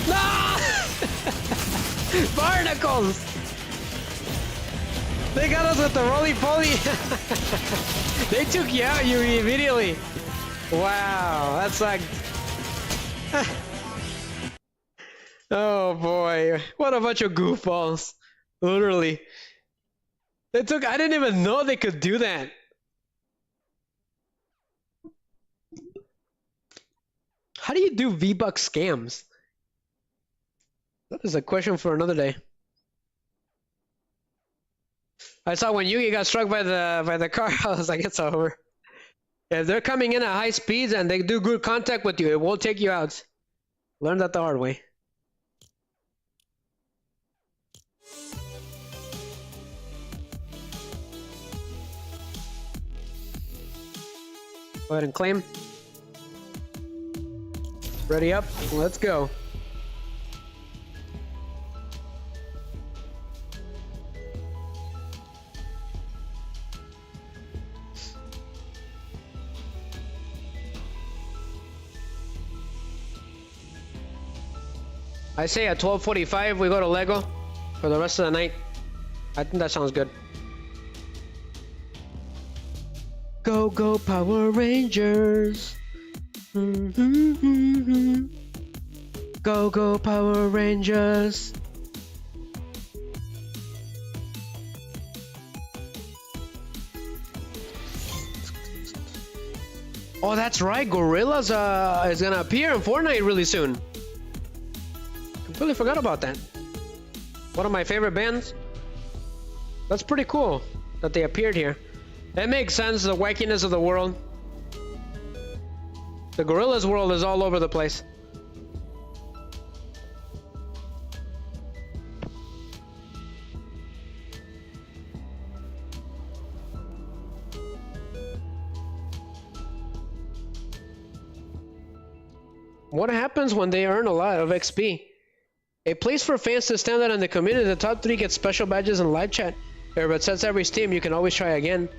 no! Barnacles. They got us with the roly-poly. They took you out, Yugi, immediately. Wow, that sucked. Oh boy, what a bunch of goofballs. Literally. I didn't even know they could do that. How do you do V-Buck scams? That is a question for another day. I saw when Yugi got struck by the car, I was like, it's over. If they're coming in at high speeds and they do good contact with you, it won't take you out. Learn that the hard way. Go ahead and claim. Ready up, let's go. I say at 12:45 we go to Lego for the rest of the night. I think that sounds good. Go, go, Power Rangers. Go, go, Power Rangers. Oh, that's right. Gorillas is gonna appear in Fortnite really soon. Completely forgot about that. One of my favorite bands. That's pretty cool that they appeared here. It makes sense, the wackiness of the world. The Gorillas world is all over the place. What happens when they earn a lot of XP? A place for fans to stand out in the community. The top 3 get special badges and live chat. If it sets every Steam, you can always try again.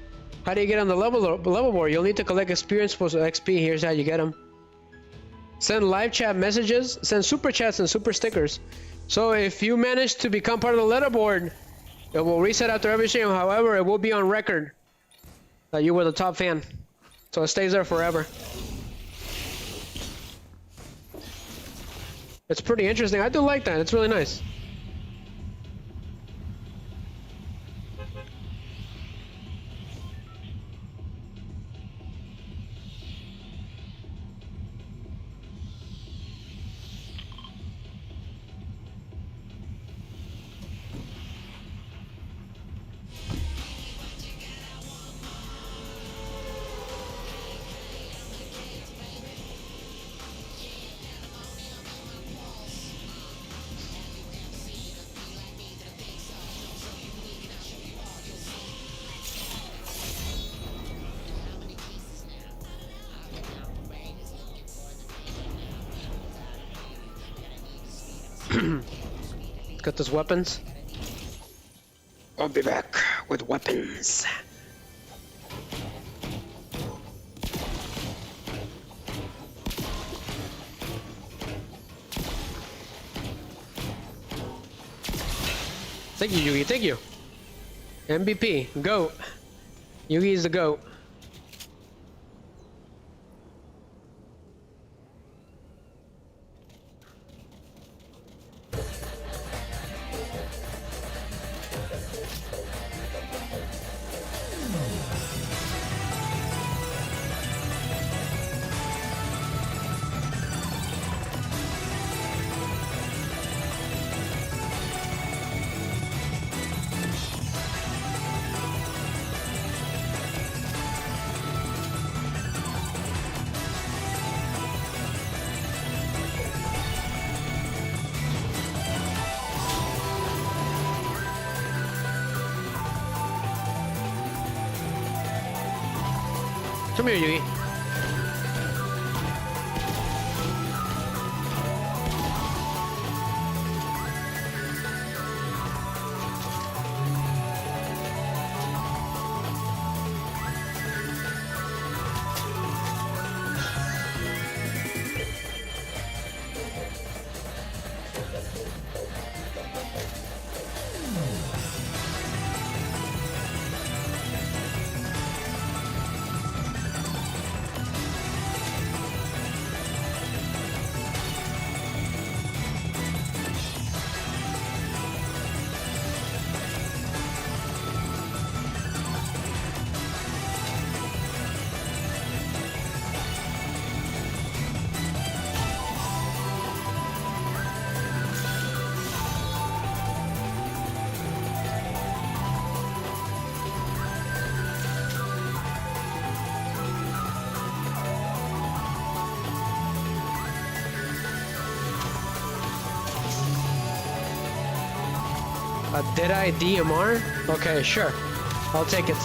How do you get on the level board? You'll need to collect experience for XP. Here's how you get them. Send live chat messages, send super chats and super stickers. So if you manage to become part of the leaderboard, it will reset after every stream. However, it will be on record that you were the top fan. So it stays there forever. It's pretty interesting. I do like that. It's really nice. Got those weapons. I'll be back with weapons. Thank you, Yugi. Thank you. MVP. GOAT. Yugi is the GOAT. Come here, Yugi. A Deadeye DMR? Okay, sure. I'll take it.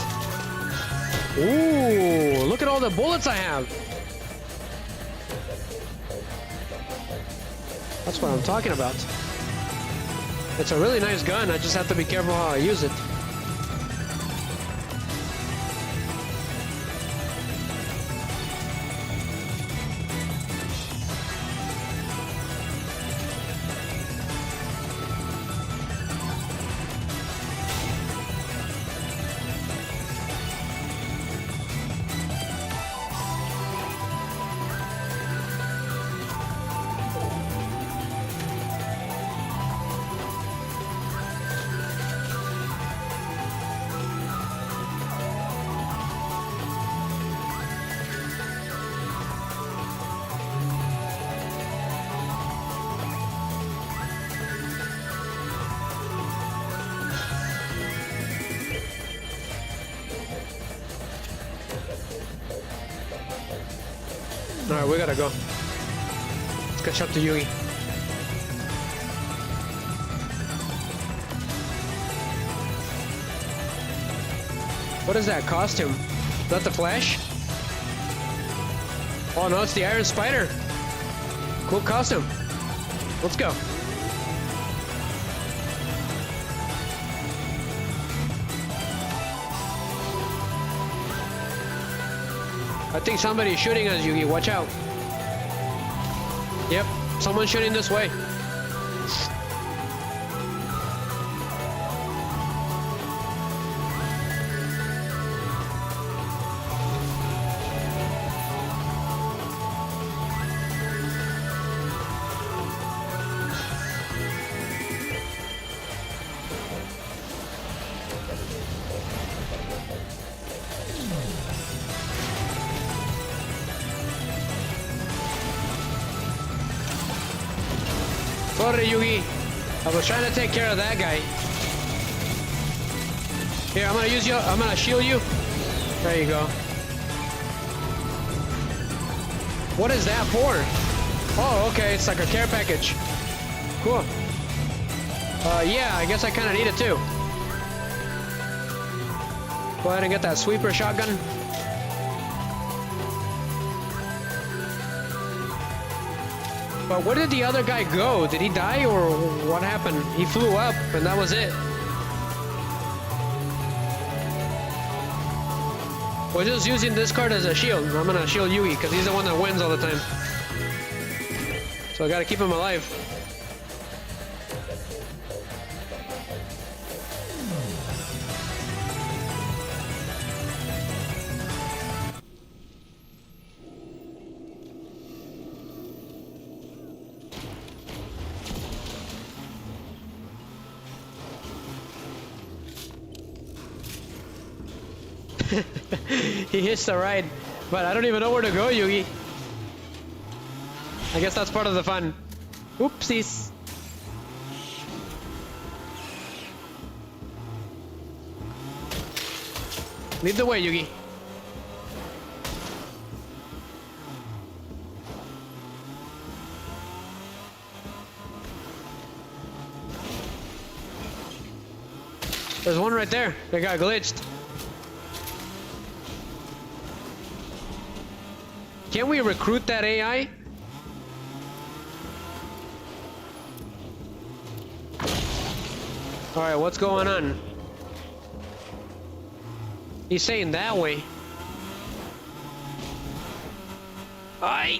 Ooh, look at all the bullets I have. That's what I'm talking about. It's a really nice gun. I just have to be careful how I use it. Alright, we gotta go. Let's catch up to Yugi. What is that costume? Is that the Flash? Oh no, it's the Iron Spider. Cool costume. Let's go. I think somebody's shooting us, Yugi. Watch out. Yep, someone's shooting this way. Sorry, Yugi. I was trying to take care of that guy. Here, I'm gonna use you. I'm gonna shield you. There you go. What is that for? Oh, okay. It's like a care package. Cool. Yeah, I guess I kind of need it too. Go ahead and get that sweeper shotgun. But where did the other guy go? Did he die or what happened? He flew up and that was it. We're just using this card as a shield. I'm gonna shield Yugi because he's the one that wins all the time. So I gotta keep him alive. He hitched a ride, but I don't even know where to go, Yugi. I guess that's part of the fun. Oopsies. Lead the way, Yugi. There's one right there that got glitched. Can we recruit that AI? Alright, what's going on? He's saying that way. Aye!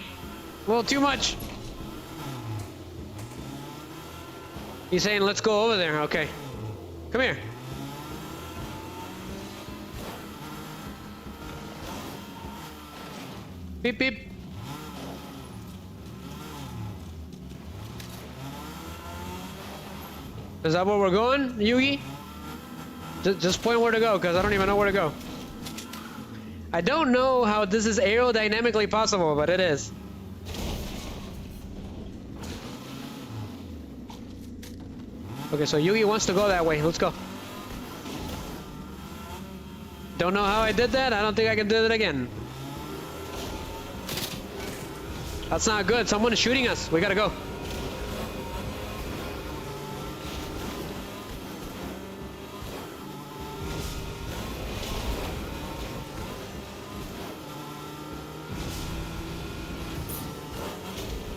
Well, too much. He's saying, let's go over there. Okay. Come here. Beep, beep. Is that where we're going, Yugi? Just point where to go, because I don't even know where to go. I don't know how this is aerodynamically possible, but it is. Okay, so Yugi wants to go that way. Let's go. Don't know how I did that. I don't think I can do it again. That's not good. Someone is shooting us. We gotta go.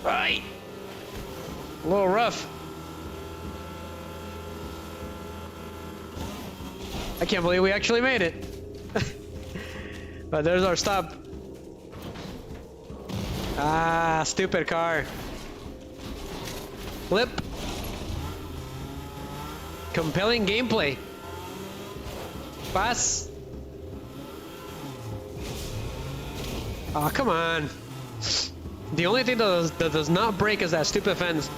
Right. A little rough. I can't believe we actually made it. But there's our stop. Ah, stupid car. Flip. Compelling gameplay. Pass. Oh, come on. The only thing that does not break is that stupid fence.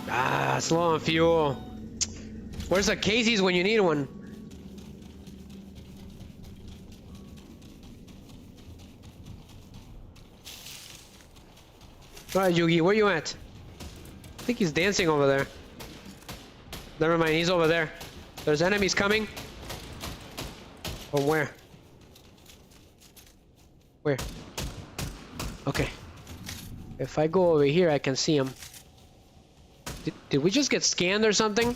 Ah, it's low on fuel. Where's the Casey's when you need one? Alright, Yugi, where you at? I think he's dancing over there. Never mind, he's over there. There's enemies coming. From where? Where? Okay. If I go over here, I can see him. Did we just get scanned or something?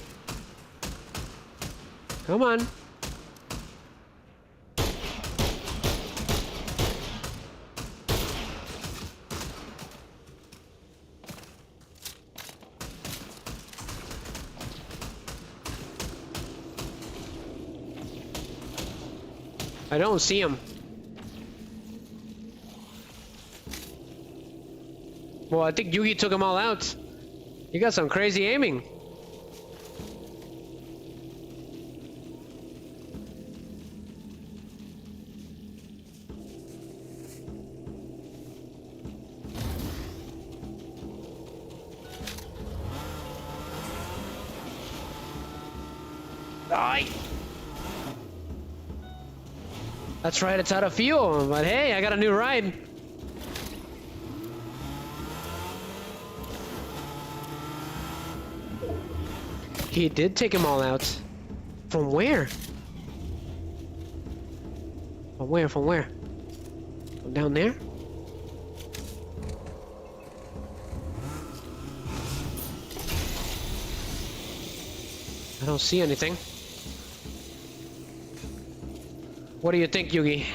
Come on. I don't see him. Well, I think Yugi took them all out. You got some crazy aiming. Die. That's right, it's out of fuel, but hey, I got a new ride. He did take them all out. From where? From where? From where? From down there? I don't see anything. What do you think, Yugi?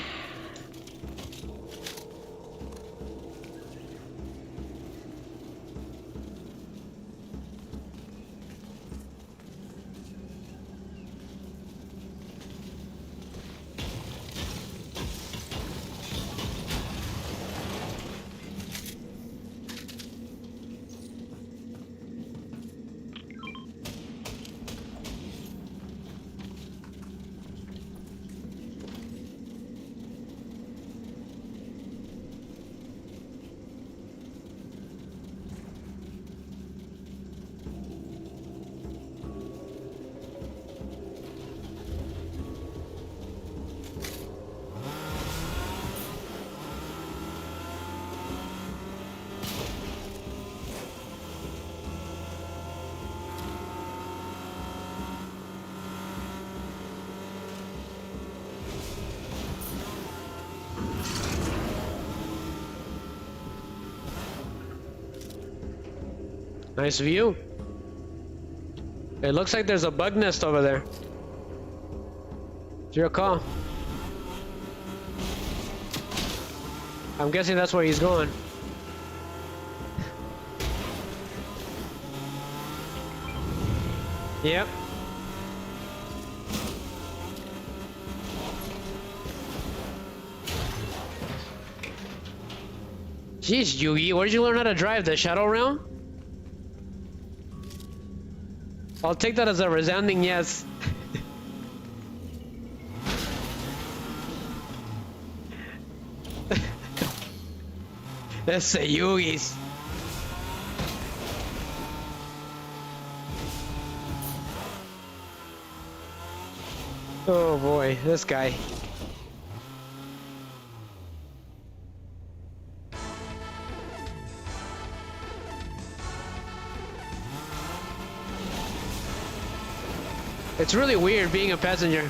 Nice view. It looks like there's a bug nest over there. It's your call. I'm guessing that's where he's going. Yep. Jeez, Yugi, where did you learn how to drive the Shadow Realm? I'll take that as a resounding yes. That's the Yugis. Oh boy, this guy. It's really weird being a passenger.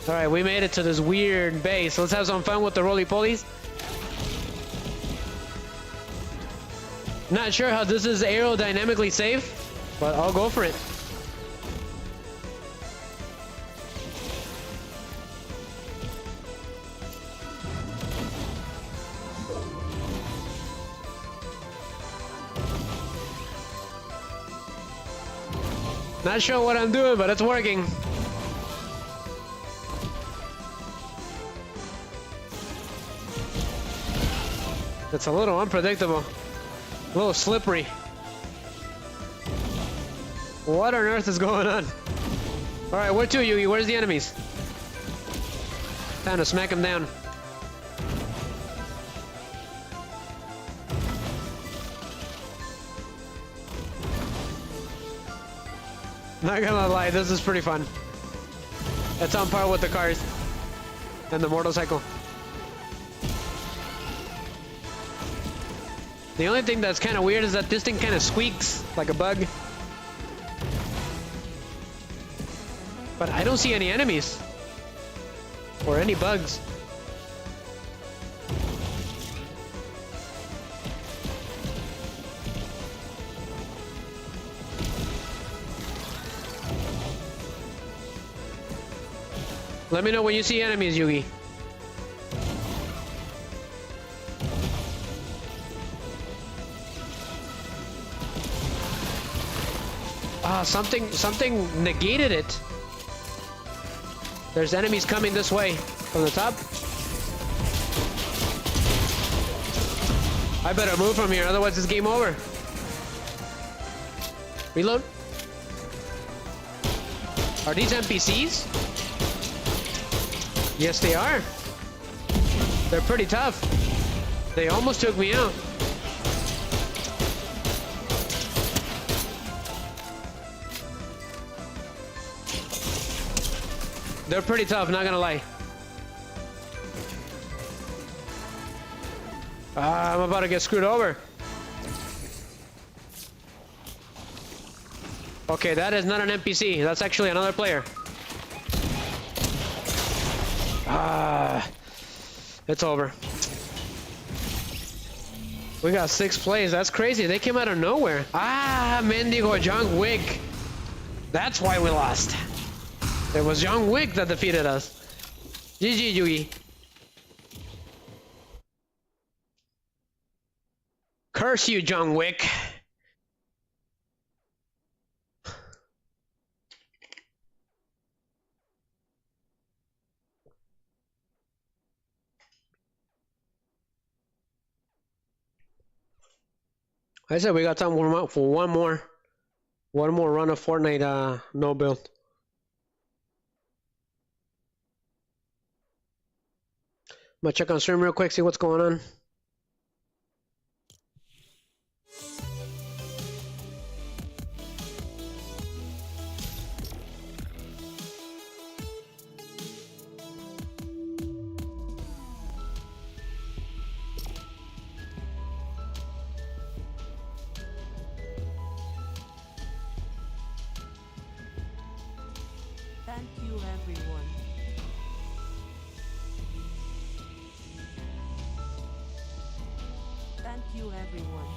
Alright, we made it to this weird base. Let's have some fun with the roly-polies. Not sure how this is aerodynamically safe, but I'll go for it. Not sure what I'm doing, but it's working. It's a little unpredictable. A little slippery. What on earth is going on? Alright, where to, Yugi? Where's the enemies? Time to smack them down. Not gonna lie, this is pretty fun. It's on par with the cars and the motorcycle. The only thing that's kind of weird is that this thing kind of squeaks like a bug. But I don't see any enemies or any bugs. Let me know when you see enemies, Yugi. Ah, something negated it. There's enemies coming this way from the top. I better move from here, otherwise it's game over. Reload. Are these NPCs? Yes, they are. They're pretty tough. They almost took me out. They're pretty tough, not gonna lie. I'm about to get screwed over. Okay, that is not an NPC. That's actually another player. It's over. We got 6 plays. That's crazy. They came out of nowhere. Mendigo John Wick. That's why we lost. It was John Wick that defeated us. GG, Yugi. Curse you, John Wick. I said we got time for one more run of Fortnite no build. I'm gonna check on stream real quick, see what's going on. Thank you, everyone. Thank you, everyone.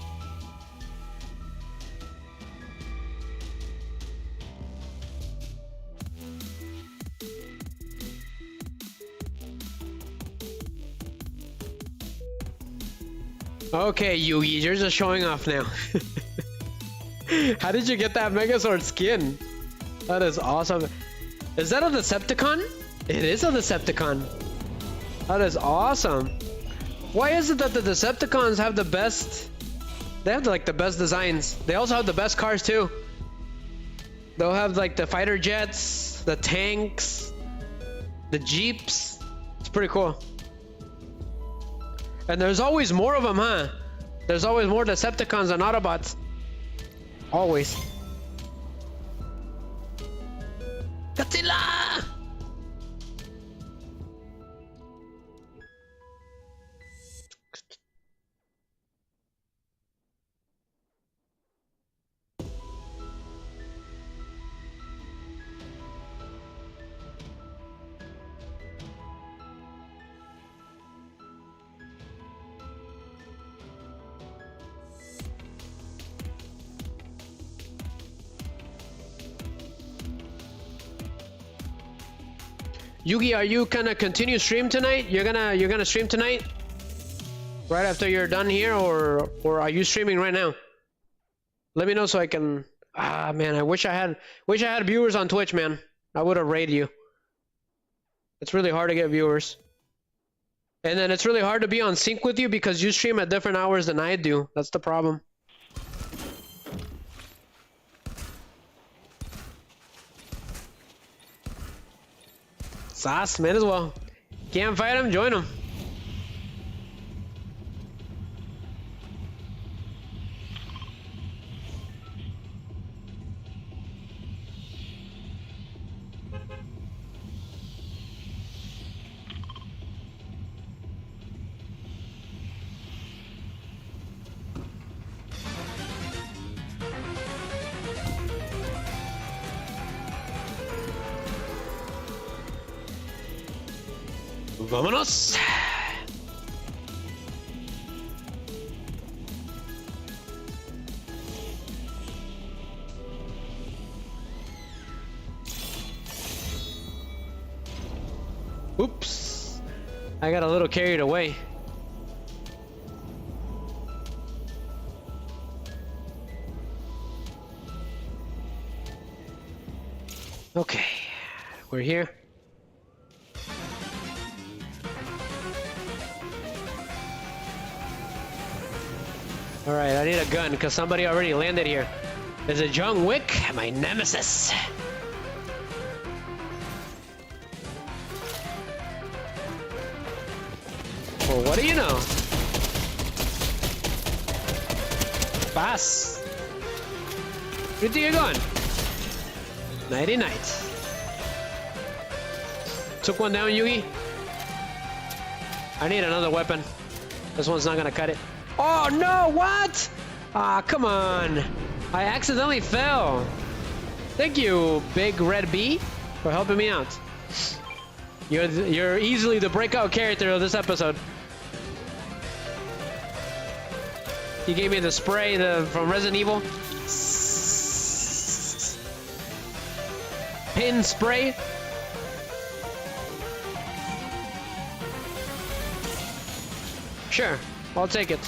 Okay, Yugi, you're just showing off now. How did you get that Megazord skin? That is awesome. Is that a Decepticon? It is a Decepticon. That is awesome. Why is it that the Decepticons have the best... They have like the best designs. They also have the best cars too. They'll have like the fighter jets, the tanks, the jeeps. It's pretty cool. And there's always more of them, huh? There's always more Decepticons than Autobots. Always. Godzilla! Yugi, are you gonna continue stream tonight? You're gonna stream tonight? Right after you're done here, or are you streaming right now? Let me know so I can... Ah man, I wish I had viewers on Twitch, man. I would have raided you. It's really hard to get viewers. And then it's really hard to be on sync with you because you stream at different hours than I do. That's the problem. Sauce, might as well. Can't fight him, join him. Vámonos. Oops. I got a little carried away. Okay. We're here. Alright, I need a gun because somebody already landed here. Is it John Wick? My nemesis. Well, what do you know? Pass. Where do you going? Nighty night. Took one down, Yugi. I need another weapon. This one's not gonna cut it. Oh no, what? Ah, come on. I accidentally fell. Thank you, Big Red Bee, for helping me out. You're easily the breakout character of this episode. He gave me the spray from Resident Evil. Pin spray. Sure, I'll take it.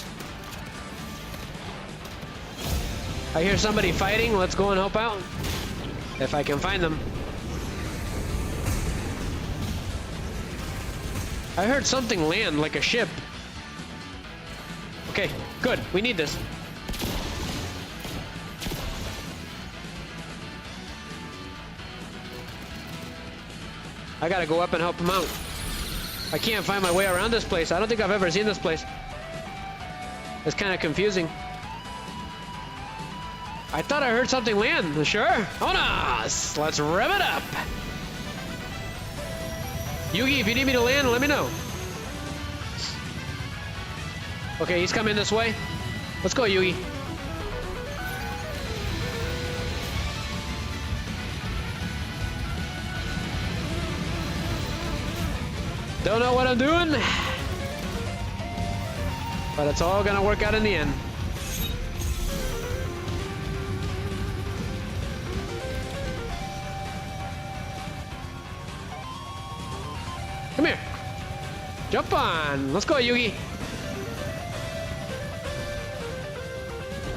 I hear somebody fighting. Let's go and help out. If I can find them. I heard something land like a ship. Okay, good. We need this. I gotta go up and help him out. I can't find my way around this place. I don't think I've ever seen this place. It's kind of confusing. I thought I heard something land. Sure. Hola! Let's rev it up. Yugi, if you need me to land, let me know. Okay, he's coming this way. Let's go, Yugi. Don't know what I'm doing, but it's all gonna work out in the end. Come here. Jump on. Let's go, Yugi.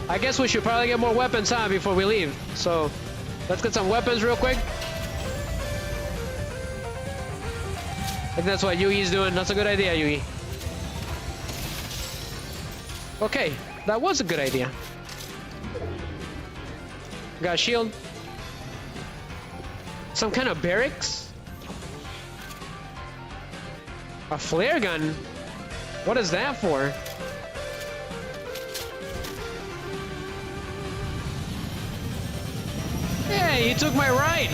I guess we should probably get more weapons, huh, before we leave. So, let's get some weapons real quick. I think that's what Yugi's doing. That's a good idea, Yugi. Okay, that was a good idea. Got a shield. Some kind of barracks? A flare gun? What is that for? Hey, you took my ride!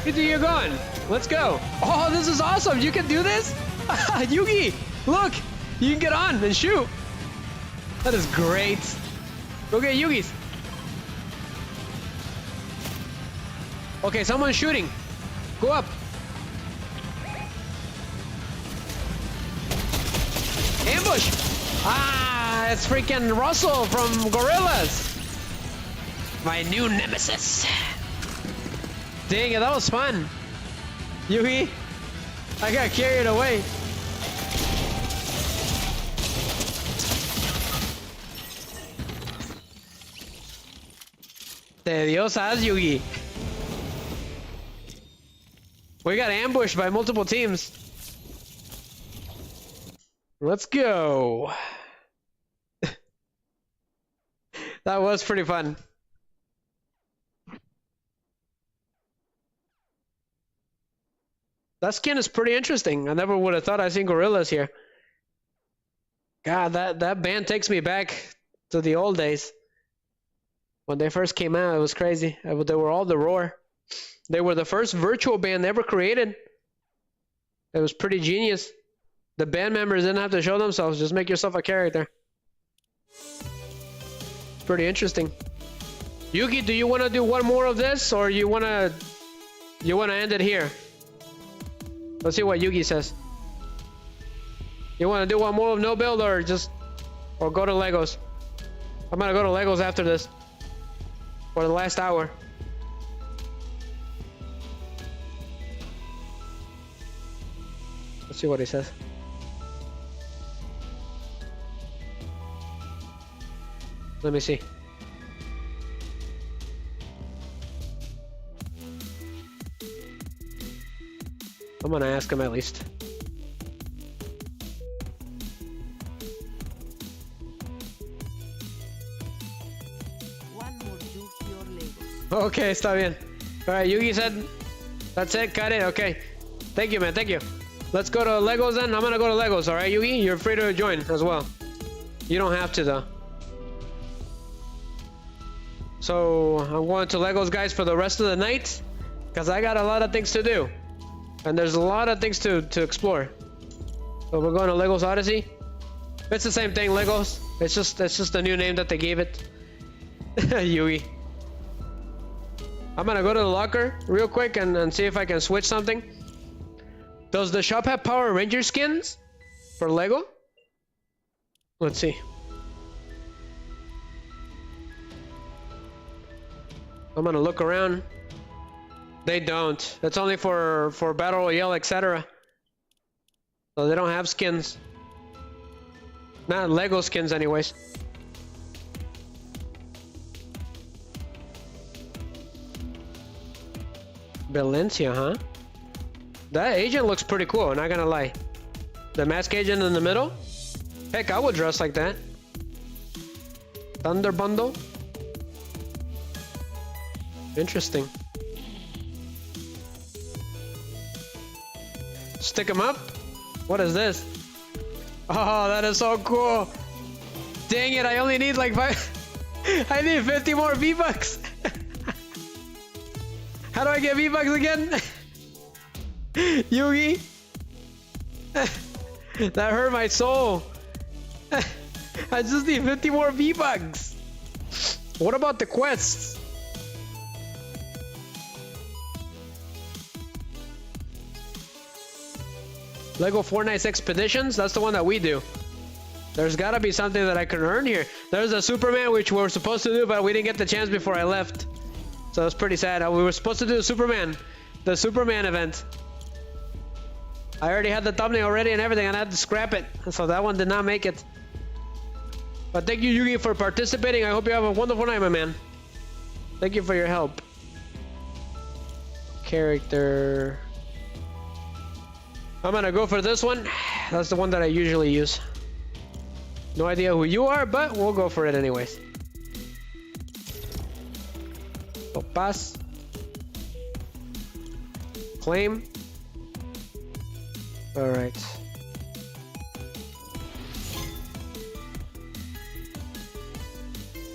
Where are you going? Let's go. Oh, this is awesome. You can do this? Yugi, look. You can get on and shoot. That is great. Go get Yugi's. Okay, someone's shooting. Go up. Ambush. Ah, it's freaking Russell from Gorillas. My new nemesis. Dang it, that was fun. Yugi, I got carried away. Te diosas, Yugi. We got ambushed by multiple teams. Let's go. That was pretty fun. That skin is pretty interesting. I never would have thought I'd seen gorillas here. God, that band takes me back to the old days. When they first came out, it was crazy. They were all the roar. They were the first virtual band ever created. It was pretty genius. The band members didn't have to show themselves. Just make yourself a character. Pretty interesting. Yugi, do you want to do one more of this, or you want to end it here? Let's see what Yugi says. You want to do one more of no build, or go to Legos? I'm gonna go to Legos after this. For the last hour. Let's see what he says. Let me see. I'm gonna ask him at least. One more juke your Legos. Okay, está bien. Alright, Yugi said that's it, got it, okay. Thank you, man, thank you. Let's go to Legos then. I'm gonna go to Legos, alright, Yugi? You're free to join as well. You don't have to, though. So, I'm going to Legos, guys, for the rest of the night. Because I got a lot of things to do. And there's a lot of things to explore. So we're going to Legos Odyssey. It's the same thing, Legos. It's just a new name that they gave it. Yugi. I'm gonna go to the locker real quick and see if I can switch something. Does the shop have Power Ranger skins for Lego? Let's see. I'm gonna look around. They don't. It's only for Battle Royale, etc. So they don't have skins. Not Lego skins anyways. Valencia, huh? That agent looks pretty cool, not gonna lie. The mask agent in the middle? Heck, I would dress like that. Thunder bundle? Interesting. Stick him up? What is this? Oh, that is so cool. Dang it, I only need like 5. I need 50 more V-Bucks. How do I get V-Bucks again? Yugi? That hurt my soul. I just need 50 more V-Bucks. What about the quests? Lego Fortnite Expeditions. That's the one that we do. There's gotta be something that I can earn here. There's a Superman, which we were supposed to do, but we didn't get the chance before I left. So it's pretty sad. We were supposed to do the Superman event. I already had the thumbnail already and everything, and I had to scrap it. So that one did not make it. But thank you, Yugi, for participating. I hope you have a wonderful night, my man. Thank you for your help. Character. I'm gonna go for this one. That's the one that I usually use. No idea who you are, but we'll go for it anyways. So pass. Claim. All right.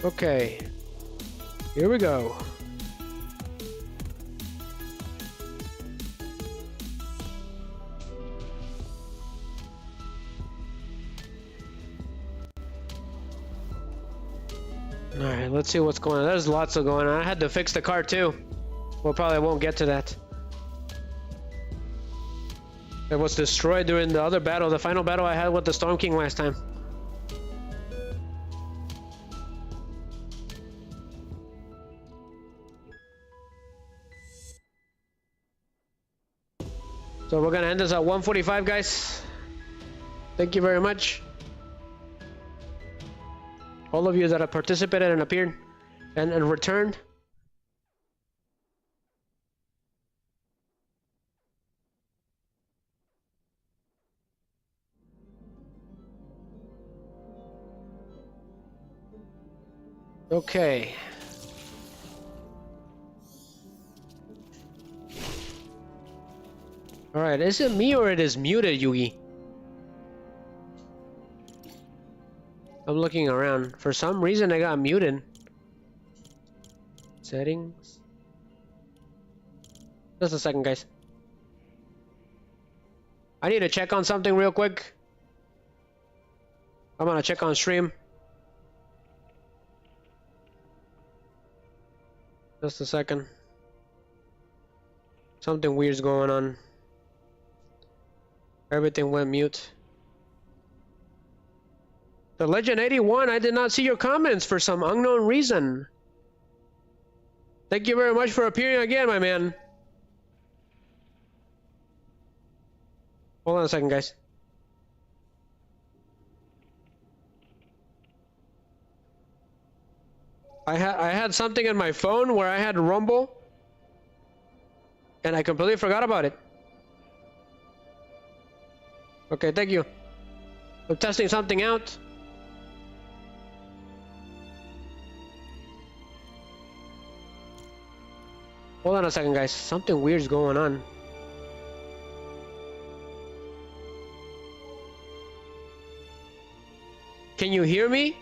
Okay. Here we go. Alright, let's see what's going on. There's lots of going on. I had to fix the car too. Well, probably won't get to that. It was destroyed during the other battle, the final battle I had with the Storm King last time. So we're gonna end this at 1:45, guys. Thank you very much. All of you that have participated and appeared and returned. Okay. Alright, is it me or it is muted, Yugi? I'm looking around. For some reason I got muted. Settings. Just a second, guys. I need to check on something real quick. I'm gonna check on stream. Just a second. Something weird's going on. Everything went mute. The Legend 81, I did not see your comments for some unknown reason. Thank you very much for appearing again, my man. Hold on a second, guys. I had something in my phone where I had Rumble, and I completely forgot about it. Okay, thank you. I'm testing something out. Hold on a second, guys. Something weird's going on. Can you hear me?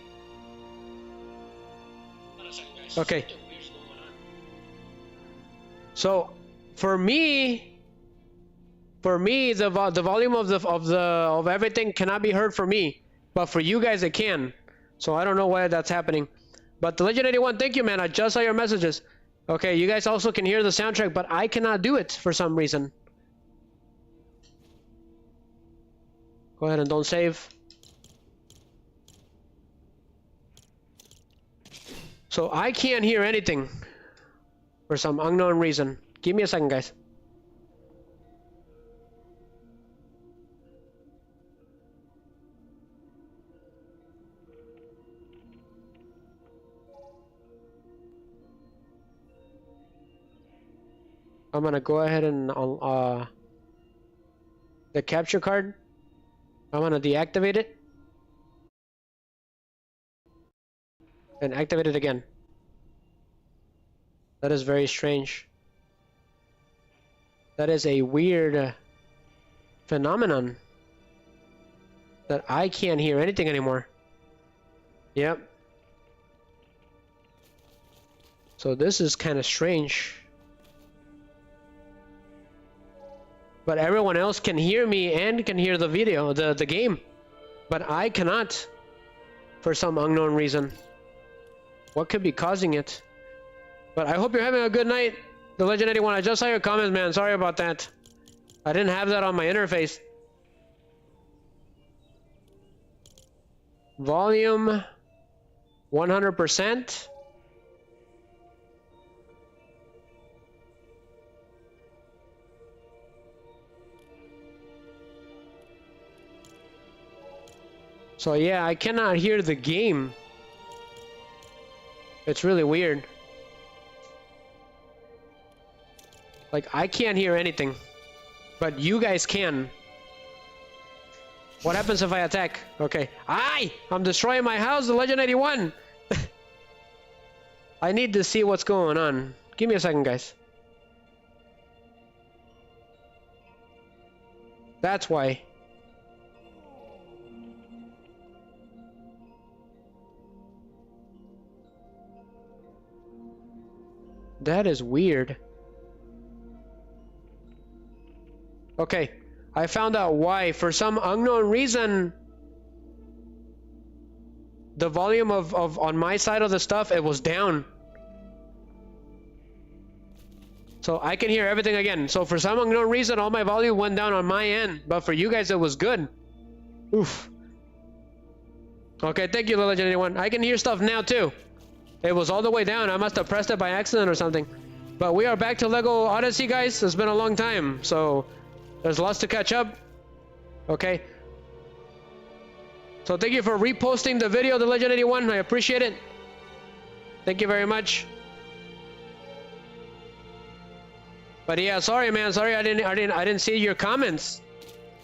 Okay. So, for me, the volume of everything cannot be heard for me, but for you guys it can. So I don't know why that's happening. But the Legend 81, thank you, man. I just saw your messages. Okay, you guys also can hear the soundtrack, but I cannot do it for some reason. Go ahead and don't save. So I can't hear anything for some unknown reason. Give me a second, guys. I'm gonna go ahead and the capture card. I'm gonna deactivate it and activate it again. That is very strange. That is a weird phenomenon that I can't hear anything anymore. Yep. So this is kind of strange. But everyone else can hear me and can hear the video, the game. But I cannot for some unknown reason. What could be causing it? But I hope you're having a good night. The Legend 81, I just saw your comments, man. Sorry about that. I didn't have that on my interface. Volume 100%. So yeah, I cannot hear the game. It's really weird. Like, I can't hear anything, but you guys can. What happens if I attack? Okay. I'm destroying my house, the Legend 81! I need to see what's going on. Give me a second, guys. That's why. That is weird. Okay, I found out why. For some unknown reason, the volume of on my side of the stuff, it was down. So I can hear everything again. So for some unknown reason, all my volume went down on my end, but for you guys, it was good. Oof. Okay, thank you, Legend 81. I can hear stuff now too. It was all the way down. I must have pressed it by accident or something. But we are back to Lego Odyssey, guys. It's been a long time, so there's lots to catch up. Okay. So thank you for reposting the video, the Legend 81. I appreciate it. Thank you very much. But yeah, sorry, man. Sorry, I didn't see your comments,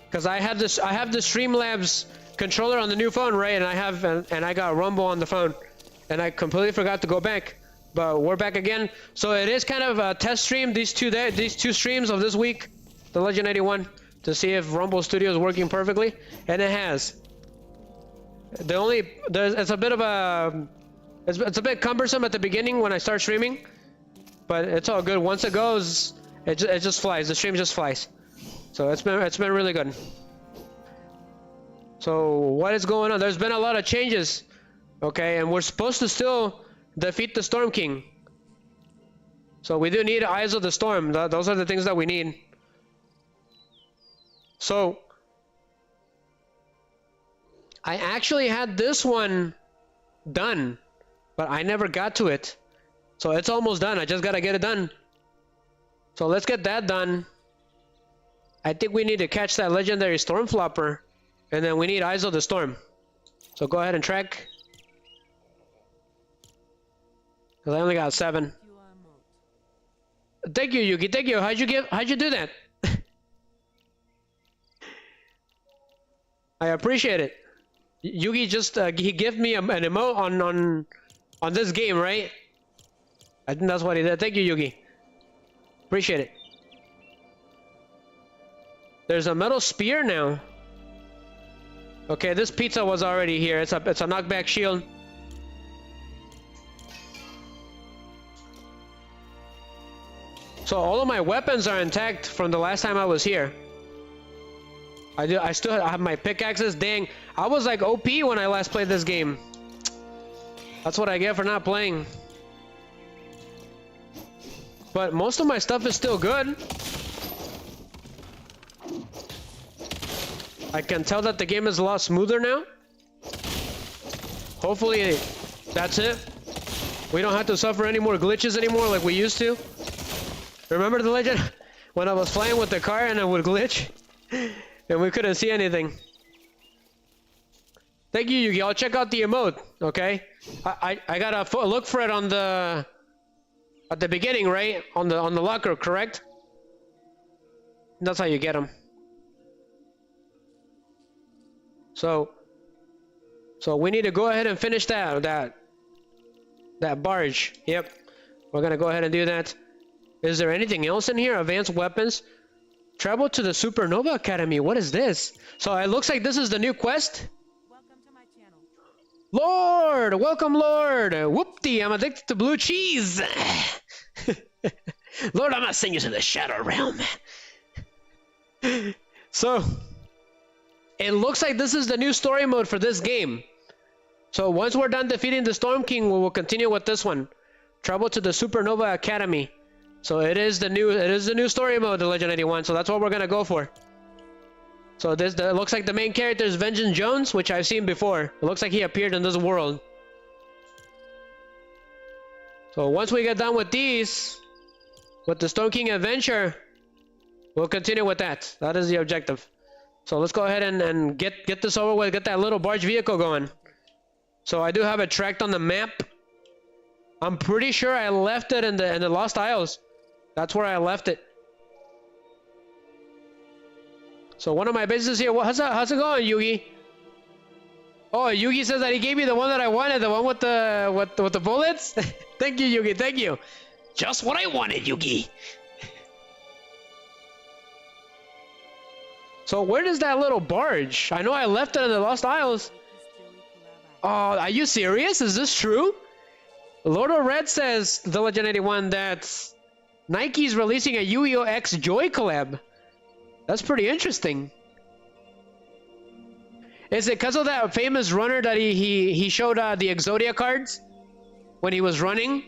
because I have the Streamlabs controller on the new phone, right? And I got Rumble on the phone. And I completely forgot to go back, but we're back again. So it is kind of a test stream, these two streams of this week, the Legend 81, to see if Rumble Studio is working perfectly, and it has. It's a bit of a, it's a bit cumbersome at the beginning when I start streaming, but it's all good. Once it goes, it just flies. The stream just flies. So it's been really good. So what is going on? There's been a lot of changes. Okay, and we're supposed to still defeat the Storm King. So we do need Eyes of the Storm. Those are the things that we need. So I actually had this one done, but I never got to it. So it's almost done. I just gotta get it done. So let's get that done. I think we need to catch that legendary Storm Flopper, and then we need Eyes of the Storm. So go ahead and track. Cause I only got 7. Thank you, Yuki. Thank you. How'd you do that? I appreciate it. Yuki just he gave me an emote on this game, right? I think that's what he did. Thank you, Yuki. Appreciate it. There's a metal spear now. Okay, this pizza was already here. It's a knockback shield. So all of my weapons are intact from the last time I was here. I still have my pickaxes. Dang, I was like OP when I last played this game. That's what I get for not playing. But most of my stuff is still good. I can tell that the game is a lot smoother now. Hopefully that's it. We don't have to suffer any more glitches anymore like we used to. Remember the Legend? When I was flying with the car and it would glitch? And we couldn't see anything. Thank you, Yuki. I'll check out the emote, okay? I gotta look for it on the... At the beginning, right? On the locker, correct? That's how you get them. So we need to go ahead and finish that barge. Yep. We're gonna go ahead and do that. Is there anything else in here? Advanced weapons. Travel to the Supernova Academy. What is this? So it looks like this is the new quest. Welcome to my channel. Lord! Welcome, Lord! Whoop-dee, I'm addicted to blue cheese! Lord, I'm gonna send you to the Shadow Realm. So, it looks like this is the new story mode for this game. So once we're done defeating the Storm King, we will continue with this one. Travel to the Supernova Academy. So it is the new story mode, the Legend 81. So that's what we're gonna go for. So this looks like the main character is Vengeance Jones, which I've seen before. It looks like he appeared in this world. So once we get done with these, with the Stone King Adventure, we'll continue with that. That is the objective. So let's go ahead and get this over with, get that little barge vehicle going. So I do have it tracked on the map. I'm pretty sure I left it in the Lost Isles. That's where I left it. So one of my bases here. How's it going, Yugi? Oh, Yugi says that he gave me the one that I wanted, the one with the bullets. Thank you, Yugi. Thank you. Just what I wanted, Yugi. So where is that little barge? I know I left it in the Lost Isles. Oh, are you serious? Is this true? Lord of Red says, the Legend 81, that Nike's releasing a Yu-Gi-Oh! X Joy collab. That's pretty interesting. Is it because of that famous runner that he showed the Exodia cards when he was running?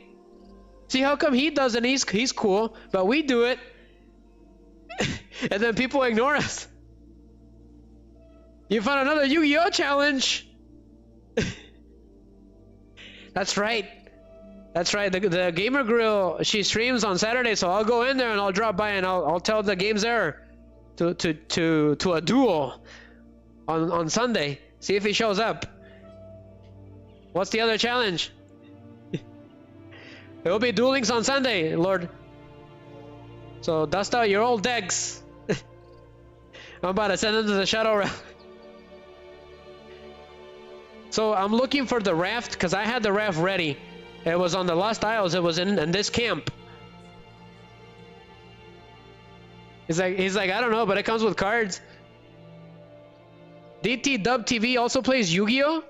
See, how come he doesn't? He's cool, but we do it. And then people ignore us. You found another Yu-Gi-Oh! Challenge! That's right. That's right. The Gamer Grill, she streams on Saturday, so I'll go in there and I'll drop by and I'll tell the game's error to a duel on Sunday. See if he shows up. What's the other challenge? There will be duelings on Sunday, Lord. So dust out your old decks. I'm about to send them to the Shadow Realm. So I'm looking for the raft because I had the raft ready. It was on the Lost Isles. It was in this camp. He's like, I don't know, but it comes with cards. DT Dub TV also plays Yu-Gi-Oh?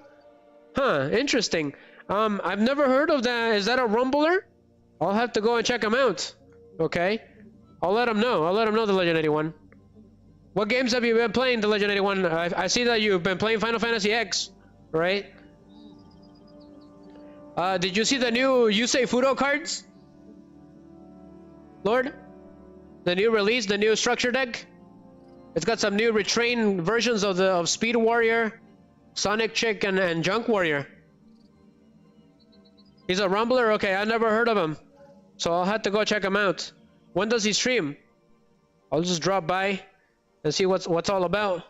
Huh, interesting. I've never heard of that. Is that a Rumbler? I'll have to go and check him out. Okay. I'll let him know. I'll let him know, the Legend 81. What games have you been playing, the Legend 81? I see that you've been playing Final Fantasy X, right? Did you see the new Yusei Fudo cards? Lord? The new release, the new structure deck? It's got some new retrained versions of Speed Warrior, Sonic Chick, and Junk Warrior. He's a Rumbler? Okay, I never heard of him. So I'll have to go check him out. When does he stream? I'll just drop by and see what's all about.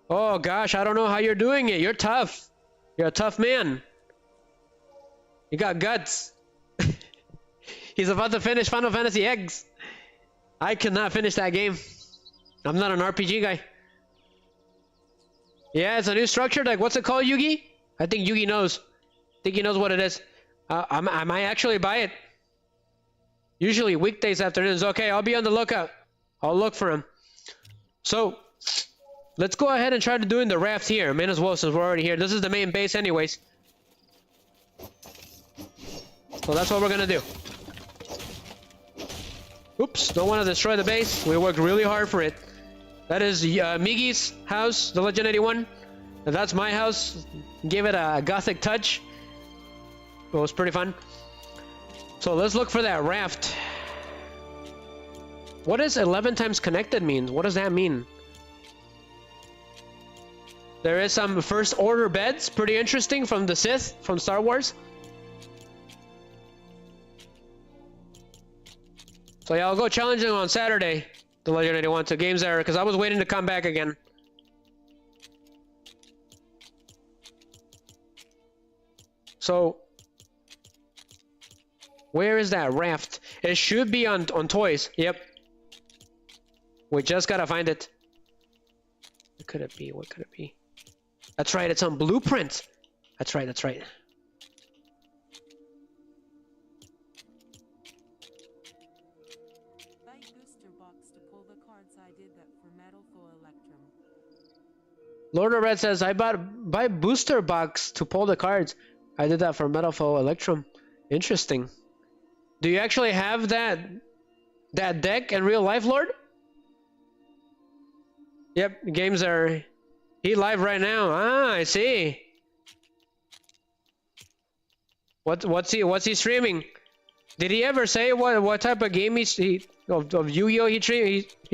Oh gosh, I don't know how you're doing it. You're tough. You're a tough man. You got guts. He's about to finish Final Fantasy X. I cannot finish that game. I'm not an RPG guy. Yeah, it's a new structure deck. What's it called, Yugi? I think Yugi knows. I think he knows what it is. I might actually buy it. Usually weekdays afternoons. Okay, I'll be on the lookout. I'll look for him. So, let's go ahead and try to do in the raft here. May as well, since we're already here. This is the main base anyways. So that's what we're gonna do. Oops, don't want to destroy the base. We worked really hard for it. That is Migi's house, the Legend 81. And that's my house. Gave it a gothic touch. It was pretty fun. So let's look for that raft. What does 11 times connected mean? What does that mean? There is some First Order beds. Pretty interesting, from the Sith, from Star Wars. So yeah, I'll go challenging on Saturday, the Legend 81, to Games Error, because I was waiting to come back again. So, where is that raft? It should be on toys. Yep. We just gotta find it. What could it be? What could it be? That's right, it's on Blueprint. That's right, that's right. Buy booster box to pull the cards. I did that for Metal for Electrum. Lord of Red says, buy booster box to pull the cards. I did that for Metal for Electrum. Interesting. Do you actually have that deck in real life, Lord? Yep, games are... He live right now. Ah, I see. What's he streaming? Did he ever say what type of game of Yu-Gi-Oh he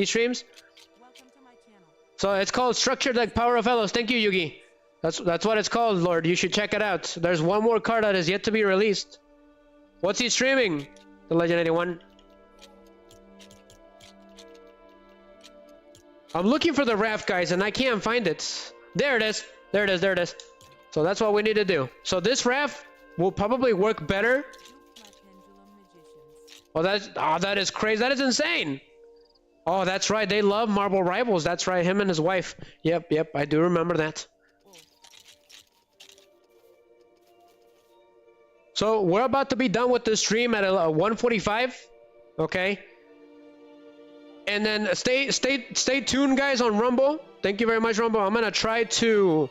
streams? Welcome to So it's called Structured Like Power of Fellows. Thank you, Yugi. That's what it's called, Lord. You should check it out. There's one more card that is yet to be released. What's he streaming? The Legend 81. I'm looking for the raft, guys, and I can't find it. There it is. There it is. There it is. So that's what we need to do. So this raft will probably work better. Oh, that is crazy. That is insane. Oh, that's right. They love Marble Rivals. That's right. Him and his wife. Yep. I do remember that. So we're about to be done with the stream at 1:45. Okay. And then stay tuned, guys, on Rumble. Thank you very much, Rumble. I'm gonna try to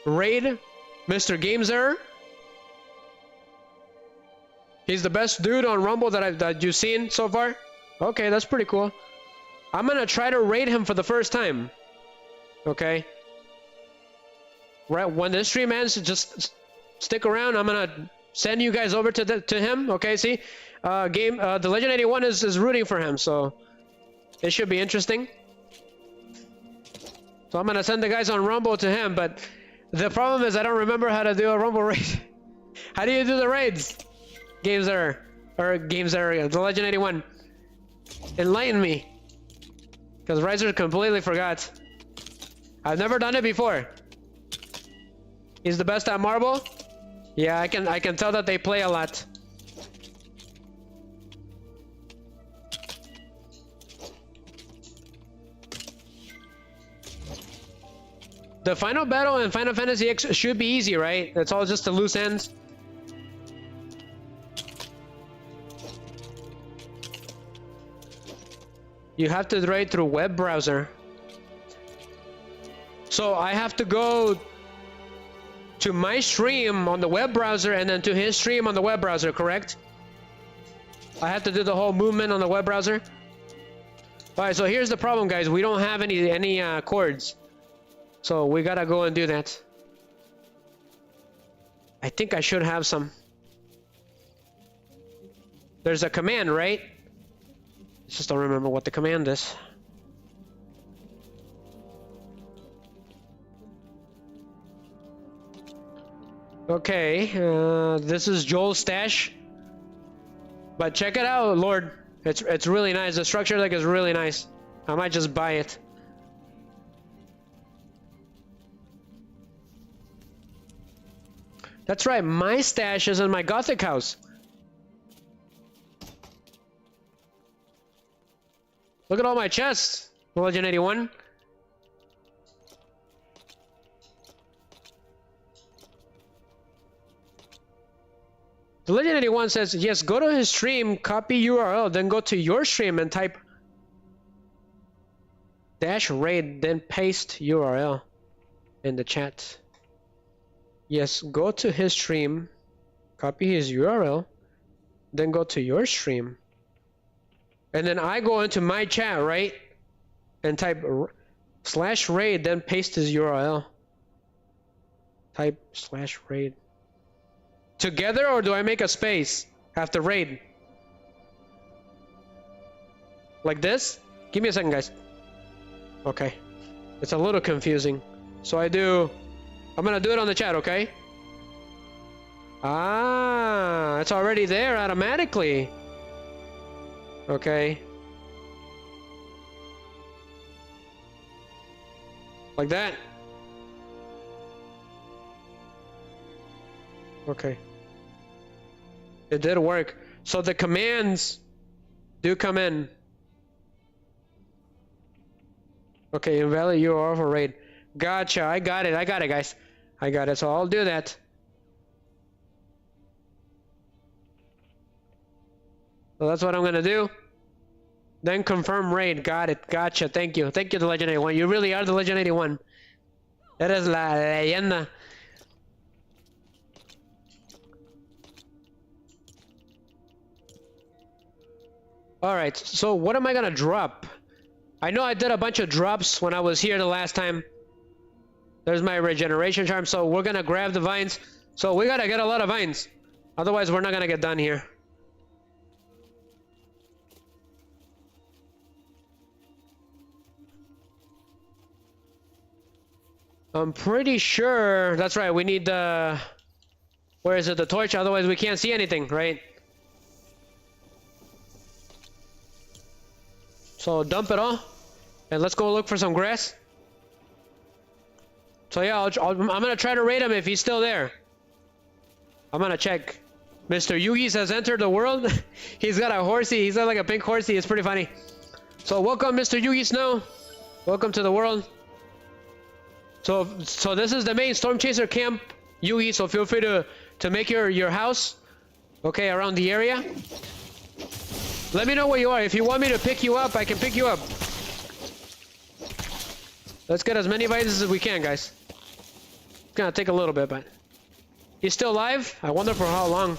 raid Mr. Games Error. He's the best dude on Rumble that you've seen so far. Okay, that's pretty cool. I'm gonna try to raid him for the first time. Okay. Right when this stream ends, just stick around. I'm gonna send you guys over to him. Okay, see, the Legend 81 is rooting for him, so it should be interesting. So I'm gonna send the guys on Rumble to him, but the problem is I don't remember how to do a Rumble raid. How do you do the raids? Games Error, the Legend 81. Enlighten me, because Riser completely forgot. I've never done it before. He's the best at Marble. Yeah, I can tell that they play a lot. The final battle in Final Fantasy X should be easy, right? It's all just the loose ends. You have to raid through web browser. So I have to go to my stream on the web browser and then to his stream on the web browser, correct? I have to do the whole movement on the web browser. All right, so here's the problem, guys. We don't have any chords. So we gotta go and do that. I think I should have some. There's a command, right? I just don't remember what the command is. Okay, this is Joel's stash. But check it out, Lord. It's really nice. The structure like is really nice. I might just buy it. That's right, my stash is in my Gothic house. Look at all my chests, Legend 81. The Legend 81 says, yes, go to his stream, copy URL, then go to your stream and type -raid, then paste URL in the chat. Yes, go to his stream, copy his URL, then go to your stream. And then I go into my chat, right? And type /raid, then paste his URL. Type /raid. Together, or do I make a space after raid? Like this? Give me a second, guys. Okay. It's a little confusing. So I'm gonna do it on the chat, okay? Ah, it's already there automatically. Okay. Like that. Okay. It did work. So the commands do come in. Okay, invalid URL for raid. Gotcha. I got it, guys. I got it. So I'll do that. So that's what I'm gonna do. Then confirm raid. Got it. Gotcha. Thank you. Thank you, the Legend 81. You really are the Legend 81. Eres la leyenda. Alright, so what am I gonna drop? I know I did a bunch of drops when I was here the last time. There's my regeneration charm, so we're gonna grab the vines. So we gotta get a lot of vines. Otherwise, we're not gonna get done here. I'm pretty sure that's right. We need the where is it? The torch. Otherwise, we can't see anything, right? So dump it all, and let's go look for some grass. So yeah, I'm gonna try to raid him if he's still there. I'm gonna check. Mr. Yugis has entered the world. He's got a horsey. He's got like a pink horsey. It's pretty funny. So welcome, Mr. Yugi Snow. Welcome to the world. So this is the main Storm Chaser camp, Yugi. So feel free to make your house, okay, around the area. Let me know where you are. If you want me to pick you up, I can pick you up. Let's get as many vices as we can, guys. It's gonna take a little bit, but he's still alive. I wonder for how long.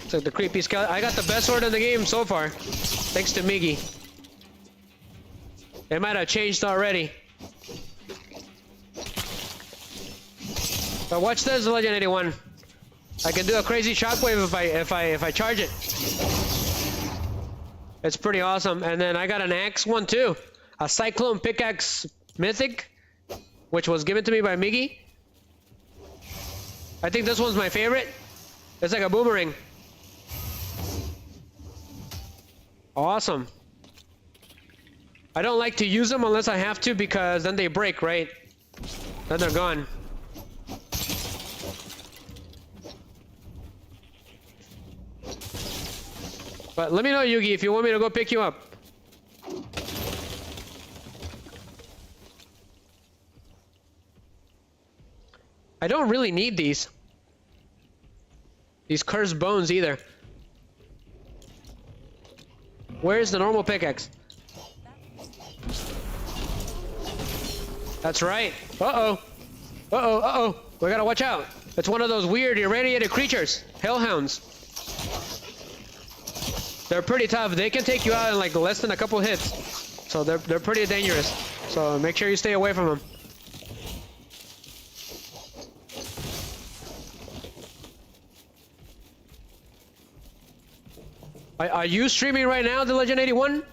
It's like the creepy skeleton. I got the best sword in the game so far, thanks to Miggy. It might have changed already. But watch this, Legend 81. I can do a crazy shockwave if I charge it. It's pretty awesome. And then I got an axe one too, a cyclone pickaxe mythic, which was given to me by Miggy. I think this one's my favorite. It's like a boomerang. Awesome. I don't like to use them unless I have to because then they break, right? Then they're gone. But let me know, Yugi, if you want me to go pick you up. I don't really need these cursed bones either. Where's the normal pickaxe? That's right. Uh-oh. Uh-oh, uh-oh. We gotta watch out. It's one of those weird irradiated creatures. Hellhounds. They're pretty tough. They can take you out in like less than a couple hits. So they're pretty dangerous. So make sure you stay away from them. Are you streaming right now, the Legend 81?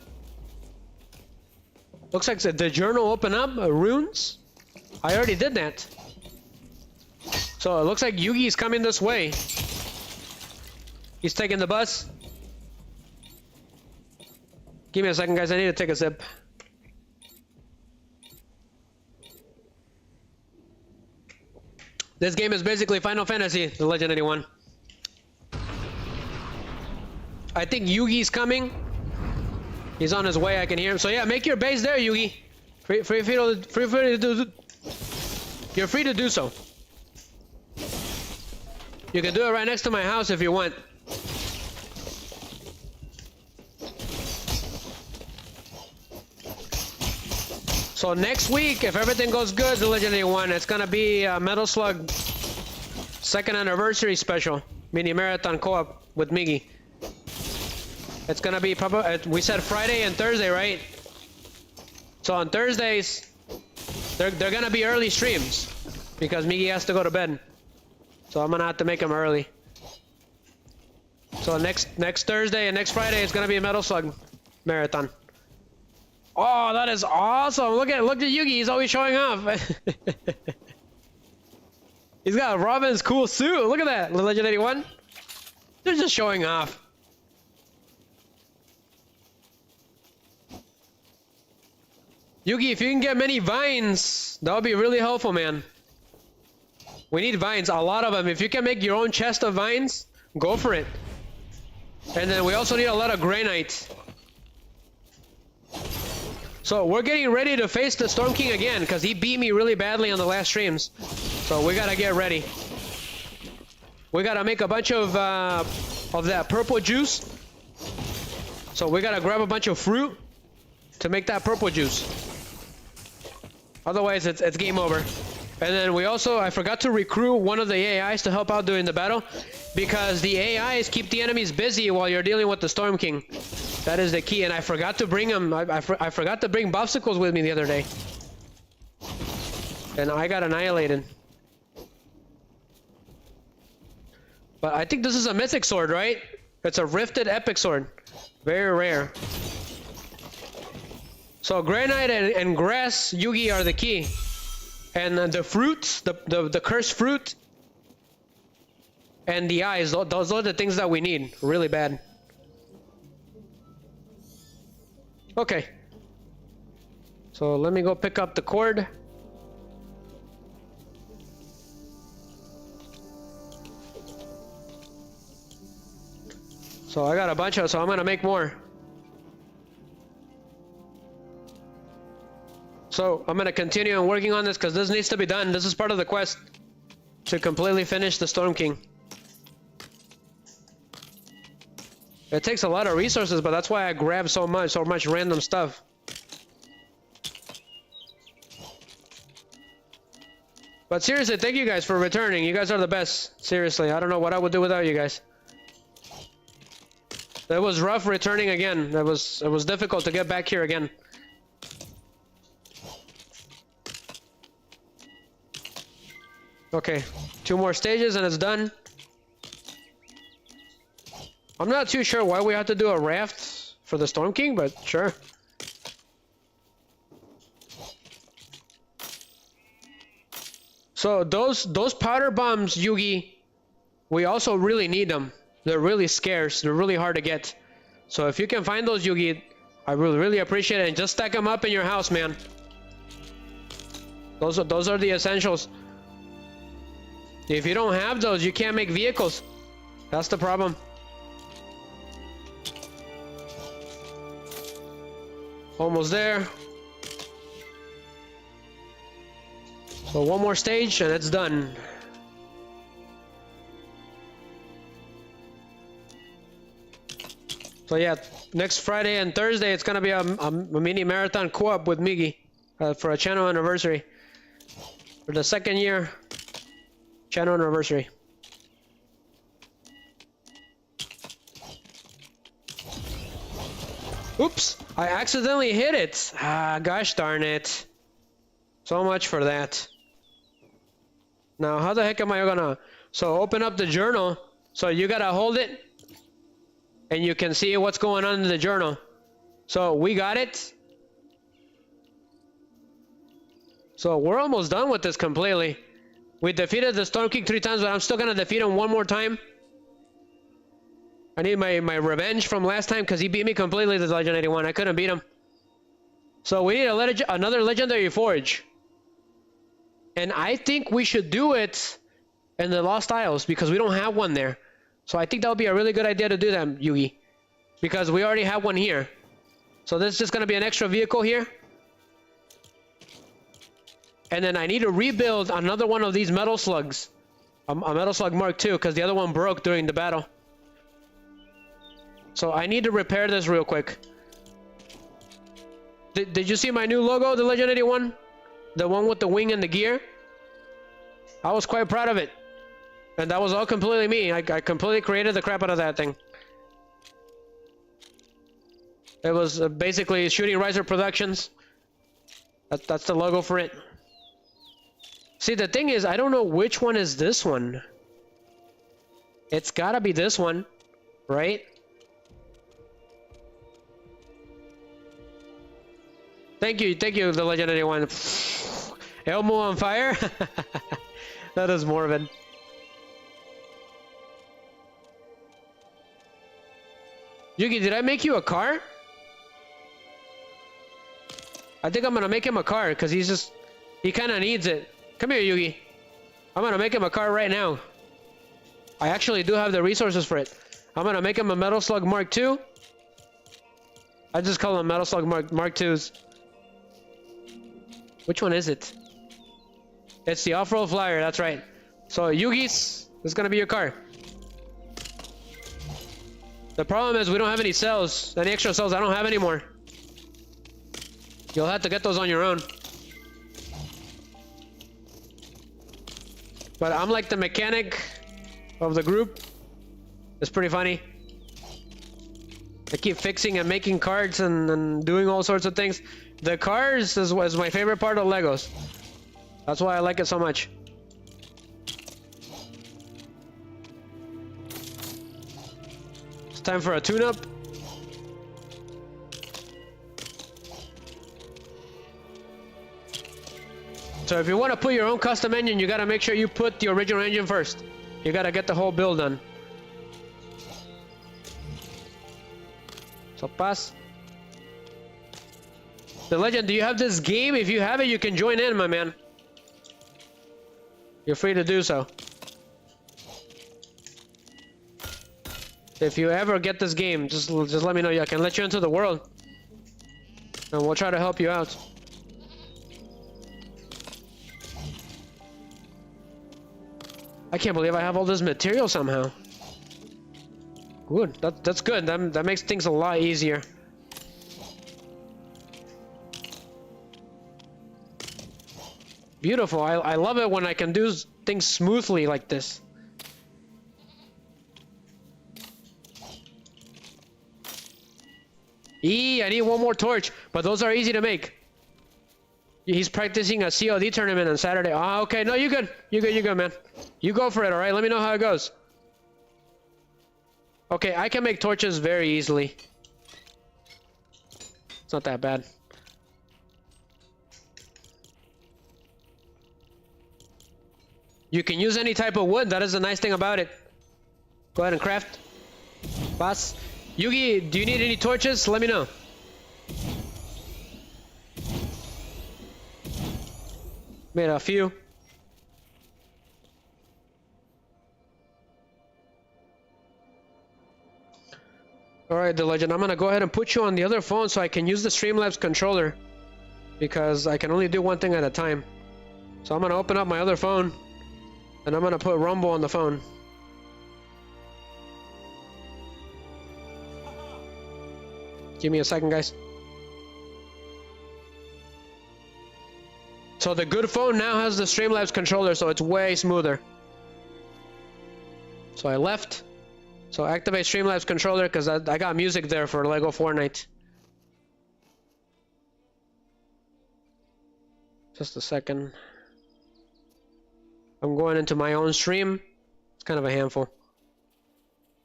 Looks like the journal opened up, runes. I already did that. So it looks like Yugi's coming this way. He's taking the bus. Give me a second, guys. I need to take a sip. This game is basically Final Fantasy, the Legend 81. I think Yugi's coming. He's on his way. I can hear him. So yeah, make your base there, Yugi. Free to do. You're free to do so. You can do it right next to my house if you want. So next week, if everything goes good, the Legend 81, it's gonna be a Metal Slug 2nd anniversary special, mini marathon co-op with Miggy. It's gonna be probably, we said Friday and Thursday, right? So on Thursdays, they're gonna be early streams because Miggy has to go to bed. So I'm gonna have to make them early. So next Thursday and next Friday, it's gonna be a Metal Slug marathon. Oh, that is awesome! Look at Yugi. He's always showing off. He's got Robin's cool suit. Look at that, Legend 81. They're just showing off. Yugi, if you can get many vines, that would be really helpful, man. We need vines, a lot of them. If you can make your own chest of vines, go for it. And then we also need a lot of granite. So we're getting ready to face the Storm King again, because he beat me really badly on the last streams. So we gotta get ready. We gotta make a bunch of that purple juice. So we gotta grab a bunch of fruit to make that purple juice. Otherwise, it's game over. And then we also, I forgot to recruit one of the AIs to help out during the battle, because the AIs keep the enemies busy while you're dealing with the Storm King. That is the key, and I forgot to bring them. I forgot to bring Bobsicles with me the other day. And I got annihilated. But I think this is a mythic sword, right? It's a rifted epic sword. Very rare. So granite and grass Yugi are the key. And the fruits, the cursed fruit, and the eyes, those are the things that we need really bad. Okay. So let me go pick up the cord. So I got a bunch of, so I'm gonna make more. So I'm gonna continue on working on this because this needs to be done. This is part of the quest to completely finish the Storm King. It takes a lot of resources, but that's why I grab so much random stuff. But seriously, thank you guys for returning. You guys are the best. Seriously, I don't know what I would do without you guys. It was rough returning again. It was difficult to get back here again. Okay, 2 more stages and it's done. I'm not too sure why we have to do a raft for the Storm King, but sure. So those powder bombs, Yugi, we also really need them. They're really scarce. They're really hard to get. So if you can find those, Yugi, I really appreciate it. And just stack them up in your house, man. Those are the essentials. If you don't have those, you can't make vehicles. That's the problem. Almost there. So 1 more stage and it's done. So yeah, next Friday and Thursday it's gonna be a mini marathon co-op with Miggy for a channel anniversary. For the 2nd year channel anniversary. Oops! I accidentally hit it! Ah, gosh darn it. So much for that. Now, how the heck am I gonna... So, open up the journal. So, you gotta hold it. And you can see what's going on in the journal. So, we got it. So, we're almost done with this completely. We defeated the Storm King 3 times, but I'm still gonna defeat him 1 more time. I need my revenge from last time because he beat me completely this Legend 81. I couldn't beat him. So we need another Legendary Forge. And I think we should do it in the Lost Isles because we don't have one there. So I think that would be a really good idea to do that, Yugi. Because we already have one here. So this is just going to be an extra vehicle here. And then I need to rebuild another one of these metal slugs. A metal slug Mark II because the other one broke during the battle. So I need to repair this real quick. Did you see my new logo, the Legend 81? The one with the wing and the gear? I was quite proud of it. And that was all completely me. I completely created the crap out of that thing. It was basically Shooting Riser Productions. That's the logo for it. See, the thing is, I don't know which one is this one. It's gotta be this one, right? Thank you, the Legend 81. Elmo on fire? That is morbid. Yugi, did I make you a car? I think I'm gonna make him a car, because he kinda needs it. Come here, Yugi. I'm gonna make him a car right now. I actually do have the resources for it. I'm gonna make him a Metal Slug Mark II. I just call them Metal Slug Mark IIs. Which one is it? It's the off-road flyer, that's right. So Yugi's, this is gonna be your car. The problem is we don't have any cells. Any extra cells I don't have anymore. You'll have to get those on your own. But I'm like the mechanic of the group. It's pretty funny. I keep fixing and making cards and doing all sorts of things. The cars is my favorite part of Legos. That's why I like it so much. Time for a tune-up. So if you want to put your own custom engine, you gotta make sure you put the original engine first. You gotta get the whole build done. So pass. The Legend, do you have this game? If you have it, you can join in, my man. You're free to do so. If you ever get this game, just let me know. I can let you into the world. And we'll try to help you out. I can't believe I have all this material somehow. Good, that's good. That makes things a lot easier. Beautiful. I love it when I can do things smoothly like this. I need one more torch, but those are easy to make. He's practicing a COD tournament on Saturday. Ah, okay. No, you good. You good, man. You go for it, all right? Let me know how it goes. Okay, I can make torches very easily. It's not that bad. You can use any type of wood. That is the nice thing about it. Go ahead and craft. Boss. Yugi, do you need any torches? Let me know. Made a few. Alright, the Legend, I'm gonna go ahead and put you on the other phone so I can use the Streamlabs controller. Because I can only do one thing at a time. So I'm gonna open up my other phone. And I'm gonna put Rumble on the phone. Give me a second, guys. So the good phone now has the Streamlabs controller, so it's way smoother. So I left. So activate Streamlabs controller because I got music there for Lego Fortnite. Just a second. I'm going into my own stream. It's kind of a handful.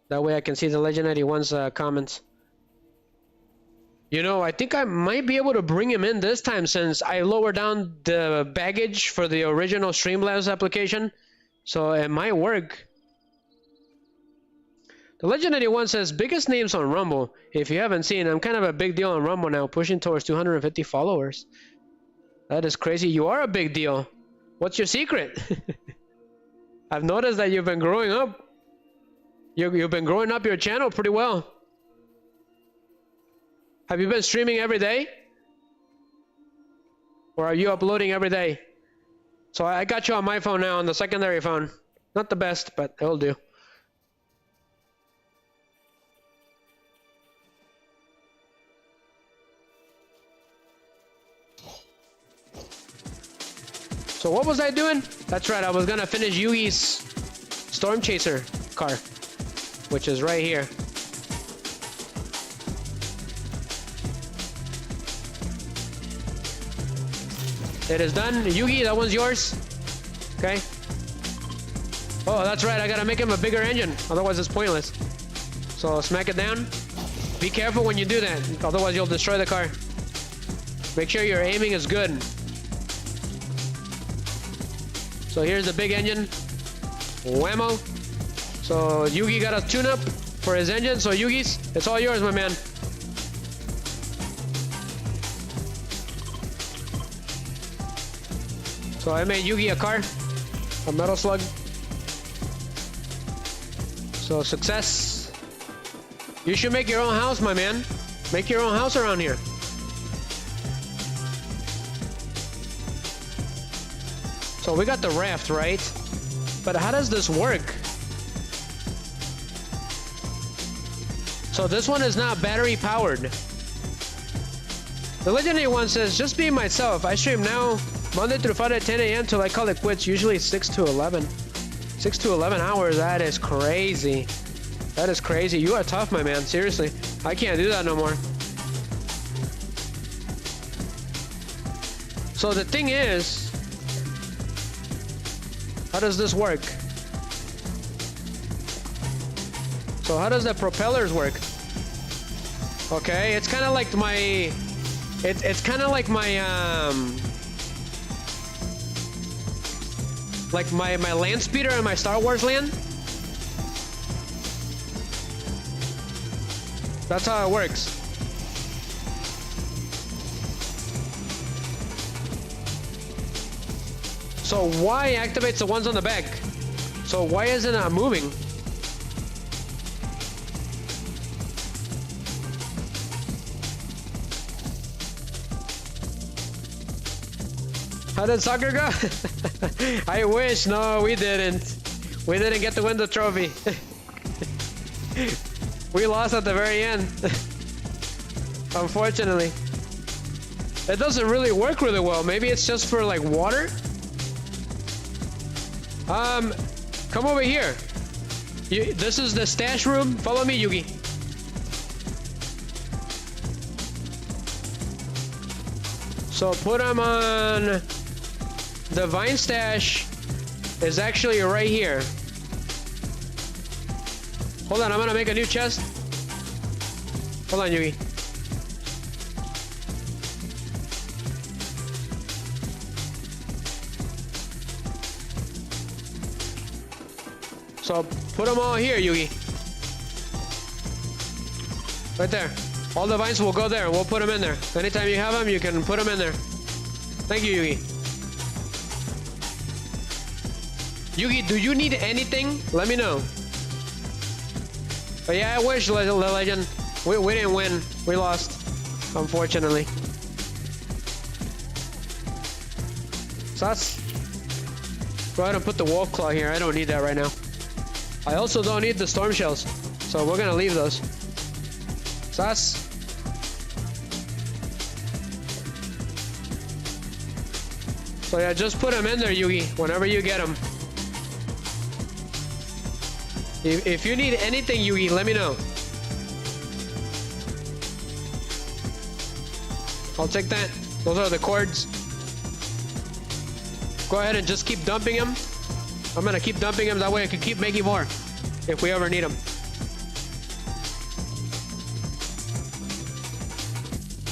That way I can see the Legend 81's comments. You know, I think I might be able to bring him in this time since I lowered down the baggage for the original Streamlabs application. So it might work. The Legend 81 says, biggest names on Rumble. If you haven't seen, I'm kind of a big deal on Rumble now, pushing towards 250 followers. That is crazy. You are a big deal. What's your secret? I've noticed that you've been growing up. You've been growing up your channel pretty well. Have you been streaming every day? Or are you uploading every day? So I got you on my phone now, on the secondary phone. Not the best, but it'll do. So what was I doing? That's right, I was gonna finish Yugi's Storm Chaser car, which is right here. It is done. Yugi, that one's yours. Okay. Oh, that's right. I gotta make him a bigger engine. Otherwise, it's pointless. So smack it down. Be careful when you do that. Otherwise, you'll destroy the car. Make sure your aiming is good. So here's the big engine. Whammo. So Yugi got a tune-up for his engine. So Yugi's, it's all yours, my man. So I made Yugi a car, a metal slug. So success. You should make your own house, my man. Make your own house around here. So we got the raft, right? But how does this work? So this one is not battery powered. The Legendary one says, just being myself. I stream now Monday through Friday at 10 a.m. till I call it quits. Usually 6 to 11. 6 to 11 hours. That is crazy. That is crazy. You are tough, my man. Seriously. I can't do that no more. So the thing is, how does this work? So how does the propellers work? Okay, it's kind of like my... It's kind of like my, like my land speeder and my Star Wars land. That's how it works. So Y activates the ones on the back. So why isn't it moving? How did soccer go? I wish. No, we didn't. We didn't get to win the trophy. We lost at the very end. Unfortunately. It doesn't really work really well. Maybe it's just for like water? Come over here. This is the stash room. Follow me, Yugi. So put them on... The vine stash is actually right here. Hold on, I'm gonna make a new chest. Hold on, Yugi. So put them all here, Yugi. Right there. All the vines will go there. We'll put them in there. Anytime you have them, you can put them in there. Thank you, Yugi. Yugi, do you need anything? Let me know. But yeah, I wish, Legend. We didn't win. We lost, unfortunately. So that's... Go ahead and put the wall claw here. I don't need that right now. I also don't need the storm shells. So we're gonna leave those. So that's... So yeah, just put them in there, Yugi, whenever you get them. If you need anything, Yugi, let me know. I'll take that. Those are the cords. Go ahead and just keep dumping them. I'm gonna keep dumping them, that way I can keep making more if we ever need them.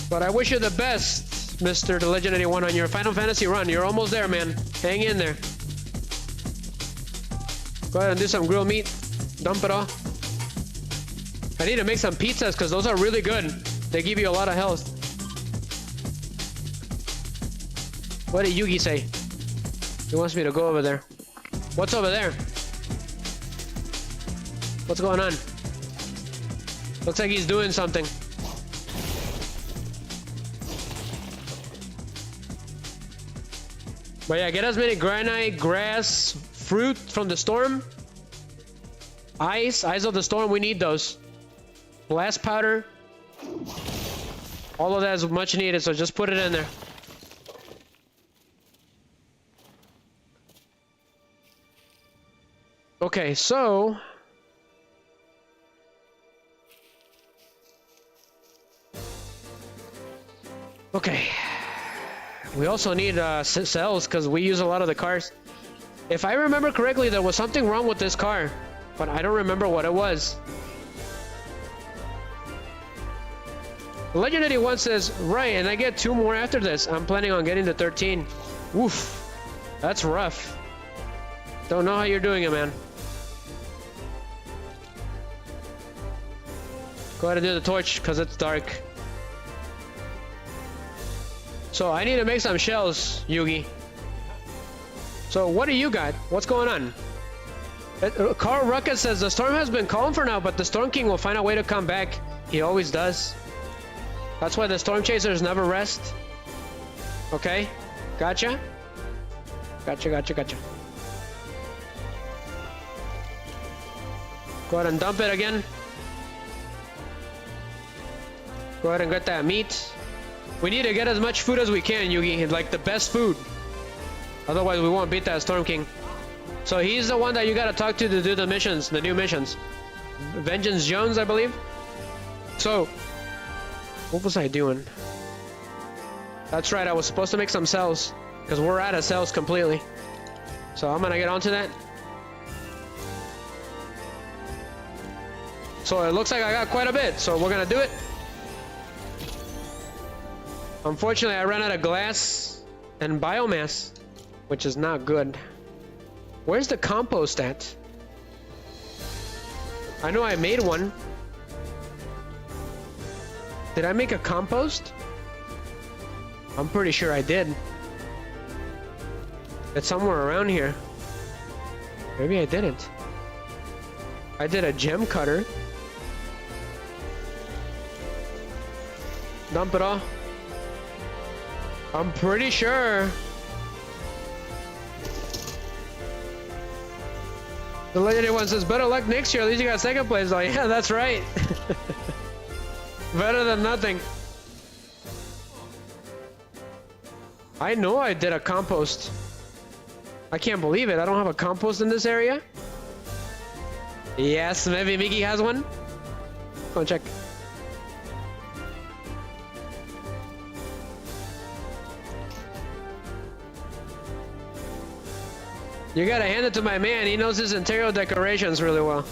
But I wish you the best, Mr. The Legend 81, on your Final Fantasy run. You're almost there, man. Hang in there. Go ahead and do some grilled meat. Dump it all. I need to make some pizzas because those are really good. They give you a lot of health. What did Yugi say? He wants me to go over there. What's over there? What's going on? Looks like he's doing something. But yeah, get as many granite, grass, fruit from the storm. Eyes of the storm, we need those. Blast powder. All of that is much needed, so just put it in there. Okay, so... Okay. We also need cells, because we use a lot of the cars. If I remember correctly, there was something wrong with this car. But I don't remember what it was. Legend 81 says, right, and I get 2 more after this. I'm planning on getting to 13. Oof. That's rough. Don't know how you're doing it, man. Go ahead and do the torch, because it's dark. So I need to make some shells, Yugi. So what do you got? What's going on? Carl Ruckus says, the storm has been calm for now, but the Storm King will find a way to come back. He always does. That's why the Storm Chasers never rest. Okay? Gotcha? Gotcha. Go ahead and dump it again. Go ahead and get that meat. We need to get as much food as we can, Yugi. Like the best food. Otherwise, we won't beat that Storm King. So he's the one that you gotta talk to do the missions, the new missions. Vengeance Jones, I believe. So, what was I doing? That's right, I was supposed to make some cells. Because we're out of cells completely. So I'm gonna get onto that. So it looks like I got quite a bit. So we're gonna do it. Unfortunately, I ran out of glass and biomass, which is not good. Where's the compost at? I know I made one. Did I make a compost? I'm pretty sure I did. It's somewhere around here. Maybe I didn't. I did a gem cutter. Dump it all. I'm pretty sure. The legendary one says, better luck next year, at least you got second place. Oh yeah, that's right. Better than nothing. I know I did a compost. I can't believe it. I don't have a compost in this area. Yes, maybe Mickey has one. Go and check. You gotta hand it to my man. He knows his interior decorations really well.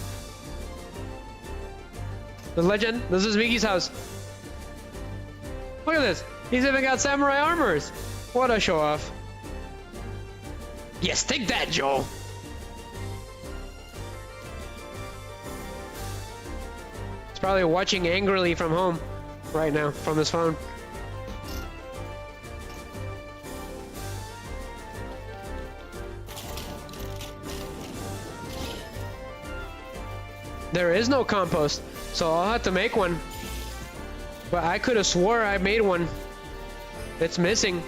The legend. This is Mickey's house. Look at this. He's even got samurai armors. What a show off. Yes, take that, Joe. He's probably watching angrily from home right now from his phone. There is no compost, so I'll have to make one. But I could have swore I made one. It's missing.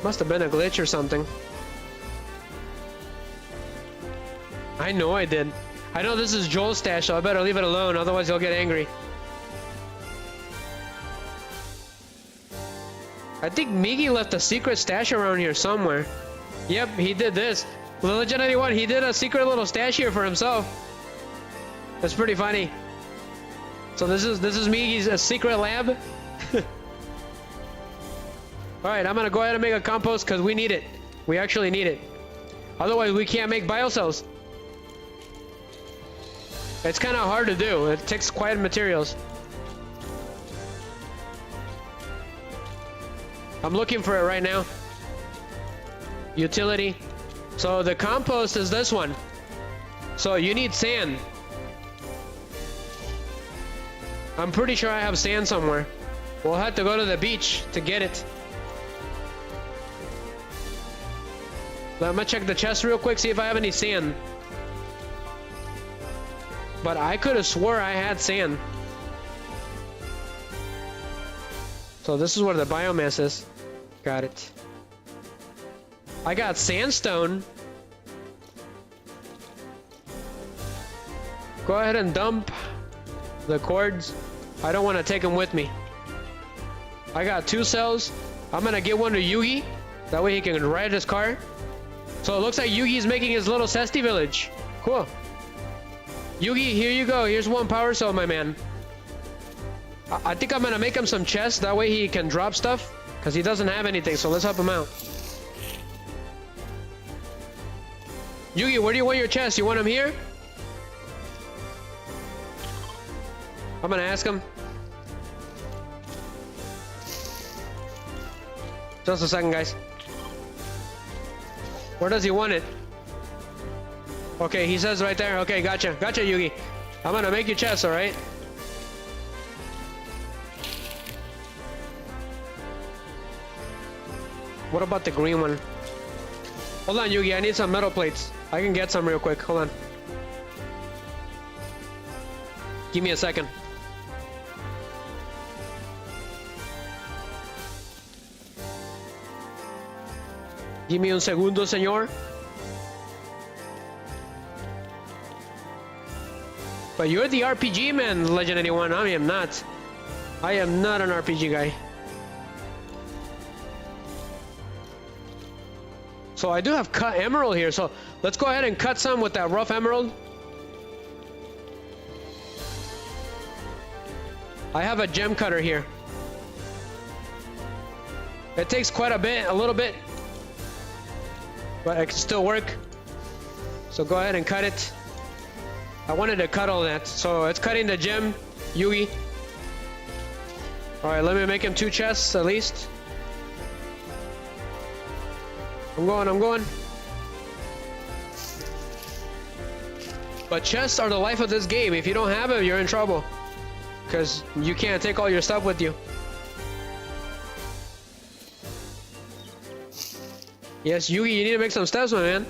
Must have been a glitch or something. I know I did. I know this is Joel's stash, so I better leave it alone, otherwise he'll get angry. I think Miggy left a secret stash around here somewhere. Yep, he did this. Legend 81, he did a secret little stash here for himself. That's pretty funny. So this is Miggy's secret lab. Alright, I'm gonna go ahead and make a compost because we need it. We actually need it. Otherwise we can't make biocells. It's kind of hard to do. It takes quite materials. I'm looking for it right now. Utility. So the compost is this one. So you need sand. I'm pretty sure I have sand somewhere. We'll have to go to the beach to get it. Let me check the chest real quick, see if I have any sand. But I could have swore I had sand. So this is where the biomass is. Got it. I got sandstone. Go ahead and dump the cords. I don't want to take them with me. I got 2 cells. I'm gonna get one to Yugi. That way he can ride his car. So it looks like Yugi's making his little Sesti village. Cool. Yugi, here you go. Here's 1 power cell, my man. I think I'm gonna make him some chests. That way he can drop stuff. Because he doesn't have anything. So let's help him out. Yugi, where do you want your chest? You want him here? I'm gonna ask him. Just a second, guys. Where does he want it? Okay, he says right there. Okay, gotcha. Gotcha, Yugi. I'm gonna make your chest, alright? What about the green one? Hold on, Yugi. I need some metal plates. I can get some real quick. Hold on. Give me a second. Give me un segundo, señor. But you're the RPG man, Legend 81. I am not. I am not an RPG guy. So I do have cut emerald here. So let's go ahead and cut some with that rough emerald. I have a gem cutter here. It takes quite a little bit. But it can still work. So go ahead and cut it. I wanted to cut all that, so it's cutting the gem, Yugi. Alright, let me make him 2 chests at least. I'm going. But chests are the life of this game. If you don't have them, you're in trouble. Because you can't take all your stuff with you. Yes, Yugi, you need to make some steps, my man.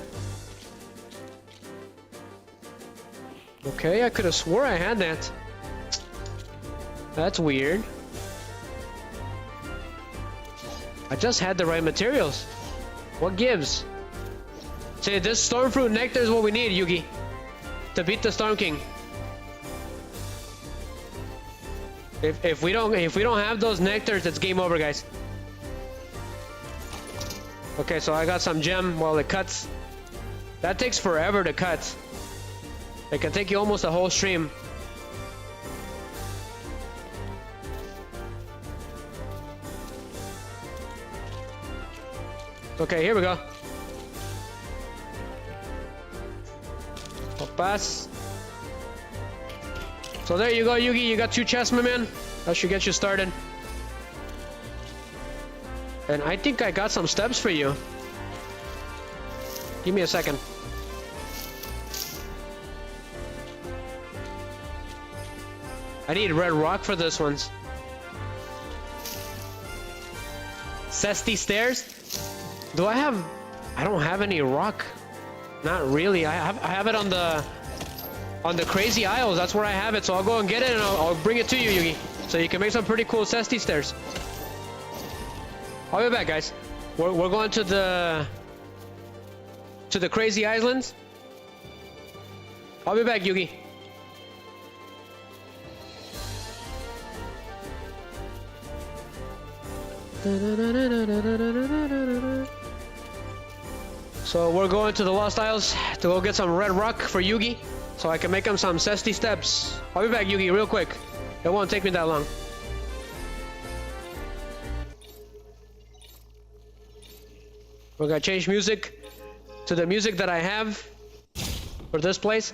Okay, I could have swore I had that. That's weird. I just had the right materials. What gives? See, this storm fruit nectar is what we need, Yugi, to beat the Storm King. If we don't have those nectars, it's game over, guys. Okay, so I got some gem while it cuts. That takes forever to cut. It can take you almost a whole stream. Okay, here we go. Pass. So there you go, Yugi. You got 2 chests, my man. That should get you started. And I think I got some steps for you. Give me a second. I need red rock for this ones. Cesty stairs? Do I have... I don't have any rock. Not really. I have it on the crazy isles. That's where I have it. So I'll go and get it and I'll bring it to you, Yugi. So you can make some pretty cool Cesty stairs. I'll be back, guys. We're going to the crazy islands. I'll be back, Yugi. So we're going to the Lost Isles to go get some red rock for Yugi, so I can make him some Cesty steps. I'll be back, Yugi, real quick. It won't take me that long. We're gonna change music to the music that I have for this place.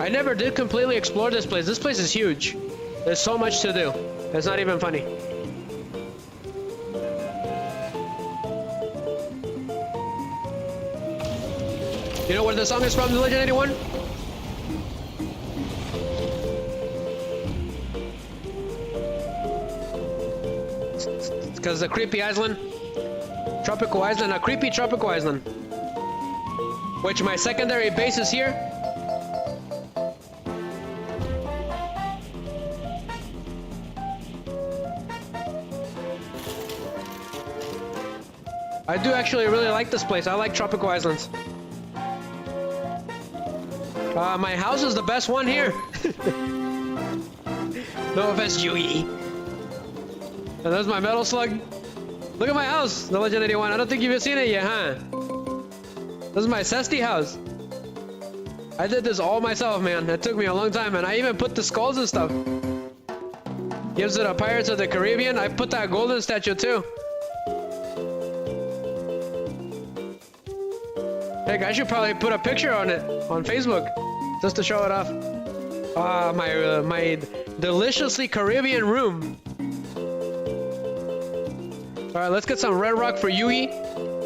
I never did completely explore this place. This place is huge. There's so much to do. It's not even funny. You know where the song is from, The Legend 81? Because the creepy island. Tropical island, a creepy tropical island. Which my secondary base is here. I do actually really like this place. I like tropical islands. My house is the best one here. No offense, Yugi. And there's my metal slug. Look at my house, The Legend 81. I don't think you've seen it yet, huh? This is my Cesty house. I did this all myself, man. It took me a long time, and I even put the skulls and stuff. Gives it a Pirates of the Caribbean. I put that golden statue too. Heck, I should probably put a picture on it on Facebook just to show it off. My deliciously Caribbean room. All right, let's get some red rock for Yugi.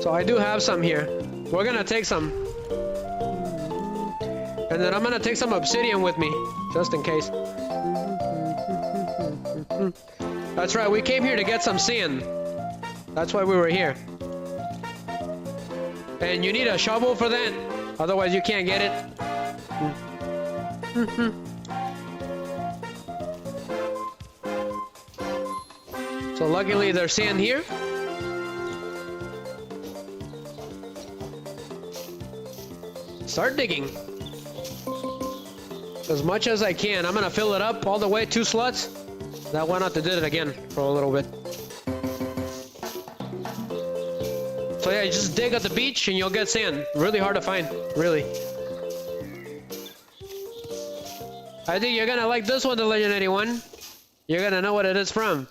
So I do have some here. We're gonna take some, and then I'm gonna take some obsidian with me, just in case. That's right, we came here to get some sand. That's why we were here. And you need a shovel for that, otherwise you can't get it. So luckily there's sand here. Start digging. As much as I can. I'm gonna fill it up all the way, 2 slots. That why not to do it again for a little bit. So yeah, you just dig at the beach and you'll get sand. Really hard to find, really. I think you're gonna like this one, The Legend 81. You're gonna know what it is from.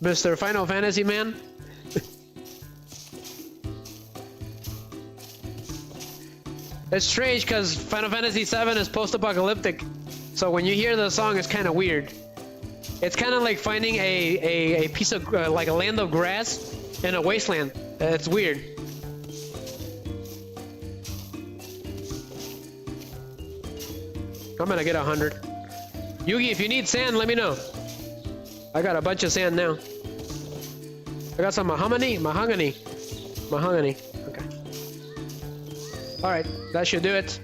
Mr. Final Fantasy man. It's strange because Final Fantasy VII is post-apocalyptic, so when you hear the song, it's kind of weird. It's kind of like finding a piece of like a land of grass in a wasteland. It's weird. I'm gonna get 100. Yugi, if you need sand, let me know. I got a bunch of sand now. I got some mahogany. Okay. All right, that should do it.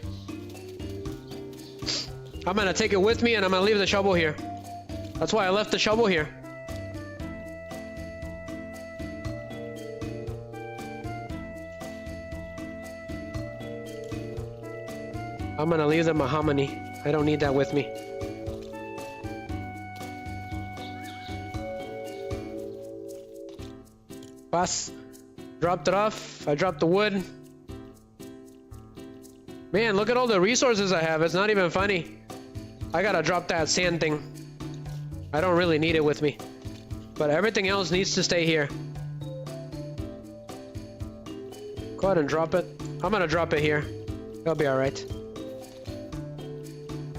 I'm gonna take it with me and I'm gonna leave the shovel here. That's why I left the shovel here. I'm gonna leave the mahogany. I don't need that with me. Pass. Dropped it off. I dropped the wood. Man, look at all the resources I have. It's not even funny. I gotta drop that sand thing. I don't really need it with me. But everything else needs to stay here. Go ahead and drop it. I'm gonna drop it here. It'll be alright.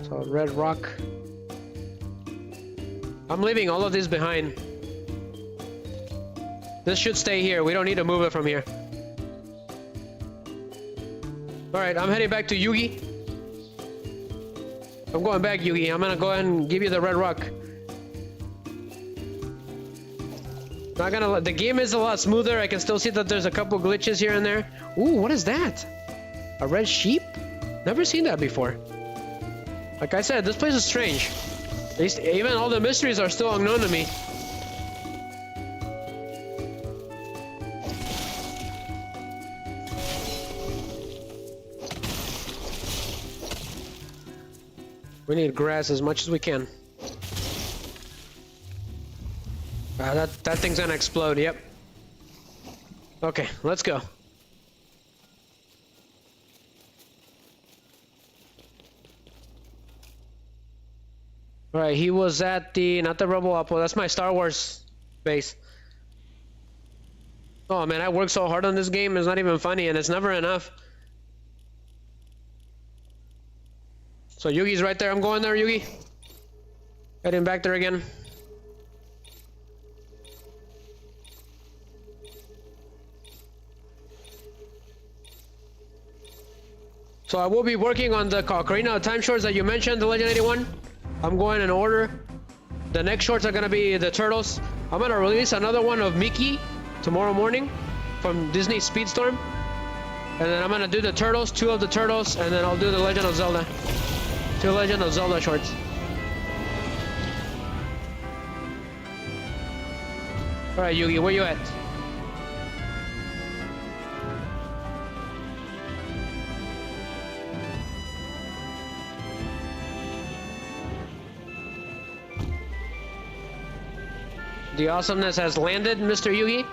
So, red rock. I'm leaving all of these behind. This should stay here. We don't need to move it from here. Alright, I'm heading back to Yugi. I'm going back, Yugi. I'm gonna go ahead and give you the red rock. Not gonna. The game is a lot smoother. I can still see that there's a couple glitches here and there. Ooh, what is that? A red sheep? Never seen that before. Like I said, this place is strange. At least even all the mysteries are still unknown to me. We need grass as much as we can. That thing's gonna explode, yep. Okay, let's go. Alright, he was at the, not the Rebel Apple, that's my Star Wars base. Oh man, I worked so hard on this game, it's not even funny, and it's never enough. So Yugi's right there, I'm going there, Yugi. Heading back there again. So I will be working on the Ocarina of Time shorts that you mentioned, the Legend 81. I'm going in order. The next shorts are gonna be the Turtles. I'm gonna release another one of Mickey tomorrow morning from Disney Speedstorm. And then I'm gonna do the Turtles, 2 of the Turtles, and then I'll do the Legend of Zelda. 2 Legend of Zelda shorts. Alright, Yugi, where you at? The awesomeness has landed, Mr. Yugi.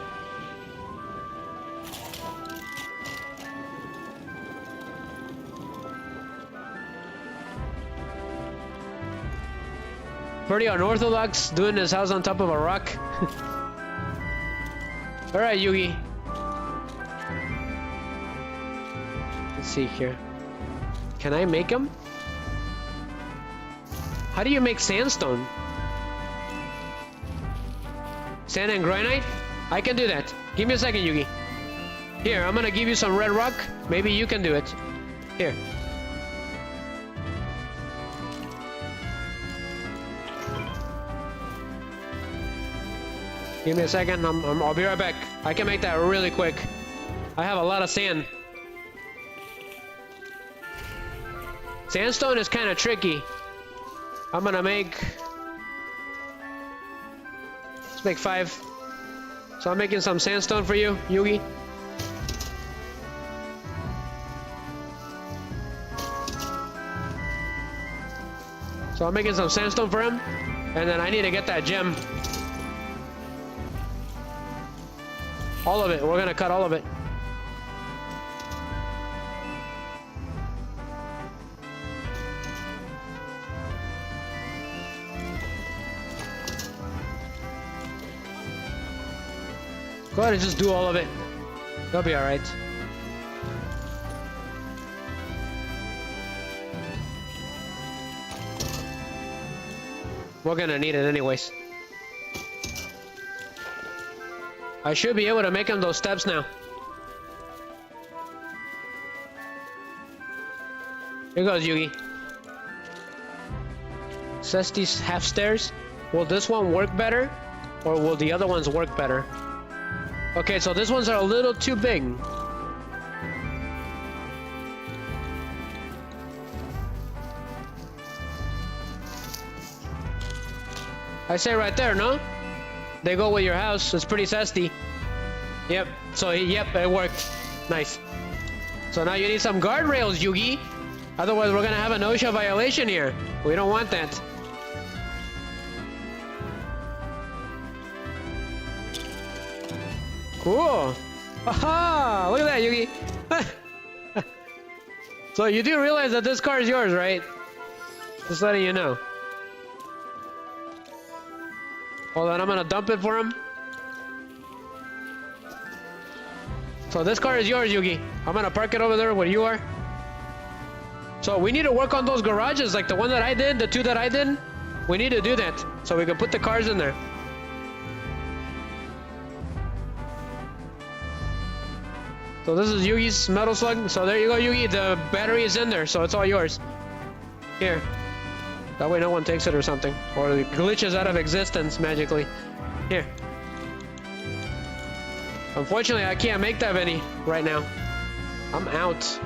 Pretty unorthodox, doing his house on top of a rock. Alright, Yugi. Let's see here. Can I make them? How do you make sandstone? Sand and granite? I can do that. Give me a second, Yugi. Here, I'm gonna give you some red rock. Maybe you can do it. Here. Give me a second. I'll be right back. I can make that really quick. I have a lot of sand. Sandstone is kind of tricky. I'm gonna make... Let's make 5. So I'm making some sandstone for you, Yugi. So I'm making some sandstone for him. And then I need to get that gem. All of it. We're gonna cut all of it. Go ahead and just do all of it. You'll be alright. We're gonna need it anyways. I should be able to make him those steps now. Here goes Yugi. Says these half stairs. Will this one work better? Or will the other ones work better? Okay, so these ones are a little too big. I say right there, no? They go with your house. It's pretty zesty. Yep. So, yep, it worked. Nice. So now you need some guardrails, Yugi. Otherwise, we're gonna have an OSHA violation here. We don't want that. Cool. Aha! Look at that, Yugi. So you do realize that this car is yours, right? Just letting you know. Hold on, I'm gonna dump it for him. So this car is yours, Yugi. I'm gonna park it over there where you are. So we need to work on those garages, like the one that I did, the two that I did. We need to do that, so we can put the cars in there. So this is Yugi's metal slug. So there you go, Yugi. The battery is in there, so it's all yours. Here. That way no one takes it or something. Or it glitches out of existence magically. Here. Unfortunately, I can't make that many right now. I'm out.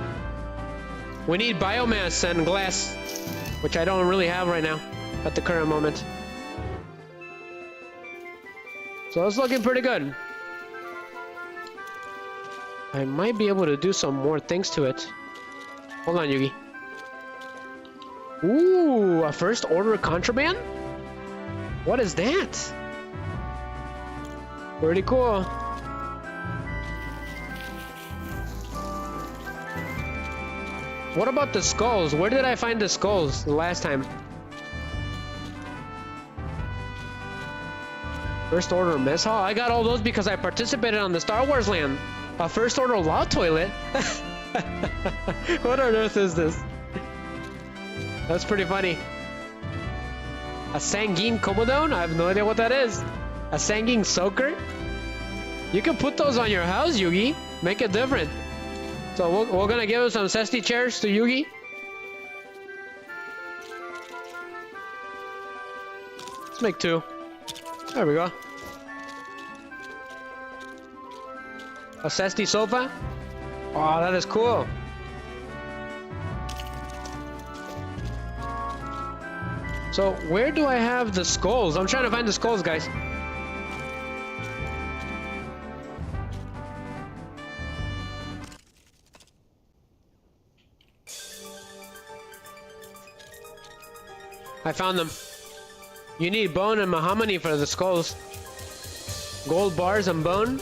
We need biomass and glass, which I don't really have right now at the current moment. So it's looking pretty good. I might be able to do some more things to it. Hold on, Yugi. Ooh, a first order contraband? What is that? Pretty cool. What about the skulls? Where did I find the skulls the last time? First order mess hall? I got all those because I participated on the Star Wars land. A first order law toilet? What on earth is this? That's pretty funny. A Sanguine Comodone? I have no idea what that is. A Sanguine Soaker? You can put those on your house, Yugi. Make it different. So we're gonna give him some zesty chairs to Yugi. Let's make two. There we go. A zesty sofa? Oh, that is cool. So, where do I have the skulls? I'm trying to find the skulls, guys. I found them. You need bone and mahogany for the skulls. Gold bars and bone.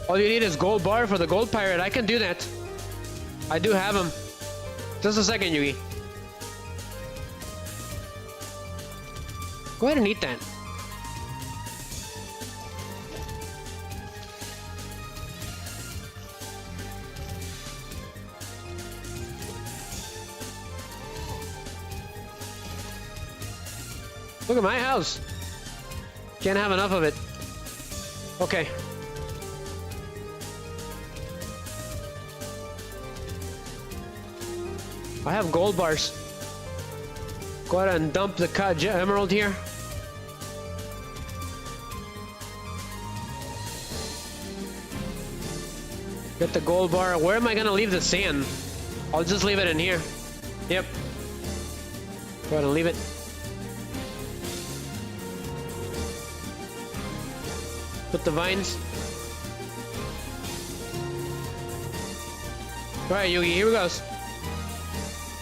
All you need is gold bar for the gold pirate. I can do that. I do have them. Just a second, Yugi. Go ahead and eat that. Look at my house. Can't have enough of it. Okay. I have gold bars. Go ahead and dump the emerald here. Get the gold bar. Where am I gonna leave the sand? I'll just leave it in here. Yep. Go ahead and leave it. Put the vines. Alright, Yugi, here we goes.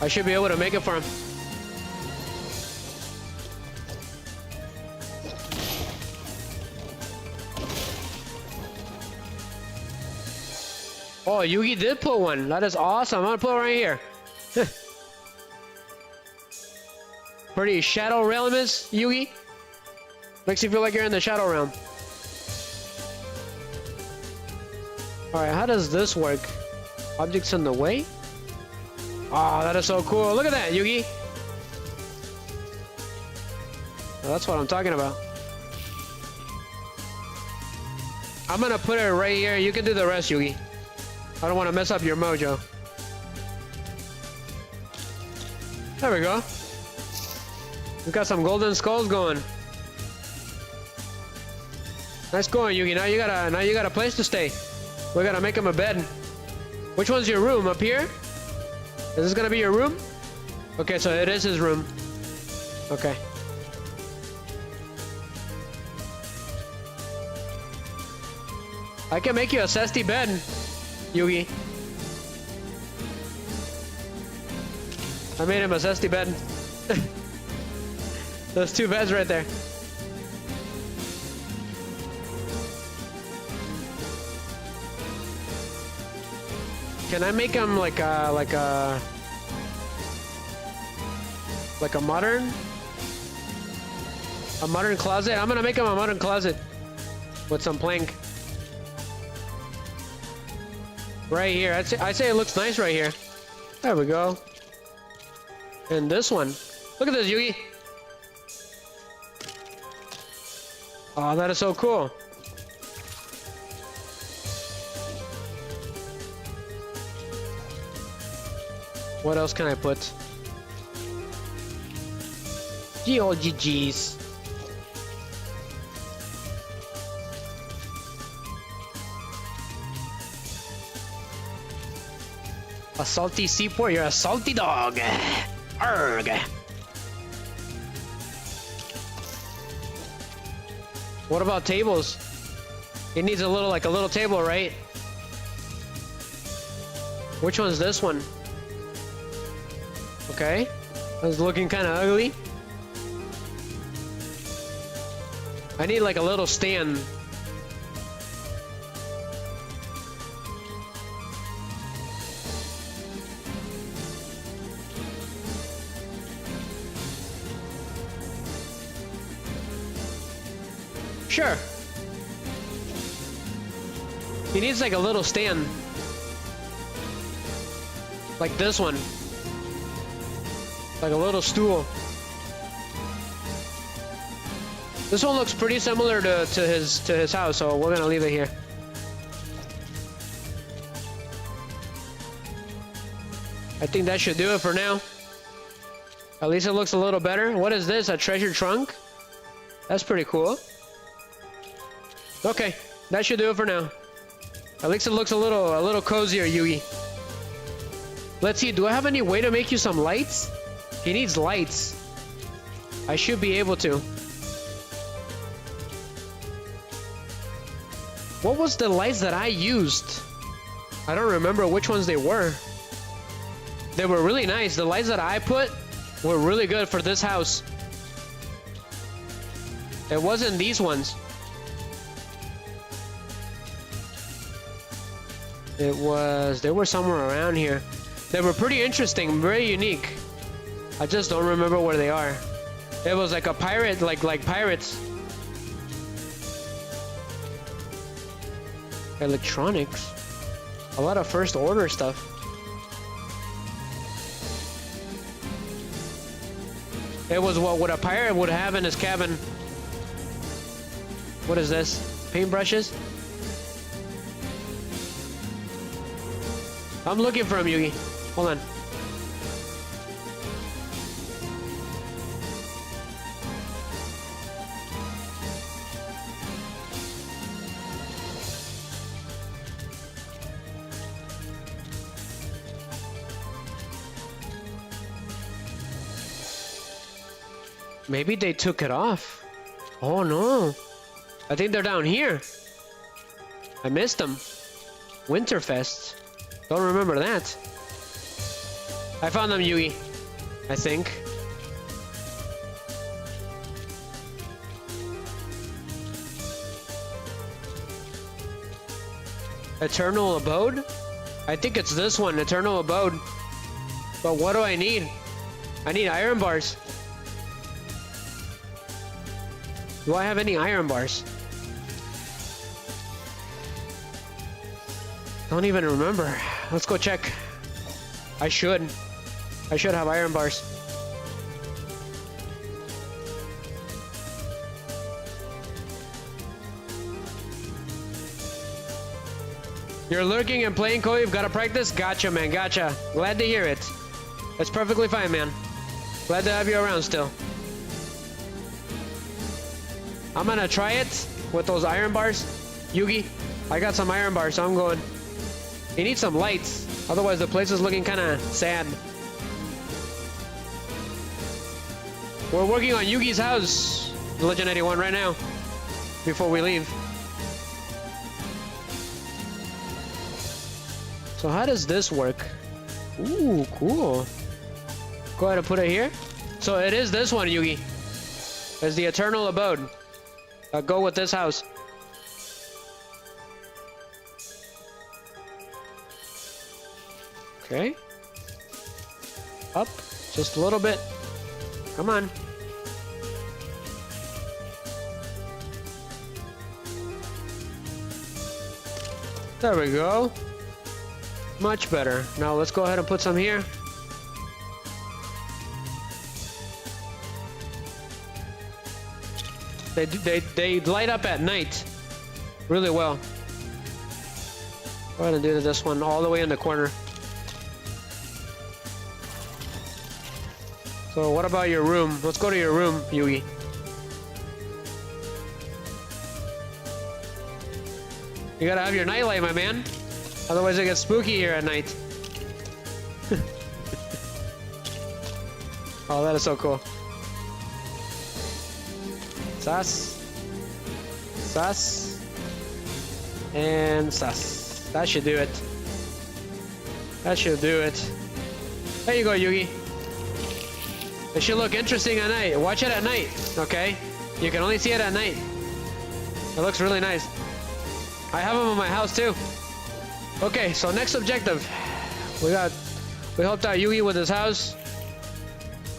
I should be able to make it for him. Oh, Yugi did put one. That is awesome. I'm gonna put it right here. Pretty shadow realm is, Yugi. Makes you feel like you're in the shadow realm. Alright, how does this work? Objects in the way? Oh, that is so cool. Look at that, Yugi. Well, that's what I'm talking about. I'm gonna put it right here. You can do the rest, Yugi. I don't want to mess up your mojo. There we go. We got some golden skulls going. Nice going, Yugi. Now you got a place to stay. We gotta make him a bed. Which one's your room? Up here? Is this gonna be your room? Okay, so it is his room. Okay. I can make you a zesty bed, Yugi. I made him a zesty bed. Those two beds right there. Can I make him like a modern closet? I'm gonna make him a modern closet with some plank. Right here. I'd say it looks nice right here. There we go. And this one. Look at this, Yugi. Oh, that is so cool. What else can I put? GOGGs. A salty seaport? You're a salty dog. Arrgh. What about tables? It needs a little table, right? Which one's this one? Okay. That's looking kind of ugly. I need like a little stand. Sure. He needs like a little stand. Like this one. Like a little stool. This one looks pretty similar to his house, so we're gonna leave it here. I think that should do it for now. At least it looks a little better. What is this? A treasure trunk? That's pretty cool. Okay, that should do it for now. At least it looks a little cozier, Yugi. Let's see, do I have any way to make you some lights? He needs lights. I should be able to. What was the lights that I used? I don't remember which ones they were. They were really nice. The lights that I put were really good for this house. It wasn't these ones. They were somewhere around here. They were pretty interesting, very unique. I just don't remember where they are. It was like a pirate, like pirates. Electronics. A lot of first order stuff. It was what a pirate would have in his cabin. What is this? Paintbrushes? I'm looking for him, Yugi. Hold on. Maybe they took it off. Oh no. I think they're down here. I missed them. Winterfest. Don't remember that. I found them, Yugi. I think. Eternal Abode? I think it's this one, Eternal Abode. But what do I need? I need iron bars. Do I have any iron bars? Don't even remember. Let's go check. I should have iron bars. You're lurking and playing, Cole. You've got to practice. Gotcha, man. Gotcha. Glad to hear it. That's perfectly fine, man. Glad to have you around still. I'm gonna try it with those iron bars. Yugi, I got some iron bars, so I'm going. You need some lights. Otherwise, the place is looking kind of sad. We're working on Yugi's house, Legend 81, right now, before we leave. So how does this work? Ooh, cool. Go ahead and put it here. So it is this one, Yugi. It's the eternal abode. Go with this house. Okay. Up. Just a little bit. Come on. There we go. Much better. Now let's go ahead and put some here. They light up at night really well. Go ahead and do this one all the way in the corner. So what about your room? Let's go to your room, Yugi. You gotta have your nightlight, my man. Otherwise it gets spooky here at night. Oh, that is so cool. Sas. Sas. And sas. That should do it. That should do it. There you go, Yugi. It should look interesting at night. Watch it at night, okay? You can only see it at night. It looks really nice. I have them in my house too. Okay, so next objective. We helped out Yugi with his house.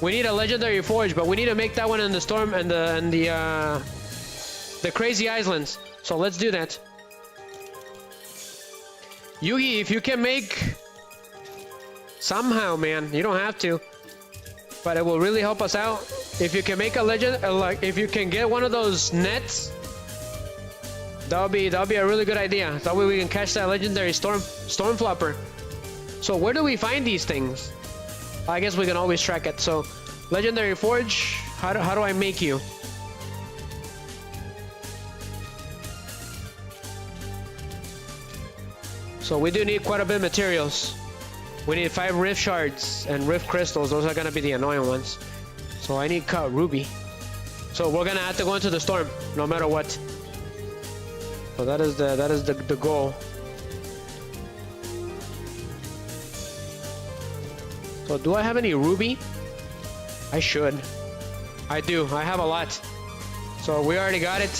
We need a legendary forge, but we need to make that one in the storm and the crazy islands. So let's do that. Yugi, if you can make somehow, man, you don't have to, but it will really help us out. If you can make a legend, like if you can get one of those nets, that'll be a really good idea. That way we can catch that legendary storm flopper. So where do we find these things? I guess we can always track it. So legendary forge, how do I make you? So we do need quite a bit of materials. We need 5 rift shards and rift crystals. Those are gonna be the annoying ones. So I need cut ruby. So we're gonna have to go into the storm no matter what. So that is the goal. So do I have any ruby? I should. I do. I have a lot. So we already got it.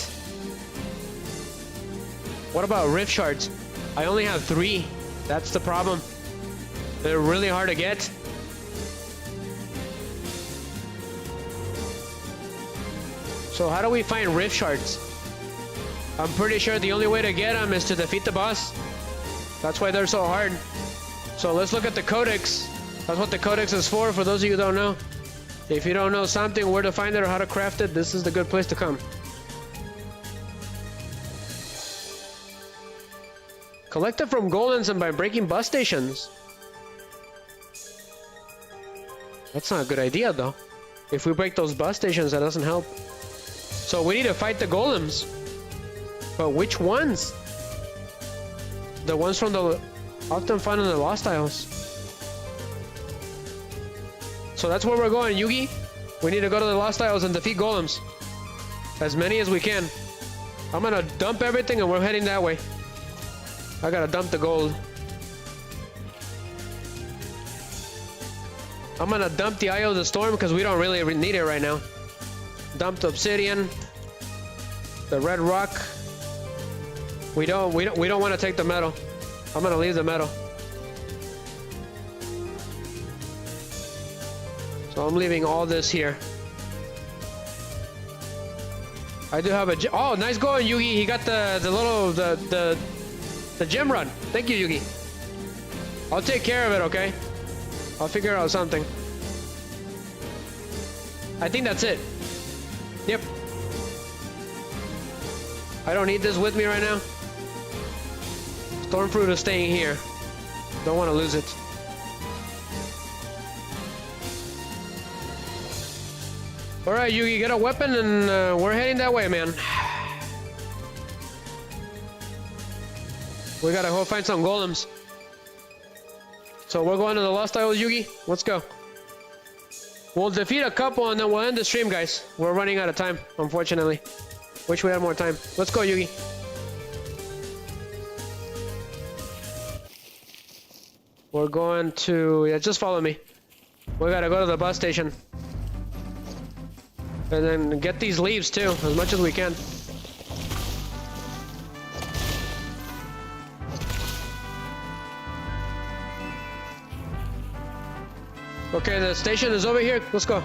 What about rift shards? I only have 3. That's the problem. They're really hard to get. So how do we find rift shards? I'm pretty sure the only way to get them is to defeat the boss. That's why they're so hard. So let's look at the codex. That's what the codex is for those of you who don't know. If you don't know something, where to find it or how to craft it, this is the good place to come. Collect it from golems and by breaking bus stations. That's not a good idea though. If we break those bus stations, that doesn't help. So we need to fight the golems. But which ones? The ones from the often found in the Lost Isles. So that's where we're going, Yugi. We need to go to the Lost Isles and defeat golems. As many as we can. I'm gonna dump everything and we're heading that way. I gotta dump the gold. I'm gonna dump the Eye of the Storm because we don't really need it right now. Dump the obsidian. The red rock. We don't want to take the metal. I'm gonna leave the metal. So I'm leaving all this here. I do have a... Oh, nice going, Yugi. He got the The gym run. Thank you, Yugi. I'll take care of it, okay? I'll figure out something. I think that's it. Yep. I don't need this with me right now. Stormfruit is staying here. Don't want to lose it. Alright, Yugi, get a weapon and we're heading that way, man. We gotta go find some golems. So we're going to the Lost Isles, Yugi. Let's go. We'll defeat a couple and then we'll end the stream, guys. We're running out of time, unfortunately. Wish we had more time. Let's go, Yugi. We're going to... Yeah, just follow me. We gotta go to the bus station. And then get these leaves, too, as much as we can. Okay, the station is over here. Let's go.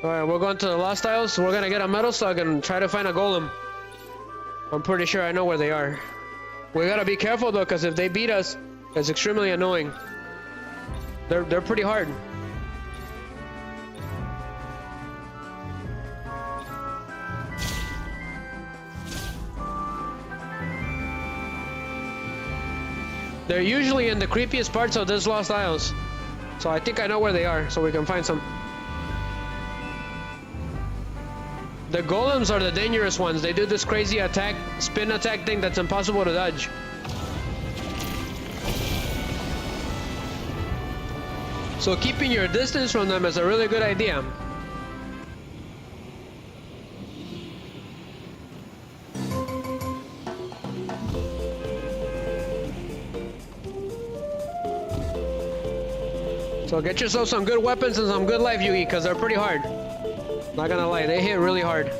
Alright, we're going to the Lost Isles. We're gonna get a metal slug and try to find a golem. I'm pretty sure I know where they are. We gotta be careful though, because if they beat us, it's extremely annoying. They're pretty hard. They're usually in the creepiest parts of this Lost Isles. So I think I know where they are, so we can find some. The golems are the dangerous ones. They do this crazy attack, spin attack thing that's impossible to dodge. So keeping your distance from them is a really good idea. So get yourself some good weapons and some good life, Yugi, because they're pretty hard. Not gonna lie, they hit really hard.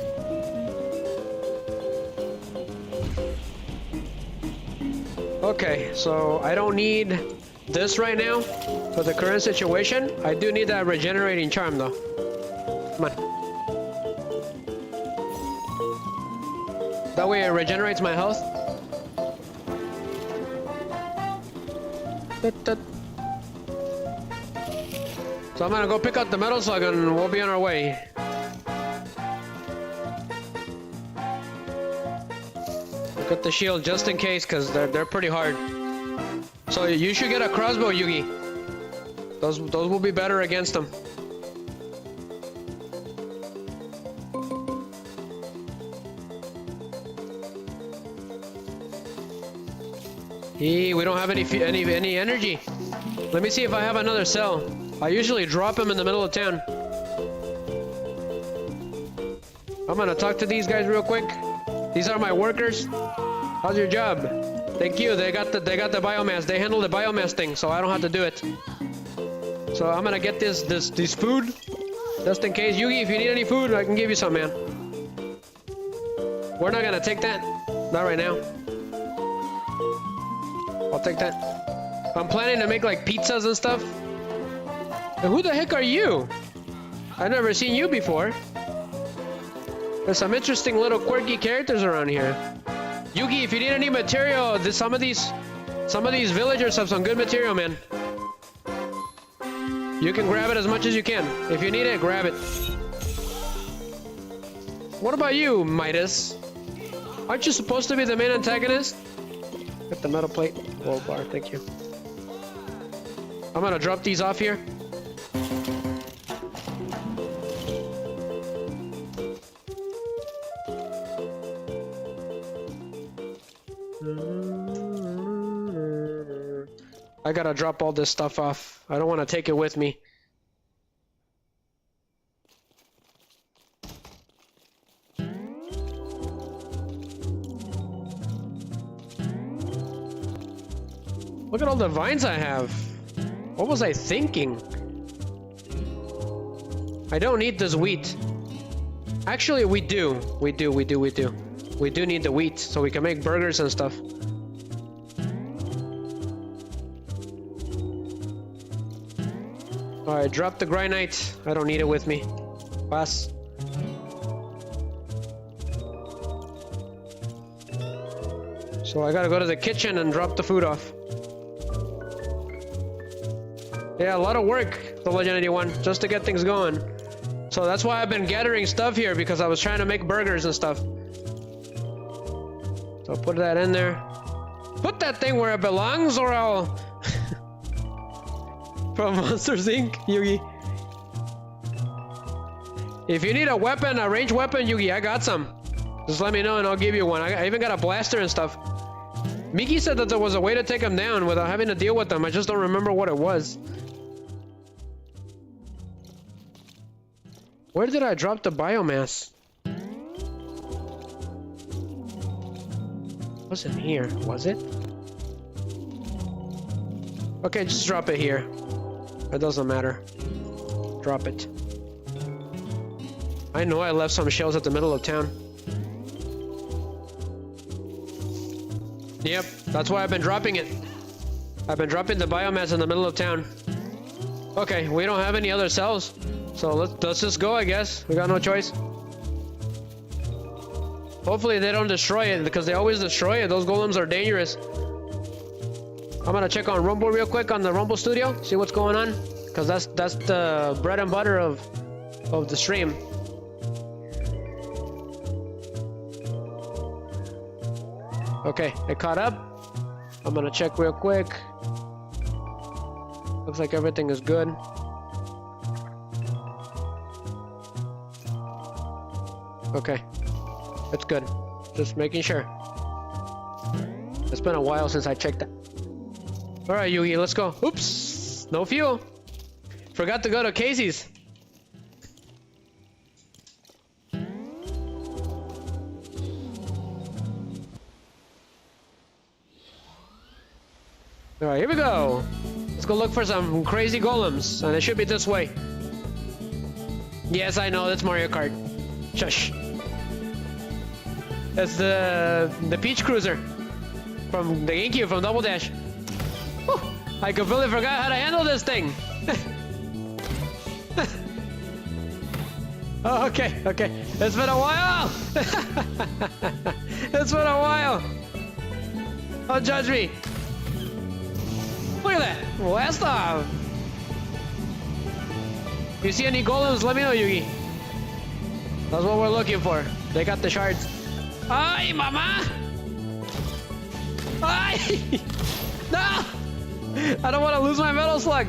Okay, so I don't need this right now for the current situation. I do need that regenerating charm though. Come on. That way it regenerates my health. So I'm gonna go pick up the metal slug and we'll be on our way. Look at the shield just in case, because they're pretty hard. So you should get a crossbow, Yugi. Those will be better against them. We don't have any energy. Let me see if I have another cell. I usually drop him in the middle of town. I'm gonna talk to these guys real quick. These are my workers. How's your job? Thank you. They got the biomass. They handle the biomass thing, so I don't have to do it. So I'm gonna get this food, just in case. Yugi, if you need any food, I can give you some, man. We're not gonna take that. Not right now. I'll take that. I'm planning to make like pizzas and stuff. And who the heck are you? I've never seen you before. There's some interesting little quirky characters around here. Yugi, if you need any material, some of these villagers have some good material, man. You can grab it as much as you can. If you need it, grab it. What about you, Midas? Aren't you supposed to be the main antagonist? Get the metal plate. Gold bar, thank you. I'm gonna drop these off here. I gotta drop all this stuff off. I don't want to take it with me. Look at all the vines I have. What was I thinking? I don't need this wheat. Actually, we do. We do. We do need the wheat so we can make burgers and stuff. Alright, drop the granite. I don't need it with me. Pass. So I gotta go to the kitchen and drop the food off. Yeah, a lot of work, the Legend 81, just to get things going. So that's why I've been gathering stuff here, because I was trying to make burgers and stuff. So put that in there. Put that thing where it belongs, or I'll... From Monsters Inc., Yugi. If you need a weapon, a ranged weapon, Yugi, I got some. Just let me know and I'll give you one. I even got a blaster and stuff. Miki said that there was a way to take them down without having to deal with them. I just don't remember what it was. Where did I drop the biomass? Wasn't here, was it? Okay, just drop it here. It doesn't matter. Drop it. I know I left some shells at the middle of town. Yep, that's why I've been dropping it. I've been dropping the biomass in the middle of town. Okay, we don't have any other cells. So let's just go, I guess. We got no choice. Hopefully they don't destroy it, because they always destroy it. Those golems are dangerous. I'm gonna check on Rumble real quick on the Rumble Studio, see what's going on, because that's the bread and butter of the stream. Okay, it caught up. I'm gonna check real quick. Looks like everything is good. Okay, it's good. Just making sure. It's been a while since I checked that. Alright, Yugi, let's go. Oops! No fuel! Forgot to go to Casey's. Alright, here we go! Let's go look for some crazy golems, and it should be this way. Yes, I know, that's Mario Kart. Shush. That's the Peach Cruiser from the GameCube, from Double Dash. Whew, I completely forgot how to handle this thing. Oh, okay. It's been a while. It's been a while. Don't judge me. Look at that. Blast off. You see any golems? Let me know, Yugi. That's what we're looking for. They got the shards. Ay, mama! Ay! No! I don't want to lose my metal slug.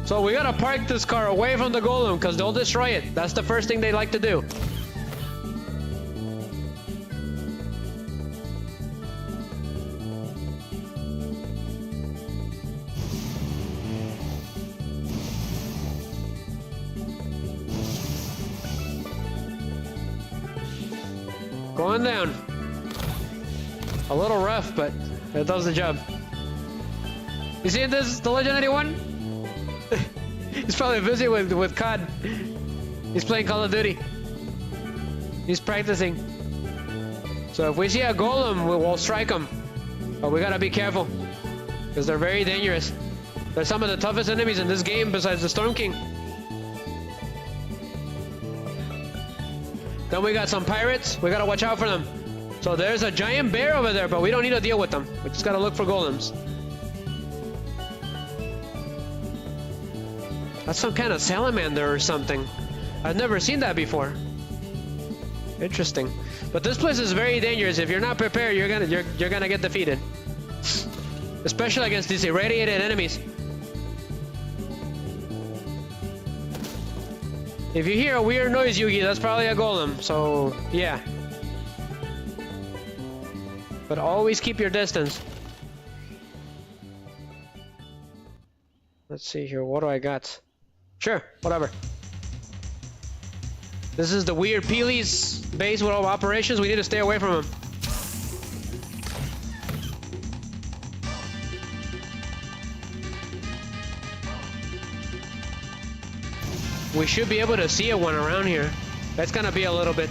So we gotta park this car away from the golem, because they'll destroy it. That's the first thing they like to do. Going down. A little rough, but it does the job. You see this, the Legend 81? He's probably busy with COD. He's playing Call of Duty. He's practicing. So if we see a golem, we'll strike him. But we gotta be careful, because they're very dangerous. They're some of the toughest enemies in this game besides the Storm King. Then we got some pirates. We gotta watch out for them. So there's a giant bear over there, but we don't need to deal with them. We just gotta look for golems. That's some kind of salamander or something. I've never seen that before. Interesting. But this place is very dangerous. If you're not prepared, you're gonna get defeated. Especially against these irradiated enemies. If you hear a weird noise, Yugi, that's probably a golem, so yeah. But always keep your distance. Let's see here, what do I got? Sure, whatever. This is the weird Peely's base with all operations. We need to stay away from him. We should be able to see one around here. It's gonna be a little bit.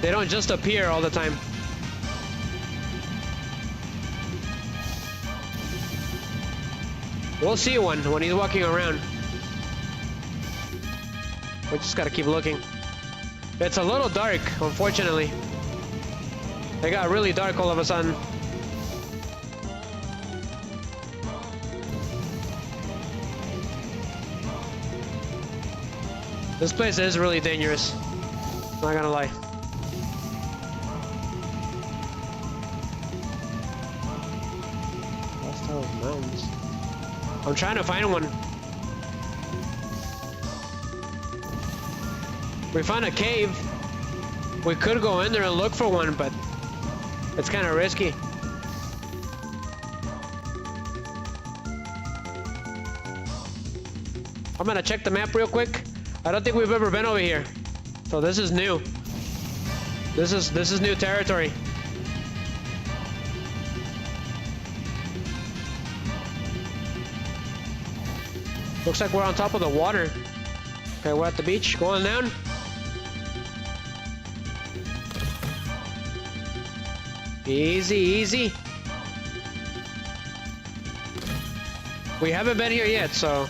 They don't just appear all the time. We'll see one when he's walking around. We just gotta keep looking. It's a little dark, unfortunately. It got really dark all of a sudden. This place is really dangerous. Not gonna lie. Mountains. I'm trying to find one. We found a cave. We could go in there and look for one, but it's kind of risky. I'm gonna check the map real quick. I don't think we've ever been over here, so this is new. This is new territory. Looks like we're on top of the water. Okay, we're at the beach, going down. Easy, easy. We haven't been here yet, so...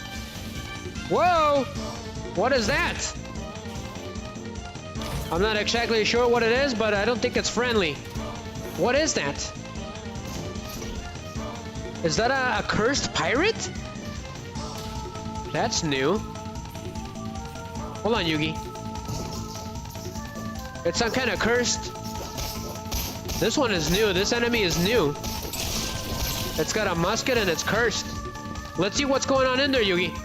Whoa! What is that? I'm not exactly sure what it is, but I don't think it's friendly. What is that? Is that a cursed pirate? That's new. Hold on, Yugi. It's some kind of cursed... This one is new. This enemy is new. It's got a musket and it's cursed. Let's see what's going on in there, Yugi.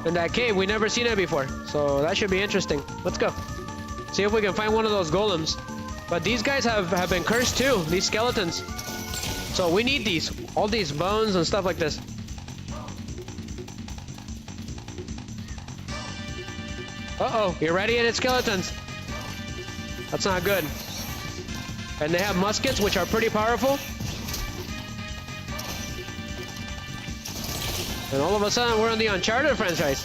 In that cave, we never seen it before. So that should be interesting. Let's go. See if we can find one of those golems. But these guys have been cursed too. These skeletons. So we need these. All these bones and stuff like this. Uh-oh, irradiated skeletons. That's not good. And they have muskets, which are pretty powerful. And all of a sudden, we're in the Uncharted franchise.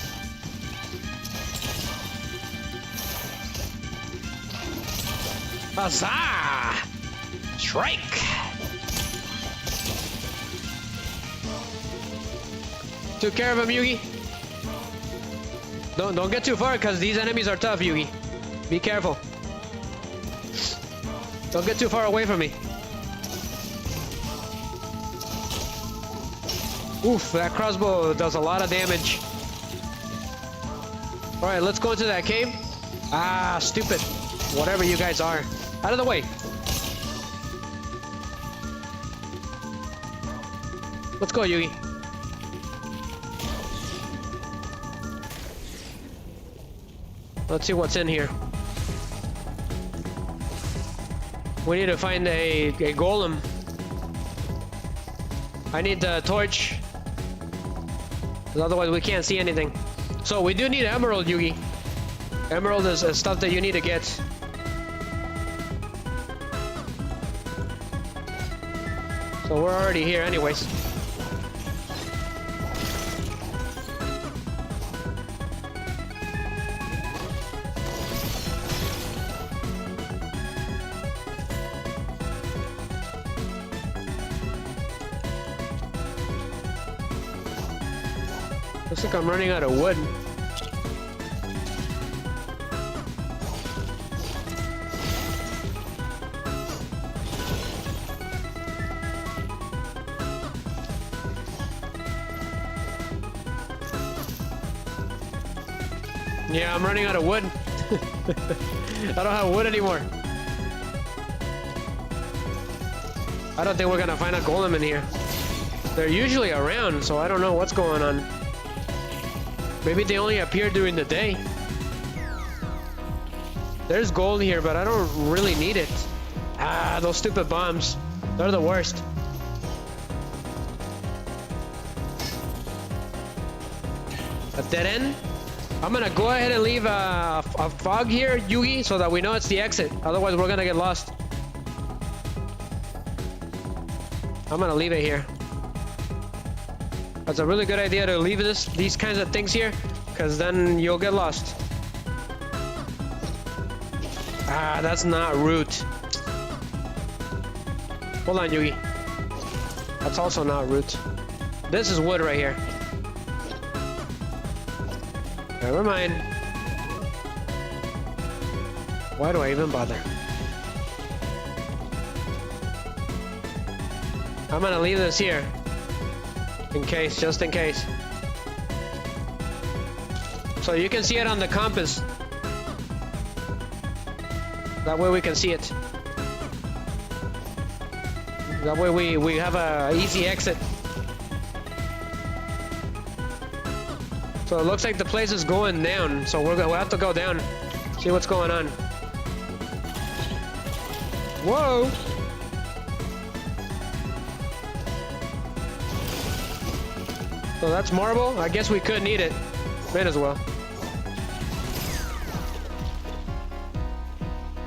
Huzzah! Strike! Took care of him, Yugi. Don't get too far, because these enemies are tough, Yugi. Be careful. Don't get too far away from me. Oof, that crossbow does a lot of damage. Alright, let's go into that cave. Ah, stupid. Whatever you guys are. Out of the way. Let's go, Yugi. Let's see what's in here. We need to find a golem. I need the torch. Because otherwise we can't see anything. So we do need emerald, Yugi. Emerald is stuff that you need to get. So we're already here anyways. Looks like I'm running out of wood. Yeah, I'm running out of wood. I don't have wood anymore. I don't think we're gonna find a golem in here. They're usually around, so I don't know what's going on. Maybe they only appear during the day. There's gold here, but I don't really need it. Ah, those stupid bombs. They're the worst. A dead end? I'm gonna go ahead and leave a fog here, Yugi, so that we know it's the exit. Otherwise, we're gonna get lost. I'm gonna leave it here. That's a really good idea to leave these kinds of things here, because then you'll get lost. Ah, that's not root. Hold on, Yugi. That's also not root. This is wood right here. Never mind. Why do I even bother? I'm gonna leave this here. In case, just in case. So you can see it on the compass. That way we can see it. That way we have a easy exit. So it looks like the place is going down. So we'll have to go down. See what's going on. Whoa! So that's marble. I guess we could need it. Might as well.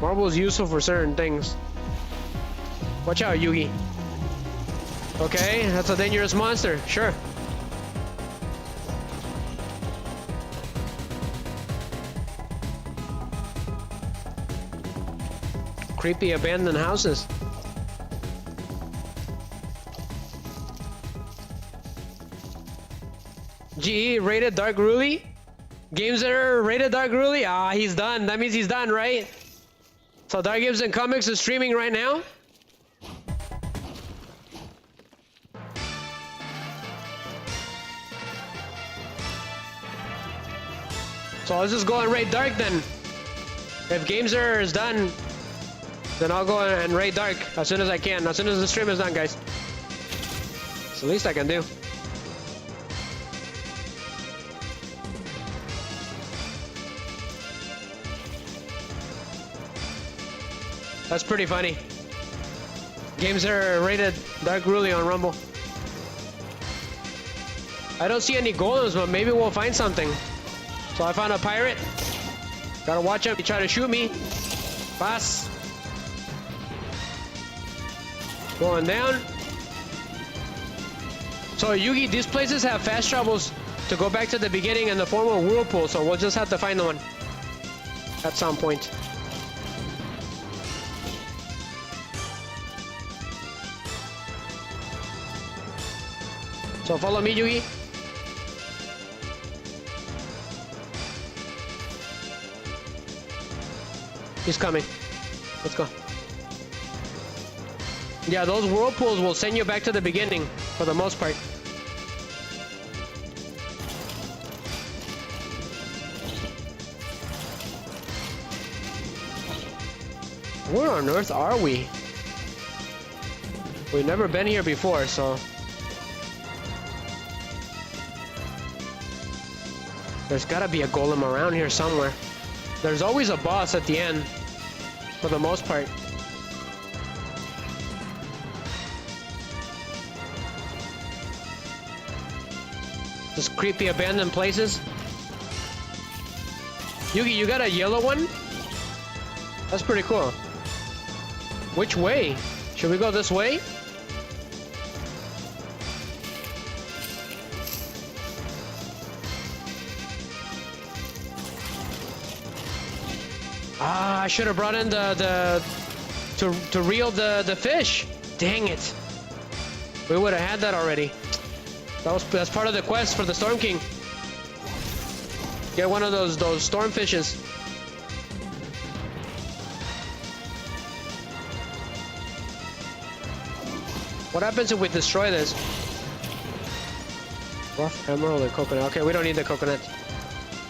Marble is useful for certain things. Watch out, Yugi. Okay, that's a dangerous monster. Sure. Creepy abandoned houses. GE rated dark ruly? Games that are rated dark ruly? Ah, he's done. That means he's done, right? So Dark Games and Comics is streaming right now. So I'll just go and raid dark then. If Gameser is done, then I'll go and raid dark as soon as I can. As soon as the stream is done, guys. It's the least I can do. That's pretty funny. Games are rated dark ruly on Rumble. I don't see any golems, but maybe we'll find something. So I found a pirate. Gotta watch him. He tried to shoot me. Pass. Going down. So Yugi, these places have fast travels to go back to the beginning in the form of whirlpool. So we'll just have to find one at some point. So follow me, Yugi. He's coming. Let's go. Yeah, those whirlpools will send you back to the beginning for the most part. Where on earth are we? We've never been here before, so... There's gotta be a golem around here somewhere. There's always a boss at the end, for the most part. Just creepy abandoned places. Yugi, you got a yellow one? That's pretty cool. Which way? Should we go this way? Ah, I should have brought in to reel the fish. Dang it. We would have had that already. That's part of the quest for the Storm King. Get one of those storm fishes. What happens if we destroy this? Rough emerald and coconut. Okay, we don't need the coconut.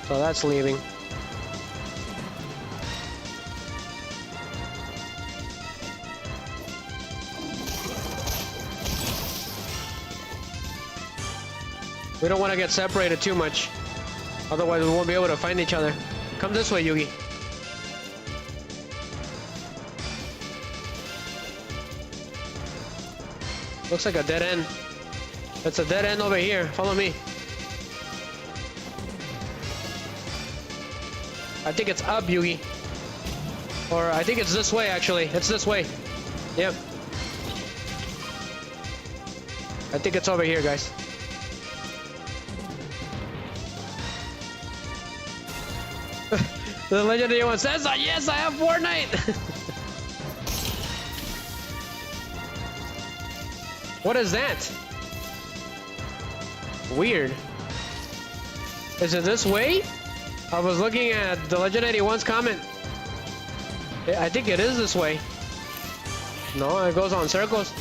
So that's leaving. We don't want to get separated too much. Otherwise we won't be able to find each other. Come this way, Yugi. Looks like a dead end. It's a dead end over here. Follow me. I think it's up, Yugi. Or I think it's this way, actually. It's this way. Yep. I think it's over here, guys. The legendary one says, yes, I have Fortnite. What is that? Weird. Is it this way? I was looking at the legendary one's comment. I think it is this way. No, it goes on circles.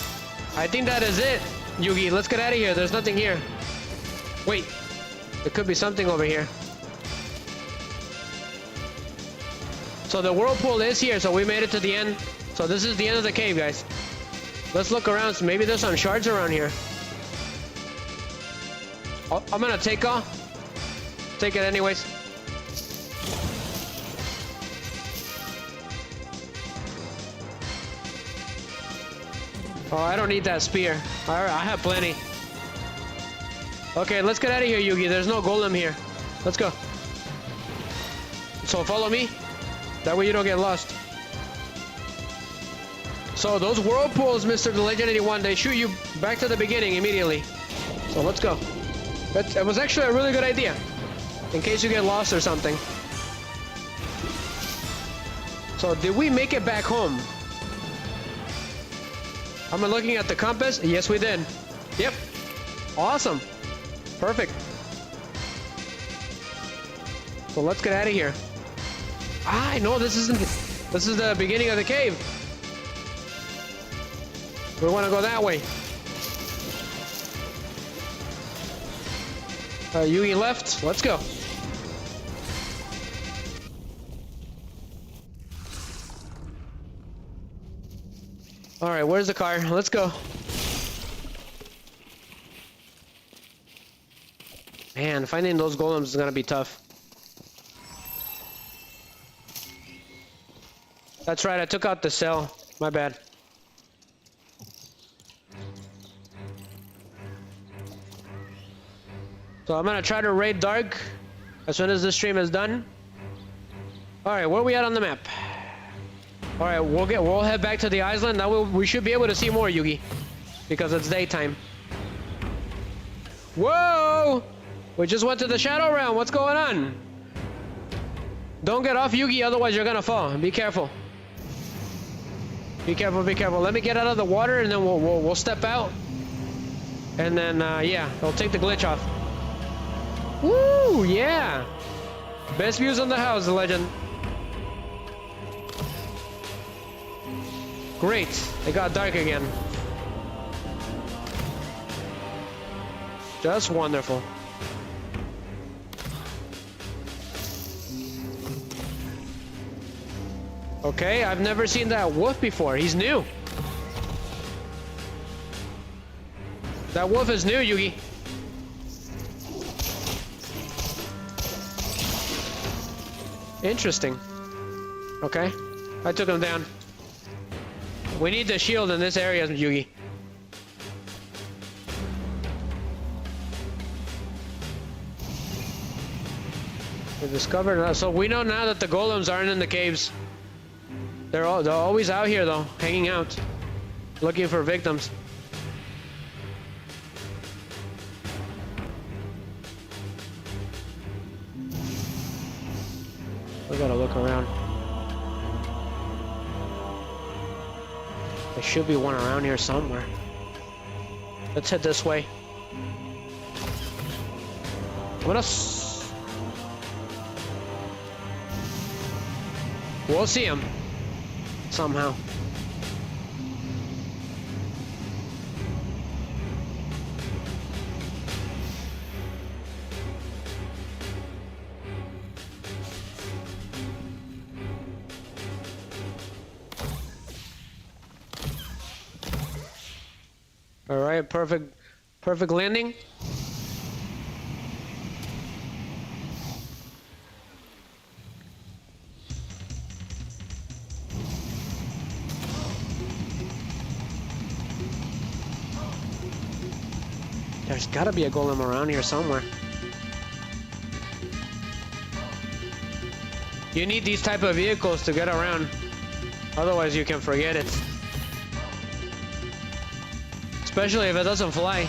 I think that is it. Yugi, let's get out of here. There's nothing here. Wait. There could be something over here. So the whirlpool is here, so we made it to the end. So this is the end of the cave, guys. Let's look around. So maybe there's some shards around here. Oh, I'm gonna take off. Take it anyways. Oh, I don't need that spear. I have plenty. Okay, let's get out of here, Yugi. There's no golem here. Let's go. So follow me. That way you don't get lost. So those whirlpools, Mr. The Legendary One, they shoot you back to the beginning immediately. So let's go. It was actually a really good idea. In case you get lost or something. So did we make it back home? I'm looking at the compass. Yes, we did. Yep. Awesome. Perfect. So let's get out of here. I know this isn't. This is the beginning of the cave. We want to go that way. Yugi left. Let's go. All right, where's the car? Let's go. Man, finding those golems is gonna be tough. That's right, I took out the cell. My bad. So I'm gonna try to raid dark as soon as this stream is done. All right, where are we at on the map? All right, we'll head back to the island. Now we should be able to see more, Yugi, because it's daytime. Whoa! We just went to the shadow realm. What's going on? Don't get off, Yugi, otherwise you're gonna fall. Be careful. Be careful. Be careful. Let me get out of the water, and then we'll step out, and then yeah, I'll take the glitch off. Woo! Yeah. Best views on the house, the legend. Great. It got dark again. Just wonderful. Okay, I've never seen that wolf before. He's new. That wolf is new, Yugi. Interesting. Okay, I took him down. We need the shield in this area, Yugi. We discovered. So we know now that the golems aren't in the caves. They're always out here though, hanging out, looking for victims. We gotta look around. There should be one around here somewhere. Let's head this way. We'll see him somehow. All right, perfect landing. There's gotta be a golem around here somewhere. You need these type of vehicles to get around. Otherwise you can forget it. Especially if it doesn't fly.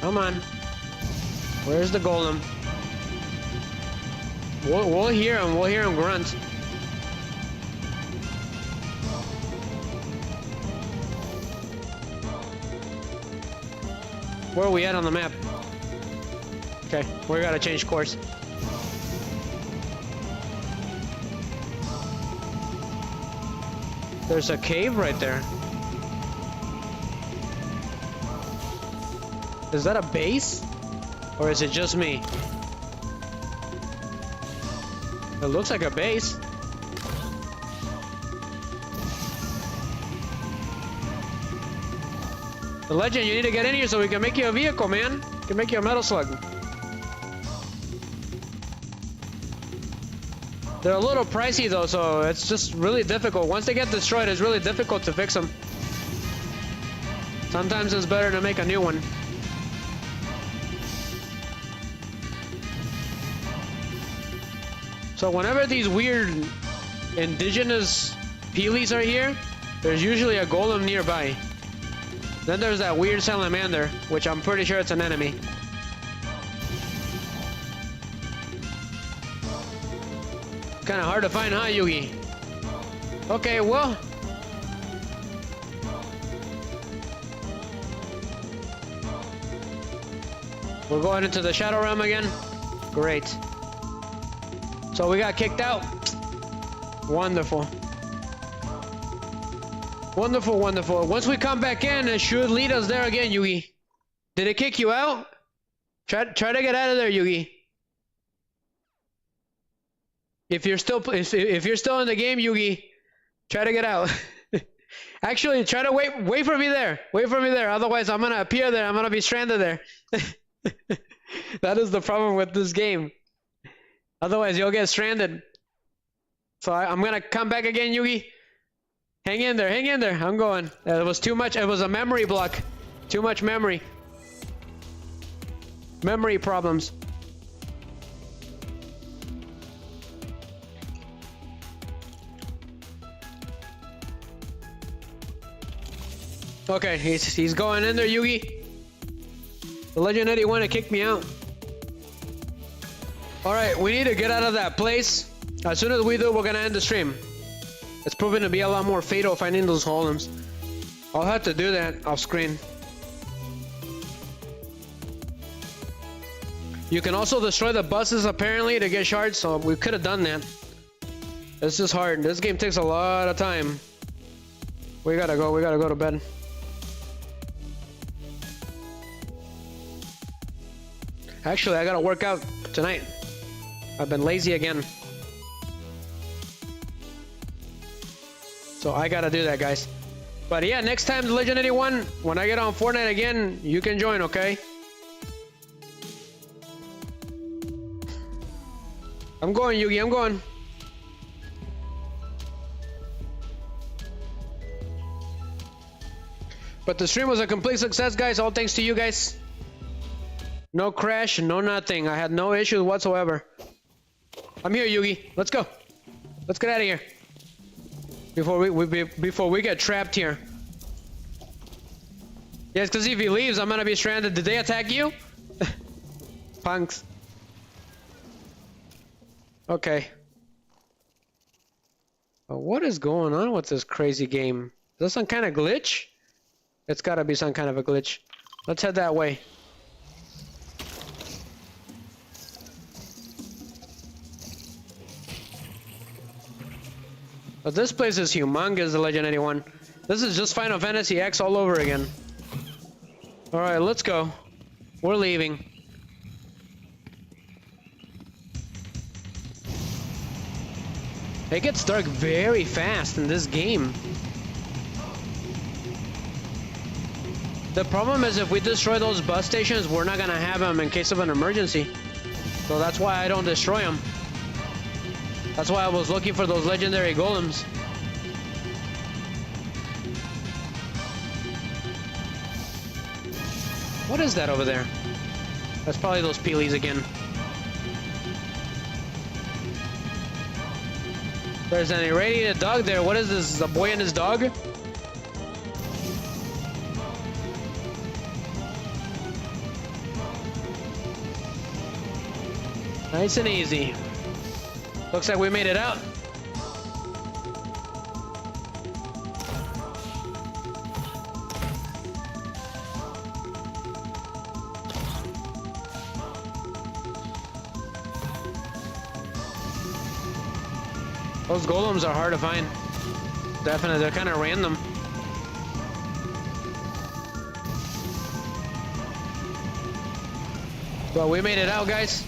Come on. Where's the golem? We'll hear him. We'll hear him grunt. Where are we at on the map? Okay, we gotta change course. There's a cave right there. Is that a base? Or is it just me? It looks like a base. The legend, you need to get in here so we can make you a vehicle, man. We can make you a metal slug. They're a little pricey though, so it's just really difficult. Once they get destroyed, it's really difficult to fix them. Sometimes it's better to make a new one. So whenever these weird indigenous peelies are here, there's usually a golem nearby. Then there's that weird salamander, which I'm pretty sure it's an enemy. Kind of hard to find, huh, Yugi? Okay, well. We're going into the Shadow Realm again? Great. So we got kicked out. Wonderful. Wonderful, wonderful. Once we come back in, it should lead us there again, Yugi. Did it kick you out? Try to get out of there, Yugi. If you're still in the game, Yugi, try to get out. Actually, try to wait for me there. Wait for me there. Otherwise, I'm gonna appear there. I'm gonna be stranded there. That is the problem with this game. Otherwise, you'll get stranded. So I'm gonna come back again, Yugi. Hang in there. Hang in there. I'm going. It was too much. It was a memory block. Too much memory. Memory problems. Okay, he's going in there, Yugi. The Legend 81 to kick me out. Alright, we need to get out of that place. As soon as we do, we're gonna end the stream. It's proving to be a lot more fatal finding those golems. I'll have to do that off screen. You can also destroy the buses apparently to get shards, so we could have done that. It's just hard. This game takes a lot of time. We gotta go to bed. Actually, I gotta work out tonight. I've been lazy again. So I gotta do that, guys. But yeah, next time, the Legend 81, when I get on Fortnite again, you can join, okay? I'm going, Yugi, I'm going. But the stream was a complete success, guys. All thanks to you guys. No crash, no nothing. I had no issues whatsoever. I'm here, Yugi. Let's go. Let's get out of here. Before we get trapped here. Yes, because if he leaves, I'm gonna be stranded. Did they attack you? Punks. Okay. What is going on with this crazy game? Is this some kind of glitch? It's gotta be some kind of a glitch. Let's head that way. But this place is humongous, the Legend 81. This is just Final Fantasy X all over again. Alright, let's go. We're leaving. It gets dark very fast in this game. The problem is if we destroy those bus stations, we're not gonna have them in case of an emergency. So that's why I don't destroy them. That's why I was looking for those legendary golems. What is that over there? That's probably those peelies again. There's an irradiated dog there. What is this? A boy and his dog? Nice and easy. Looks like we made it out. Those golems are hard to find. Definitely, they're kind of random. But we made it out, guys.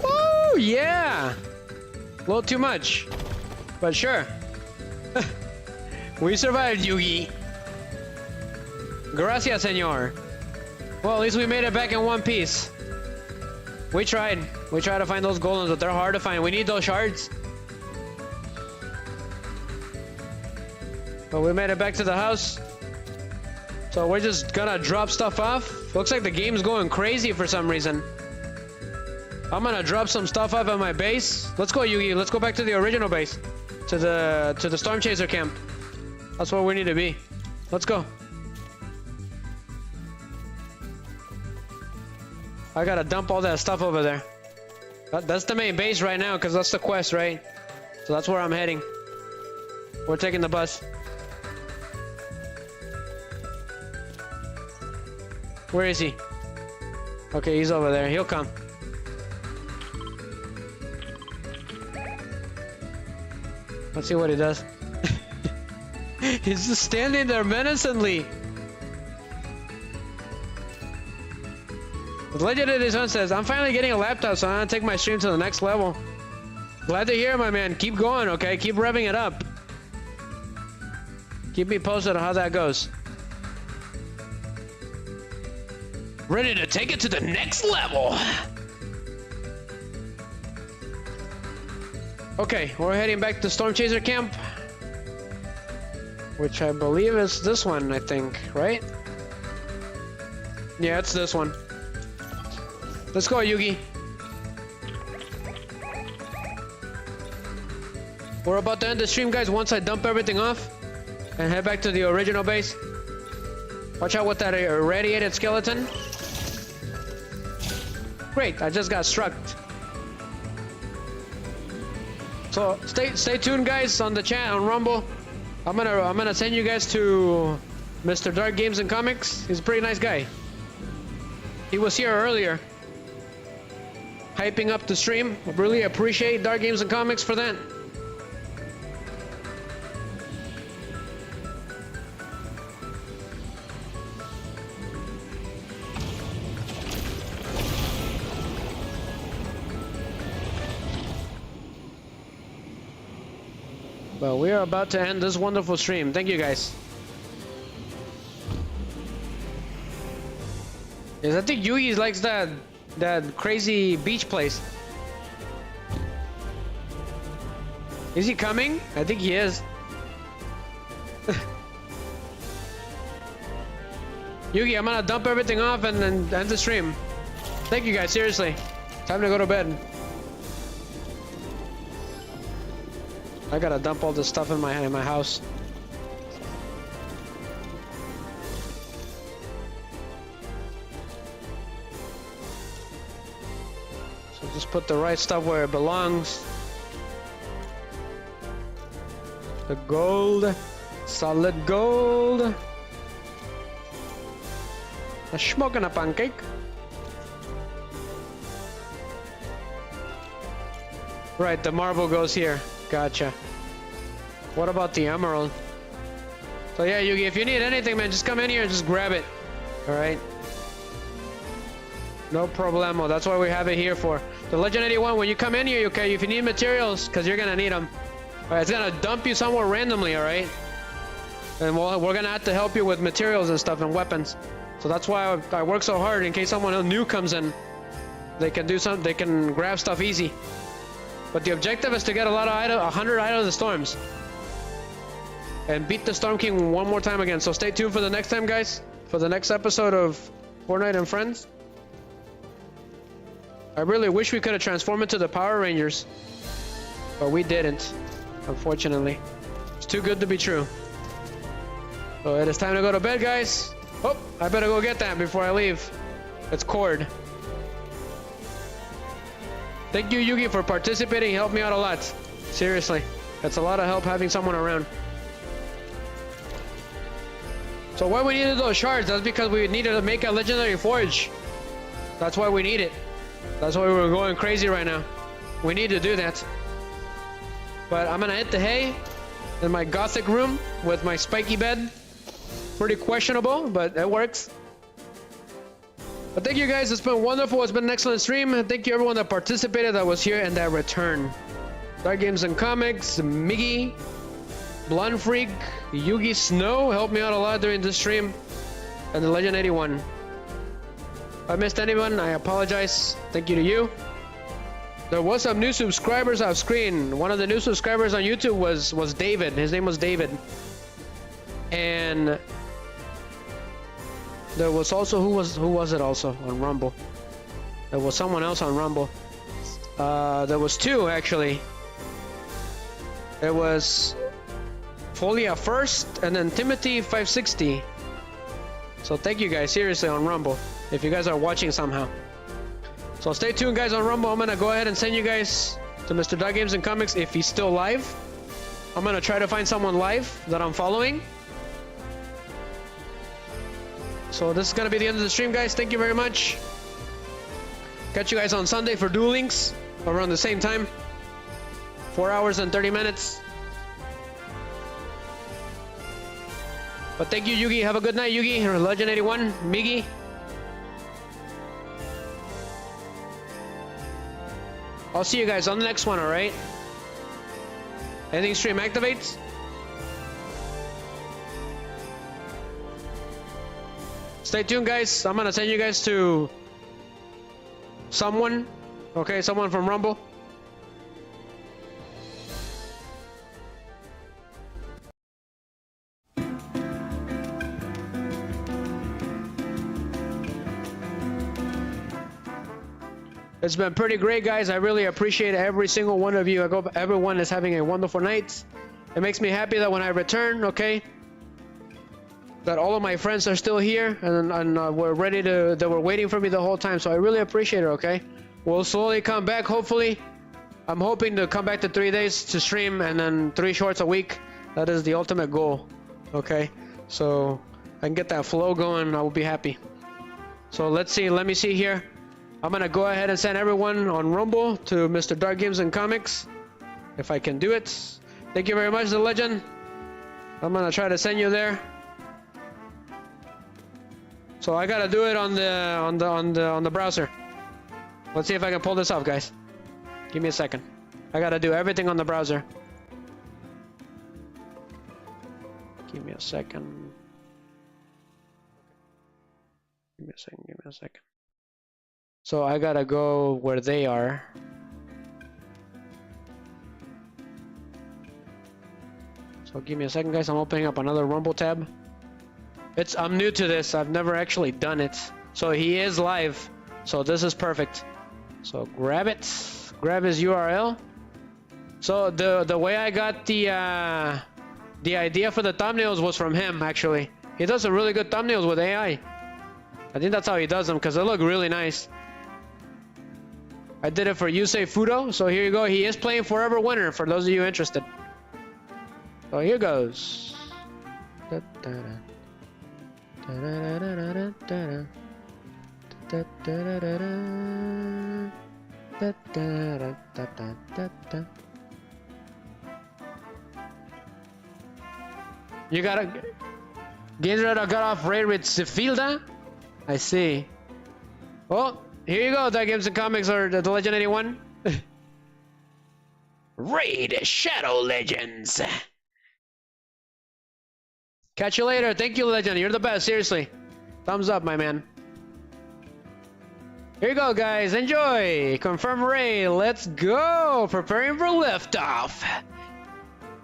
Woo, yeah! A little too much, but sure. We survived, Yugi. Gracias, senor. Well, at least we made it back in one piece. We tried. We tried to find those golems, but they're hard to find. We need those shards. But we made it back to the house. So we're just gonna drop stuff off. Looks like the game's going crazy for some reason. I'm gonna drop some stuff off at my base. Let's go, Yugi. Let's go back to the original base. To the Storm Chaser camp. That's where we need to be. Let's go. I gotta dump all that stuff over there. That's the main base right now, because that's the quest, right? So that's where I'm heading. We're taking the bus. Where is he? Okay, he's over there. He'll come. Let's see what he does. He's just standing there menacingly. The Legend of His Son says, I'm finally getting a laptop, so I'm gonna take my stream to the next level. Glad to hear, my man. Keep going, okay? Keep revving it up. Keep me posted on how that goes. Ready to take it to the next level. Okay, we're heading back to Storm Chaser camp. Which I believe is this one, I think, right? Yeah, it's this one. Let's go, Yugi. We're about to end the stream, guys, once I dump everything off and head back to the original base. Watch out with that irradiated skeleton. Great, I just got struck. So stay tuned, guys, on the chat on Rumble. I'm gonna send you guys to Mr. Dark Games and Comics. He's a pretty nice guy. He was here earlier, hyping up the stream. I really appreciate Dark Games and Comics for that. Well, we are about to end this wonderful stream. Thank you, guys. Yes, I think Yugi likes that crazy beach place. Is he coming? I think he is. Yugi, I'm gonna dump everything off and then end the stream. Thank you, guys. Seriously. Time to go to bed. I gotta dump all this stuff in my house. So just put the right stuff where it belongs. The gold, solid gold. A smoking a pancake. Right, the marble goes here. Gotcha. What about the emerald? So yeah, Yugi, if you need anything, man, just come in here and just grab it. All right. No problemo. That's why we have it here for. The Legend 81, when you come in here, okay, if you need materials, because you're gonna need them. All right, it's gonna dump you somewhere randomly, all right? And we're gonna have to help you with materials and stuff and weapons. So that's why I work so hard in case someone new comes in. They can do something. They can grab stuff easy. But the objective is to get a lot of 100 Idol of the Storms. And beat the Storm King one more time again. So stay tuned for the next time, guys. For the next episode of Fortnite and Friends. I really wish we could have transformed into the Power Rangers. But we didn't, unfortunately. It's too good to be true. So it is time to go to bed, guys. Oh, I better go get that before I leave. It's cord. Thank you, Yugi, for participating. He helped me out a lot. Seriously. That's a lot of help having someone around. So why we needed those shards? That's because we needed to make a legendary forge. That's why we need it. That's why we're going crazy right now. We need to do that. But I'm gonna hit the hay in my gothic room with my spiky bed. Pretty questionable, but it works. But thank you guys. It's been wonderful. It's been an excellent stream. Thank you everyone that participated, that was here, and that returned. Dark Games and Comics, Miggy, Blunt Freak, Yugi Snow helped me out a lot during this stream, and the Legend 81. If I missed anyone, I apologize. Thank you to you. There was some new subscribers off screen. One of the new subscribers on YouTube was David. His name was David. And there was also who was it also on Rumble? There was someone else on Rumble. There was two actually. It was Folia first, and then Timothy 560. So thank you guys, seriously, on Rumble, if you guys are watching somehow. So stay tuned, guys, on Rumble. I'm gonna go ahead and send you guys to Mr. Dark Games and Comics if he's still live. I'm gonna try to find someone live that I'm following. So this is gonna be the end of the stream, guys. Thank you very much. Catch you guys on Sunday for Duel Links around the same time. 4 hours and 30 minutes. But thank you, Yugi. Have a good night, Yugi. Legend 81, Miggy. I'll see you guys on the next one, alright? Anything stream activates? Stay tuned, guys. I'm gonna send you guys to someone. Okay, someone from Rumble. It's been pretty great, guys. I really appreciate every single one of you. I hope everyone is having a wonderful night. It makes me happy that when I return, okay, that all of my friends are still here and we're ready to, that were waiting for me the whole time. So I really appreciate it, okay? We'll slowly come back, hopefully. I'm hoping to come back to 3 days to stream and then 3 shorts a week. That is the ultimate goal, okay? So I can get that flow going, I will be happy. So let's see, let me see here. I'm gonna go ahead and send everyone on Rumble to Mr. Dark Games and Comics, if I can do it. Thank you very much, The Legend. I'm gonna try to send you there. So I gotta do it on the browser. Let's see if I can pull this off, guys. Give me a second. I gotta do everything on the browser. Give me a second. Give me a second. Give me a second. So I gotta go where they are. So give me a second, guys. I'm opening up another Rumble tab. I'm new to this. I've never actually done it. So he is live. So this is perfect. So grab it. Grab his URL. So the way I got the idea for the thumbnails was from him, actually. He does some really good thumbnails with AI. I think that's how he does them, because they look really nice. I did it for Yusei Fudo, so here you go. He is playing Forever Winter, for those of you interested. So here goes. You gotta... Ginzra got off raid with Sefilda? I see. Oh, here you go, Dark Games and Comics, or the Legend 81. Raid Shadow Legends. Catch you later. Thank you, Legend. You're the best, seriously. Thumbs up, my man. Here you go, guys. Enjoy. Confirm raid. Let's go. Preparing for liftoff.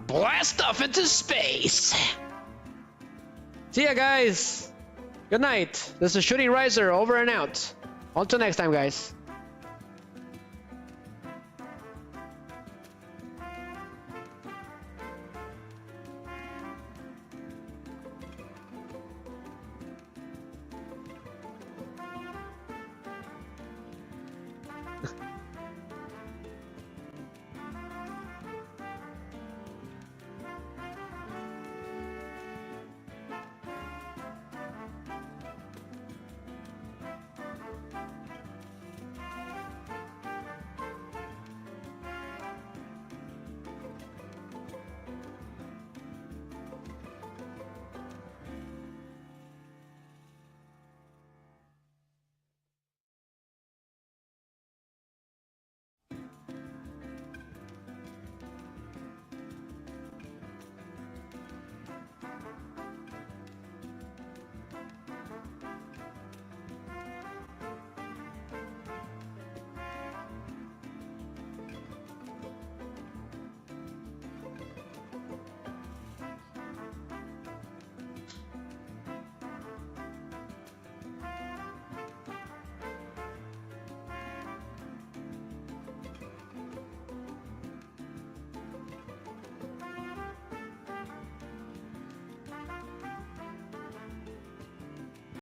Blast off into space. See ya, guys. Good night. This is Shooting Riser, over and out. Until next time, guys.